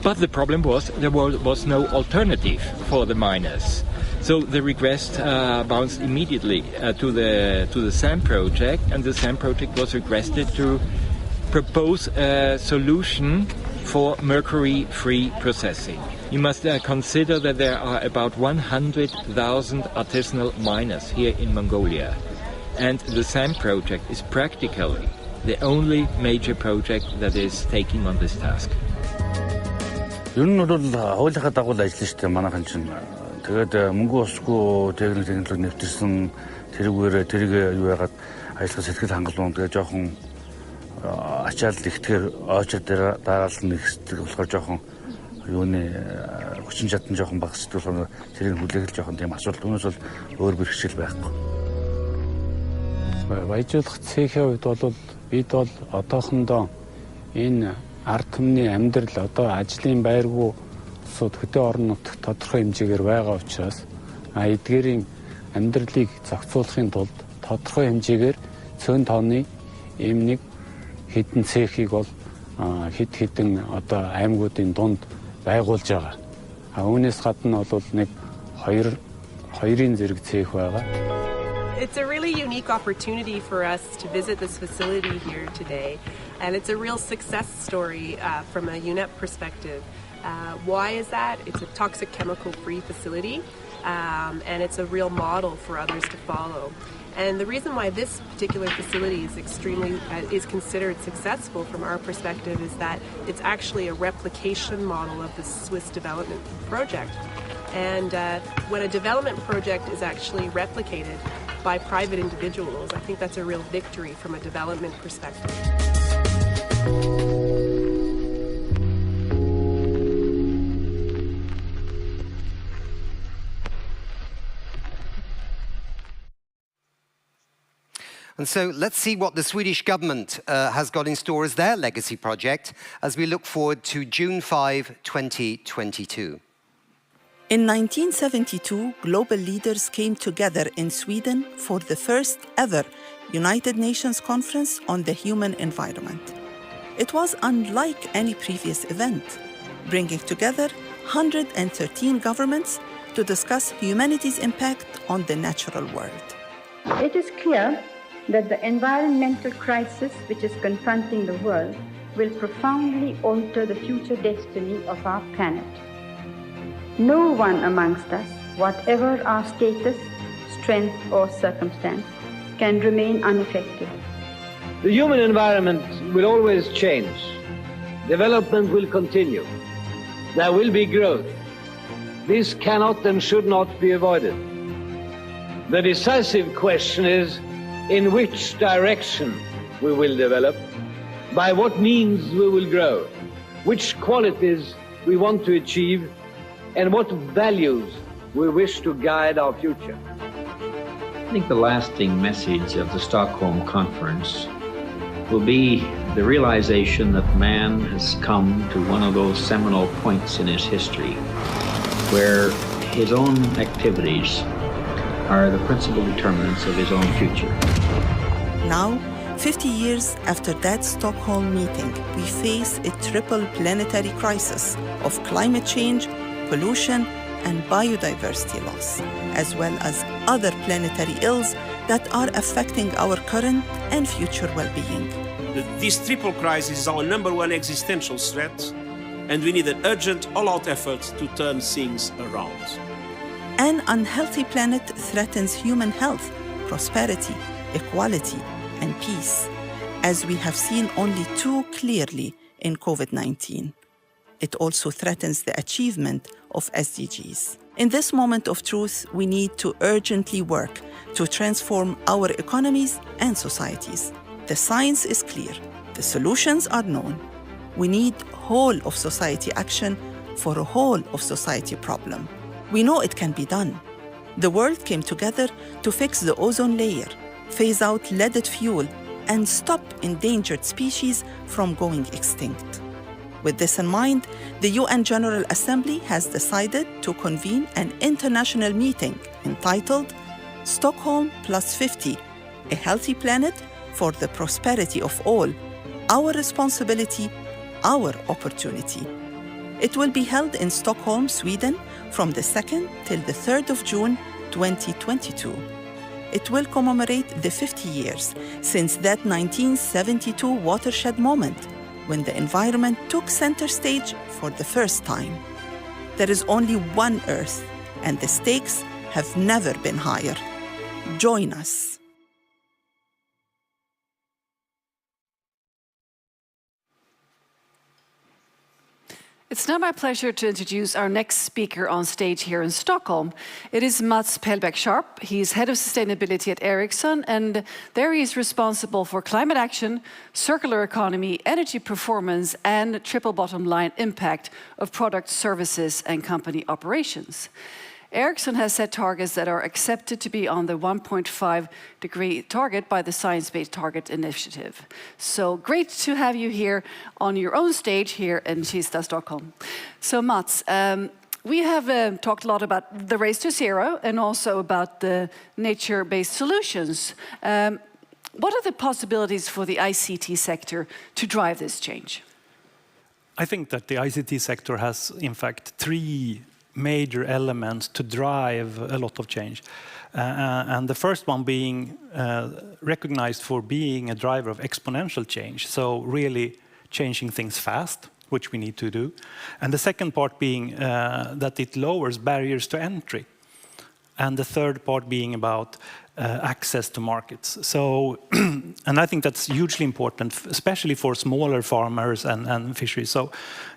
But the problem was there was no alternative for the miners. So the request bounced immediately to the SAM project, and the SAM project was requested to propose a solution for mercury-free processing. You must consider that there are about 100,000 artisanal miners here in Mongolia, and the SAM project is practically the only major project that is taking on this task. ер нь бол хуулийнхаа дагуу ажиллана шүү дээ манайхан чинь. Тэгээд мөнгө усгүй технологи нэвтэрсэн тэрийг юу яагаад ажиллах сэтгэл хангалуун тэгээд жоохон ачаал ихтгэр очор дээр дараалал нэгсдэг болохоор жоохон юуны хүчин чадан жоохон багасдаг болохоор тэрийг хүлээгэл жоохон тийм асуудал үүнээс бол өөр бэрхшээл байхгүй. Баяжуулах цехийн хувьд бол бид бол одоохондоо энэ ард түмний амьдрал одоо ажлын байргүй сууд хөдөө орон нутагт тодорхой хэмжээгээр байгаа учраас эдгээрийн амьдралыг зохицуулахын тулд тодорхой хэмжээгээр цөөн тонны ийм нэг хэдэн цехийг бол хэд хэдэн одоо аймагуудын дунд байгуулж байгаа. Үүнээс гадна бол нэг хоёрын зэрэг цех байгаа. It's a really unique opportunity for us to visit this facility here today, and it's a real success story from a UNEP perspective. Why is that? It's a toxic chemical-free facility, and it's a real model for others to follow. And the reason why this particular facility is considered successful from our perspective is that it's actually a replication model of the Swiss development project. And when a development project is actually replicated by private individuals, I think that's a real victory from a development perspective. And so let's see what the Swedish government has got in store as their legacy project as we look forward to June 5, 2022. In 1972, global leaders came together in Sweden for the first ever United Nations Conference on the Human Environment. It was unlike any previous event, bringing together 113 governments to discuss humanity's impact on the natural world. It is clear that the environmental crisis which is confronting the world will profoundly alter the future destiny of our planet. No one amongst us, whatever our status, strength or circumstance, can remain unaffected. The human environment will always change. Development will continue. There will be growth. This cannot and should not be avoided. The decisive question is in which direction we will develop, by what means we will grow, which qualities we want to achieve, and what values we wish to guide our future. I think the lasting message of the Stockholm Conference will be the realization that man has come to one of those seminal points in his history where his own activities are the principal determinants of his own future. Now, 50 years after that Stockholm meeting, we face a triple planetary crisis of climate change, pollution, and biodiversity loss, as well as other planetary ills that are affecting our current and future well-being. This triple crisis is our #1 existential threat, and we need an urgent, all-out effort to turn things around. An unhealthy planet threatens human health, prosperity, equality, and peace, as we have seen only too clearly in COVID-19. It also threatens the achievement of SDGs. In this moment of truth, we need to urgently work to transform our economies and societies. The science is clear. The solutions are known. We need whole of society action for a whole of society problem. We know it can be done. The world came together to fix the ozone layer, phase out leaded fuel, and stop endangered species from going extinct. With this in mind, the UN General Assembly has decided to convene an international meeting entitled Stockholm +50, a healthy planet for the prosperity of all, our responsibility, our opportunity. It will be held in Stockholm, Sweden, from the 2nd till the 3rd of June 2022. It will commemorate the 50 years since that 1972 watershed moment when the environment took center stage for the first time. There is only one Earth, and the stakes have never been higher. Join us. It's now my pleasure to introduce our next speaker on stage here in Stockholm. It is Mats Pellbeck-Sharp. He's head of sustainability at Ericsson, and there he is responsible for climate action, circular economy, energy performance, and triple bottom line impact of product, services, and company operations. Ericsson has set targets that are accepted to be on the 1.5-degree target by the Science Based Targets initiative. So great to have you here on your own stage here in Kista, Stockholm. So Mats, we have talked a lot about the race to zero and also about the nature-based solutions. What are the possibilities for the ICT sector to drive this change? I think that the ICT sector has, in fact, 3 major elements to drive a lot of change. And the first one being recognized for being a driver of exponential change, so really changing things fast, which we need to do. And the second part being that it lowers barriers to entry. And the third part being about access to markets. So, and I think that's hugely important, especially for smaller farmers and fisheries. So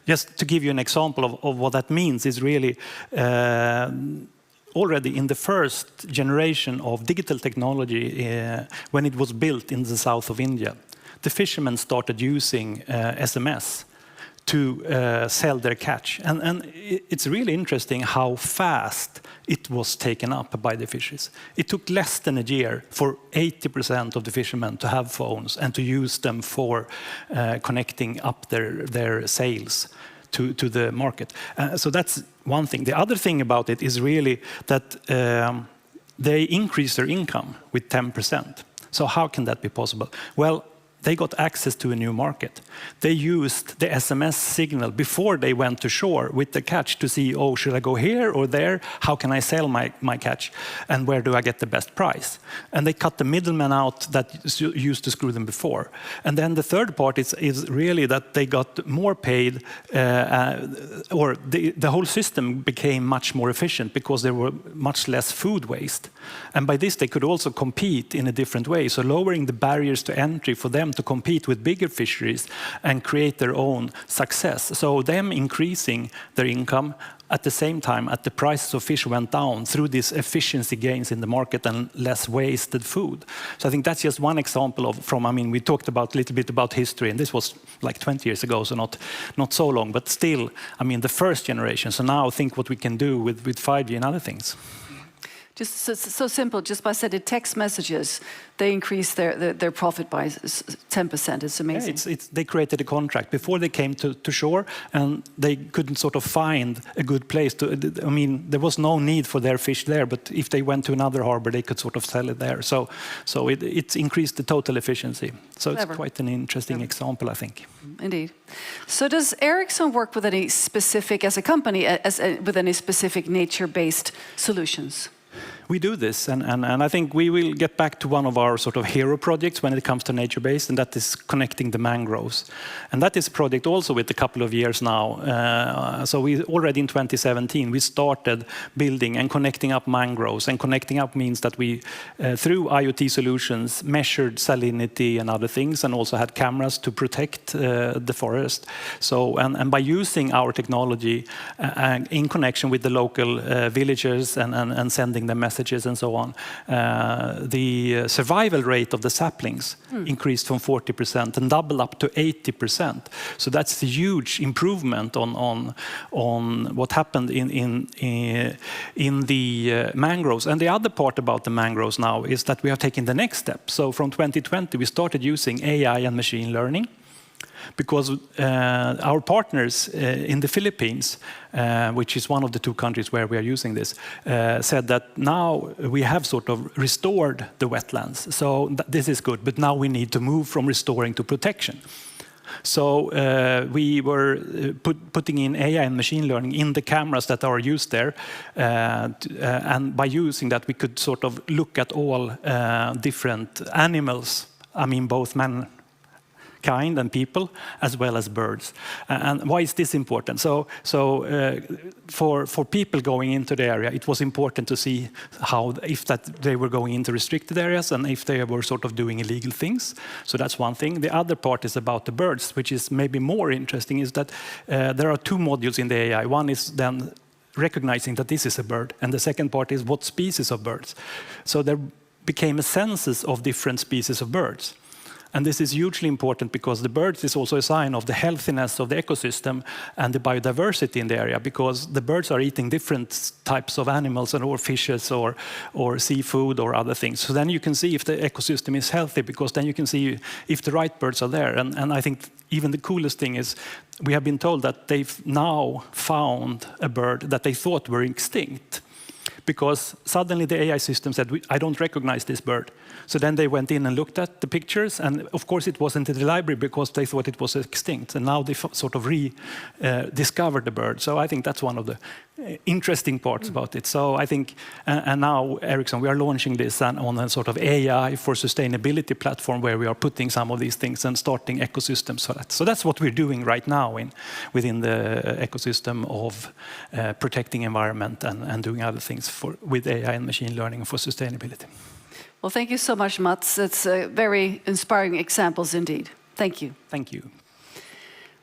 just to give you an example of what that means is really already in the first generation of digital technology, when it was built in the south of India, the fishermen started using SMS to sell their catch. And it's really interesting how fast it was taken up by the fisheries. It took less than a year for 80% of the fishermen to have phones and to use them for connecting up their sales to the market. So that's one thing. The other thing about it is really that they increase their income with 10%. So how can that be possible? Well, they got access to a new market. They used the SMS signal before they went to shore with the catch to see, oh, should I go here or there? How can I sell my catch? And where do I get the best price? And they cut the middleman out that used to screw them before. And then the third part is really that they got more paid, or the whole system became much more efficient because there were much less food waste. And by this, they could also compete in a different way. So lowering the barriers to entry for them to compete with bigger fisheries and create their own success. So them increasing their income at the same time as the prices of fish went down through these efficiency gains in the market and less wasted food. So I think that's just one example of I mean, we talked about a little bit about history, and this was like 20 years ago, so not so long, but still, I mean, the first generation. So now think what we can do with 5G and other things. Just so simple, just by sending text messages, they increase their profit by 10%. It's amazing. Yeah, they created a contract before they came to shore, and they couldn't sort of find a good place to. I mean, there was no need for their fish there, but if they went to another harbor, they could sort of sell it there. So it increased the total efficiency. So it's quite an interesting example, I think. Indeed. So does Ericsson work with any specific, as a company, with any specific nature-based solutions? We do this, and I think we will get back to one of our sort of hero projects when it comes to nature-based, and that is connecting the mangroves. And that is a project also with a couple of years now. So we already in 2017, we started building and connecting up mangroves. And connecting up means that we, through IoT solutions, measured salinity and other things, and also had cameras to protect the forest. So, and by using our technology in connection with the local villagers and sending them messages and so on, the survival rate of the saplings increased from 40% and doubled up to 80%. So that's a huge improvement on what happened in the mangroves. And the other part about the mangroves now is that we are taking the next step. So from 2020, we started using AI and machine learning, because our partners in the Philippines, which is one of the two countries where we are using this, said that now we have sort of restored the wetlands. So this is good, but now we need to move from restoring to protection. So we were putting in AI and machine learning in the cameras that are used there. And by using that, we could sort of look at all different animals. I mean, both mankind and people, as well as birds. And why is this important? So for people going into the area, it was important to see if they were going into restricted areas and if they were sort of doing illegal things. So that's one thing. The other part is about the birds, which is maybe more interesting, is that there are two modules in the AI. One is then recognizing that this is a bird, and the second part is what species of birds. So there became a census of different species of birds. And this is hugely important because the birds is also a sign of the healthiness of the ecosystem and the biodiversity in the area, because the birds are eating different types of animals or fishes or seafood or other things. So then you can see if the ecosystem is healthy, because then you can see if the right birds are there. And I think even the coolest thing is we have been told that they've now found a bird that they thought were extinct, because suddenly the AI system said, I don't recognize this bird. So then they went in and looked at the pictures, and of course it wasn't in the library because they thought it was extinct. And now they sort of rediscovered the bird. So I think that's one of the interesting parts about it. So I think, and now Ericsson, we are launching this on a sort of AI for sustainability platform where we are putting some of these things and starting ecosystems for that. So that's what we're doing right now within the ecosystem of protecting environment and doing other things with AI and machine learning for sustainability. Well, thank you so much, Mats. It's very inspiring examples indeed. Thank you. Thank you.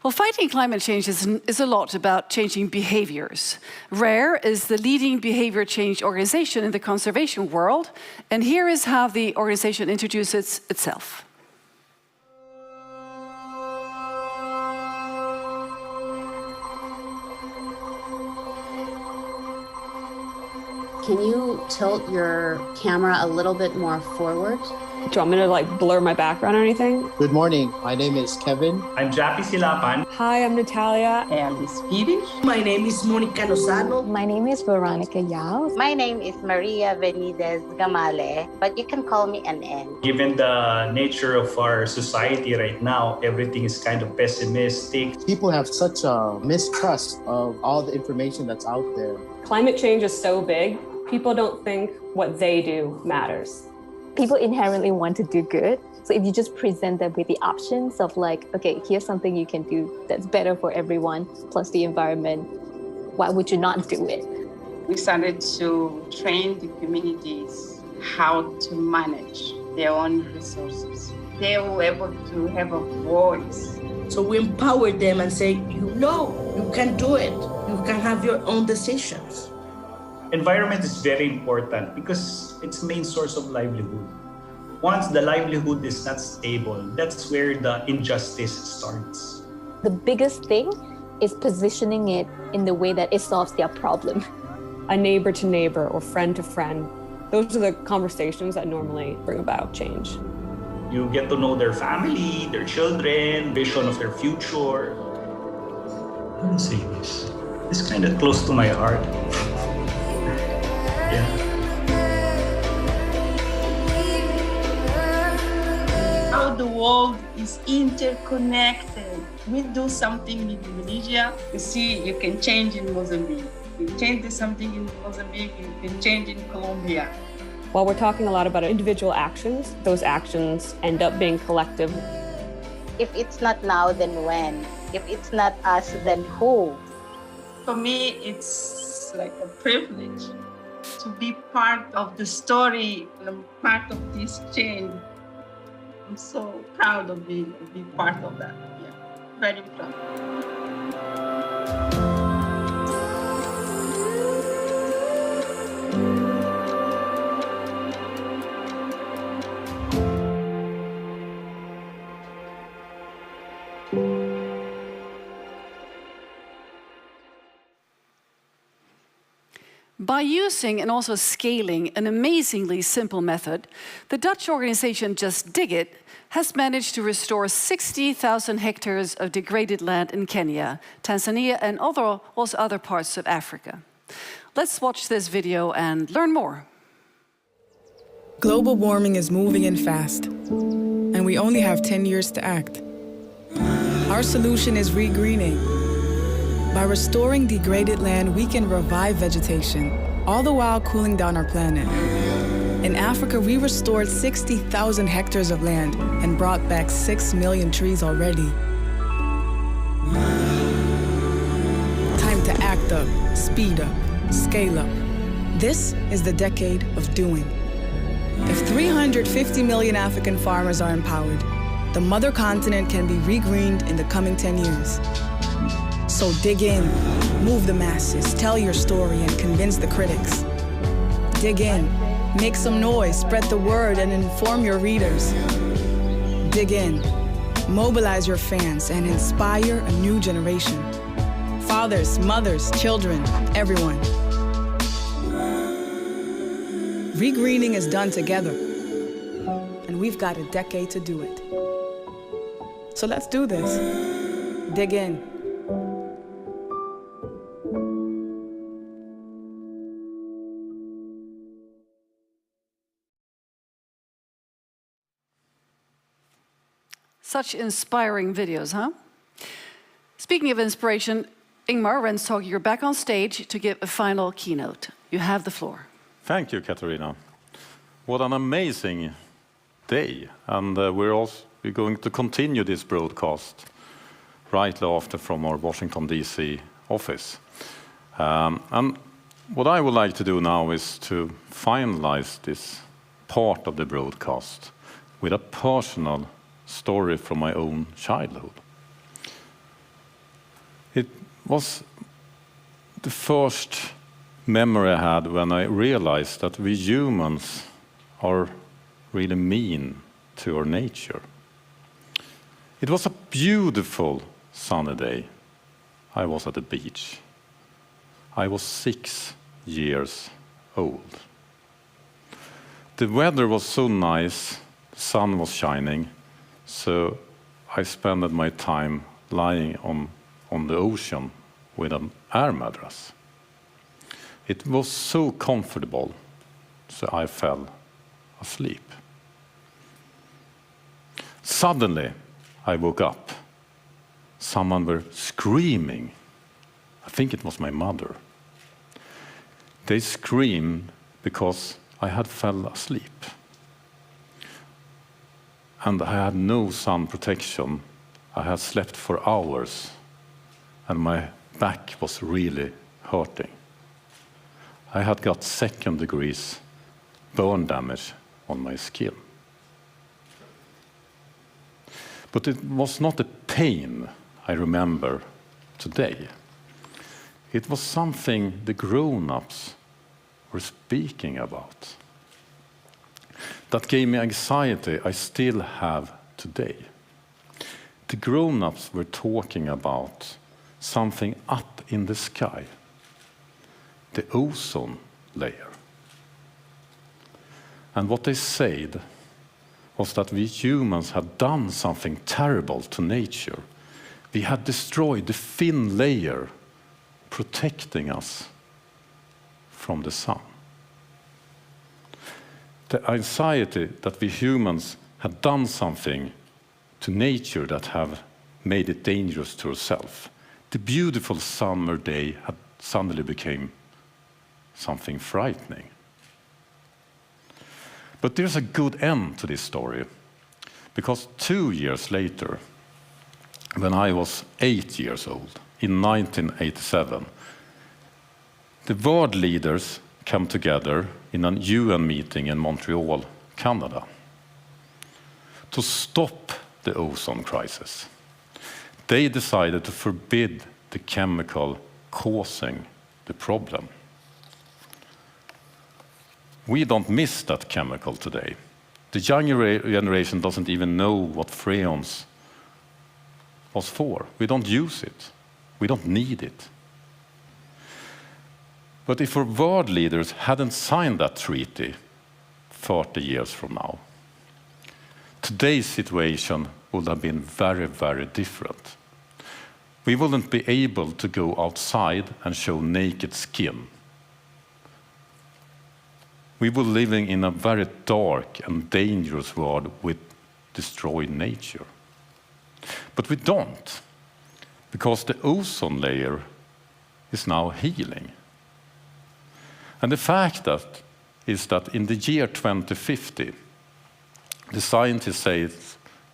Well, fighting climate change is a lot about changing behaviors. RARE is the leading behavior change organization in the conservation world, and here is how the organization introduces itself. Can you tilt your camera a little bit more forward? Do you want me to like blur my background or anything? Good morning. My name is Kevin. I'm Jappy Silapan. Hi, I'm Natalia. And I'm Swedish. My name is Monica Lozano. My name is Veronica Yao. My name is Maria Benitez Gamale, but you can call me NN. Given the nature of our society right now, everything is kind of pessimistic. People have such a mistrust of all the information that's out there. Climate change is so big, people don't think what they do matters. People inherently want to do good. So if you just present them with the options of like, okay, here's something you can do that's better for everyone, plus the environment, why would you not do it? We started to train the communities how to manage their own resources. They were able to have a voice. So we empower them and say, you can do it. You can have your own decisions. Environment is very important because it's the main source of livelihood. Once the livelihood is not stable, that's where the injustice starts. The biggest thing is positioning it in the way that it solves their problem. A neighbor to neighbor or friend to friend Those are the conversations that normally bring about change. You get to know their family, their children, vision of their future. How do you say this? It's kind of close to my heart. Yeah. How the world is interconnected. We do something in Indonesia, you see, you can change in Mozambique. You change something in Mozambique, you can change in Colombia. While we're talking a lot about individual actions, those actions end up being collective. If it's not now, then when? If it's not us, then who? For me, it's like a privilege to be part of the story and part of this change. I'm so proud of being part of that. Yeah, very proud. By using and also scaling an amazingly simple method, the Dutch organization Just Dig It has managed to restore 60,000 hectares of degraded land in Kenya, Tanzania, and also other parts of Africa. Let's watch this video and learn more. Global warming is moving in fast, and we only have 10 years to act. Our solution is regreening. By restoring degraded land, we can revive vegetation, all the while cooling down our planet. In Africa, we restored 60,000 hectares of land and brought back 6 million trees already. Time to act up, speed up, scale up. This is the decade of doing. If 350 million African farmers are empowered, the mother continent can be regreened in the coming 10 years. So dig in, move the masses, tell your story and convince the critics. Dig in, make some noise, spread the word and inform your readers. Dig in, mobilize your fans and inspire a new generation. Fathers, mothers, children, everyone. Regreening is done together, and we've got a decade to do it. So let's do this. Dig in. Such inspiring videos, huh? Speaking of inspiration, Ingmar Renshag, you're back on stage to give a final keynote. You have the floor. Thank you, Katarina. What an amazing day. And we're going to continue this broadcast right after from our Washington, D.C. office. And what I would like to do now is to finalize this part of the broadcast with a personal story from my own childhood. It was the first memory I had when I realized that we humans are really mean to our nature. It was a beautiful sunny day. I was at the beach. I was 6 years old. The weather was so nice, the sun was shining, so I spent my time lying on the ocean with an air mattress. It was so comfortable, so I fell asleep. Suddenly, I woke up. Someone were screaming. I think it was my mother. They screamed because I had fell asleep. And I had no sun protection. I had slept for hours, and my back was really hurting. I had got 2nd degree burn damage on my skin. But it was not a pain I remember today. It was something the grown-ups were speaking about. That gave me anxiety I still have today. The grown-ups were talking about something up in the sky, the ozone layer. And what they said was that we humans had done something terrible to nature. We had destroyed the thin layer protecting us from the sun. The anxiety that we humans had done something to nature that have made it dangerous to ourselves. The beautiful summer day had suddenly became something frightening. But there's a good end to this story, because 2 years later, when I was 8 years old, in 1987, the world leaders came together in a UN meeting in Montreal, Canada, to stop the ozone crisis. They decided to forbid the chemical causing the problem. We don't miss that chemical today. The younger generation doesn't even know what freons was for. We don't use it. We don't need it. But if our world leaders hadn't signed that treaty 30 years from now, today's situation would have been very, very different. We wouldn't be able to go outside and show naked skin. We were living in a very dark and dangerous world with destroyed nature. But we don't, because the ozone layer is now healing. And the fact is that in the year 2050, the scientists say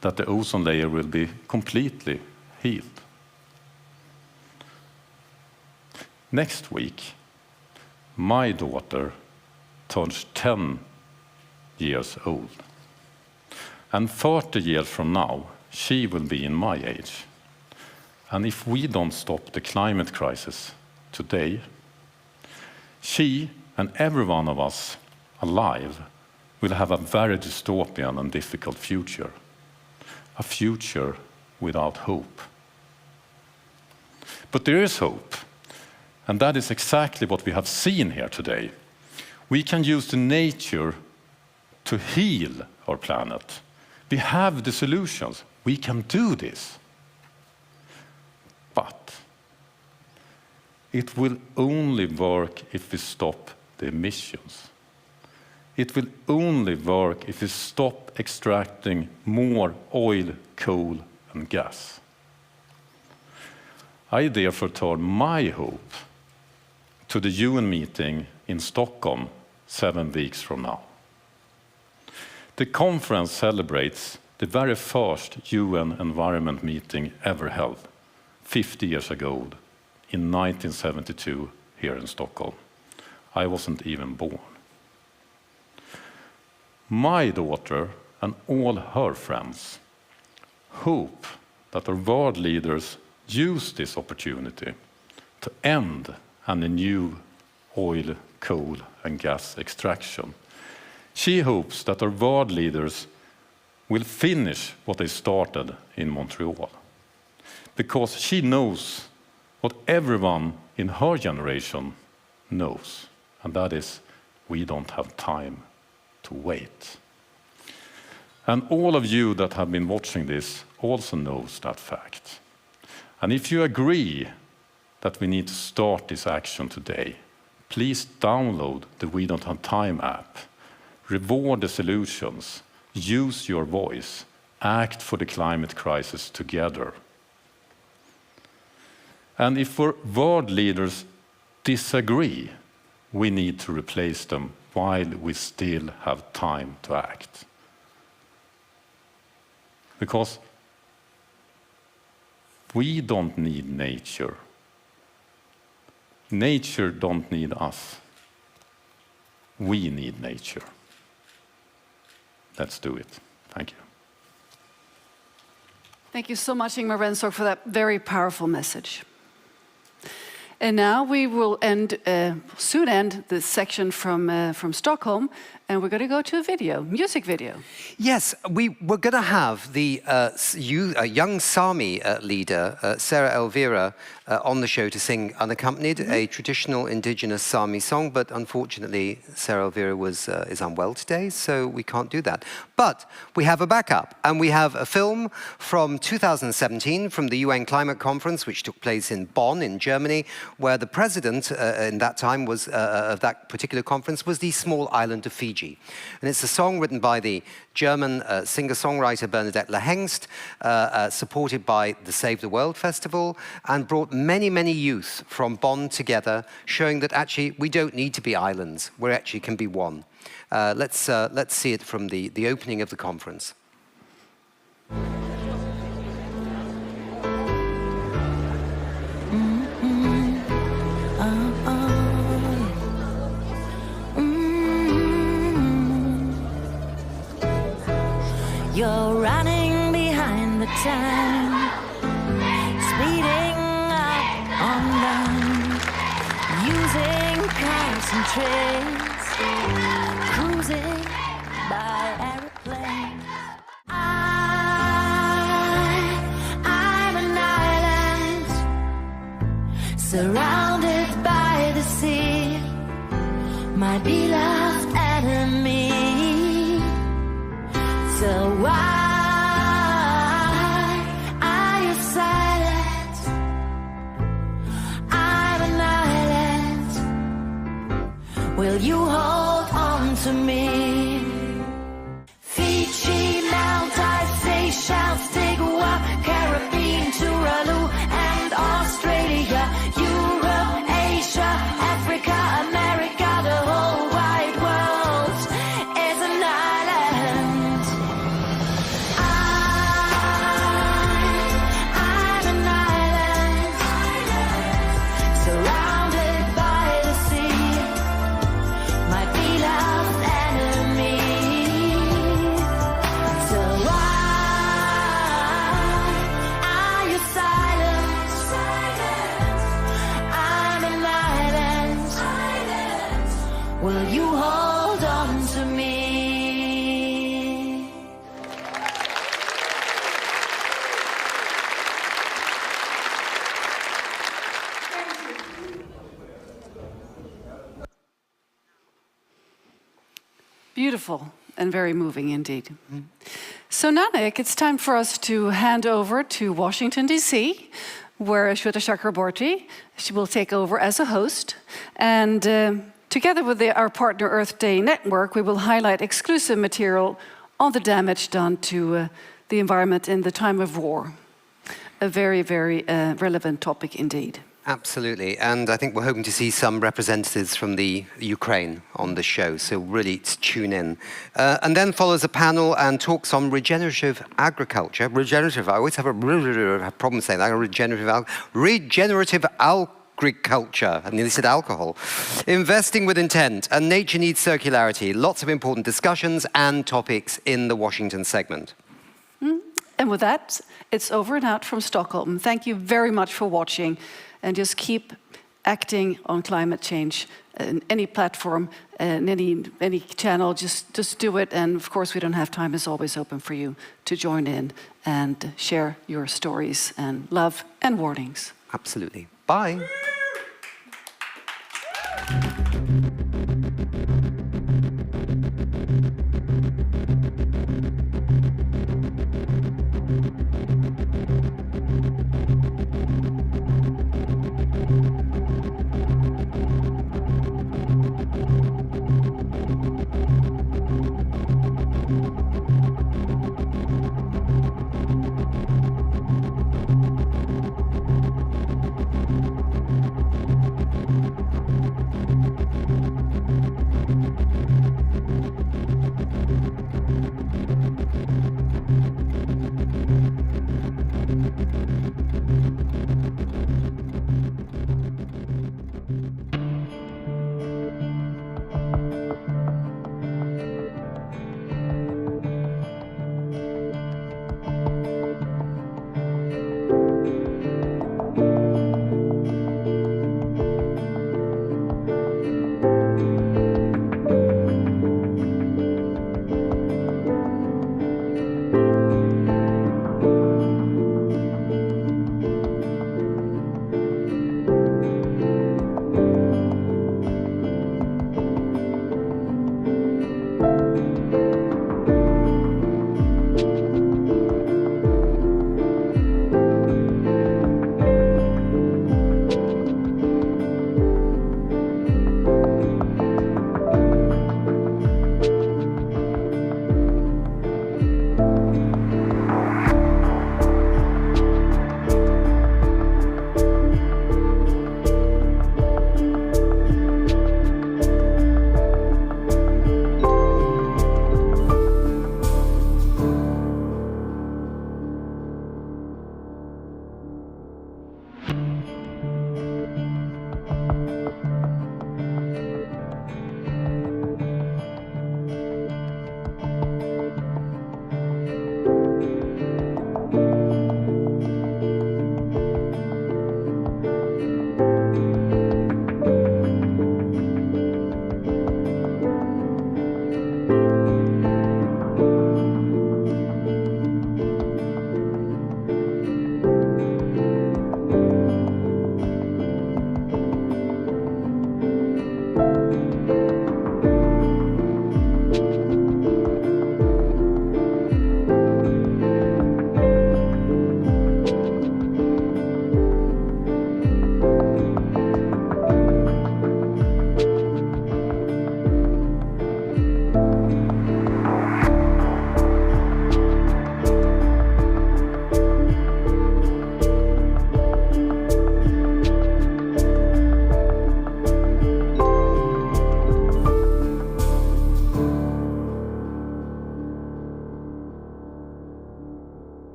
that the ozone layer will be completely healed. Next week, my daughter turns 10 years old. And 30 years from now, she will be in my age. And if we don't stop the climate crisis today, she and every one of us alive will have a very dystopian and difficult future. A future without hope. But there is hope. And that is exactly what we have seen here today. We can use the nature to heal our planet. We have the solutions. We can do this. But it will only work if we stop the emissions. It will only work if we stop extracting more oil, coal, and gas. I therefore turn my hope to the UN meeting in Stockholm 7 weeks from now. The conference celebrates the very first UN environment meeting ever held 50 years ago in 1972 here in Stockholm. I wasn't even born. My daughter and all her friends hope that our world leaders use this opportunity to end any new oil, coal, and gas extraction. She hopes that our world leaders will finish what they started in Montreal, because she knows what everyone in her generation knows, and that is we don't have time to wait. And all of you that have been watching this also knows that fact. And if you agree that we need to start this action today, please download the We Don't Have Time app. Reward the solutions. Use your voice. Act for the climate crisis together. And if our world leaders disagree, we need to replace them while we still have time to act. Because we don't need nature. Nature don't need us. We need nature. Let's do it. Thank you. Thank you so much, Ingmar Rensorg, for that very powerful message. And now we will soon end the section from Stockholm, and we're going to go to a video, music video. Yes, we're going to have the young Sami leader, Sarah Elvira, on the show to sing unaccompanied, a traditional indigenous Sami song, but unfortunately Sarah Elvira is unwell today, so we can't do that. But we have a backup, and we have a film from 2017 from the UN Climate Conference, which took place in Bonn in Germany, where the president in that time was of that particular conference was the small island of Fiji. And it's a song written by the German singer-songwriter Bernadette Lahengst, supported by the Save the World Festival, and brought many, many youth from Bonn together, showing that actually we don't need to be islands, we actually can be one. Let's see it from the opening of the conference. You're running behind the time, speeding up on them, using cars and trains, cruising by aeroplanes. I'm an island, surrounded by the sea, my beloved enemy. So why are you silent? I'm an island. Will you hold on to me? Fiji, Maldives, Seychelles, Tigua, Caribbean, Tuvalu, and Australia, Europe, Asia, Africa, America, the whole wide world is an island. Will you hold on to me? Beautiful and very moving indeed. So Nanak, it's time for us to hand over to Washington, D.C., where Shweta Chakraborty, she will take over as a host. And together with our partner Earth Day Network, we will highlight exclusive material on the damage done to the environment in the time of war. A very, very relevant topic indeed. Absolutely, and I think we're hoping to see some representatives from the Ukraine on the show, so really tune in. And then follows a panel and talks on regenerative agriculture. Regenerative, I always have a problem saying that, regenerative agriculture, I nearly said alcohol. Investing with intent, and nature needs circularity. Lots of important discussions and topics in the Washington segment. And with that, it's over and out from Stockholm. Thank you very much for watching, and just keep acting on climate change in any platform, in any channel, just do it. And of course, We Don't Have Time is always open for you to join in and share your stories and love and warnings. Absolutely. Bye.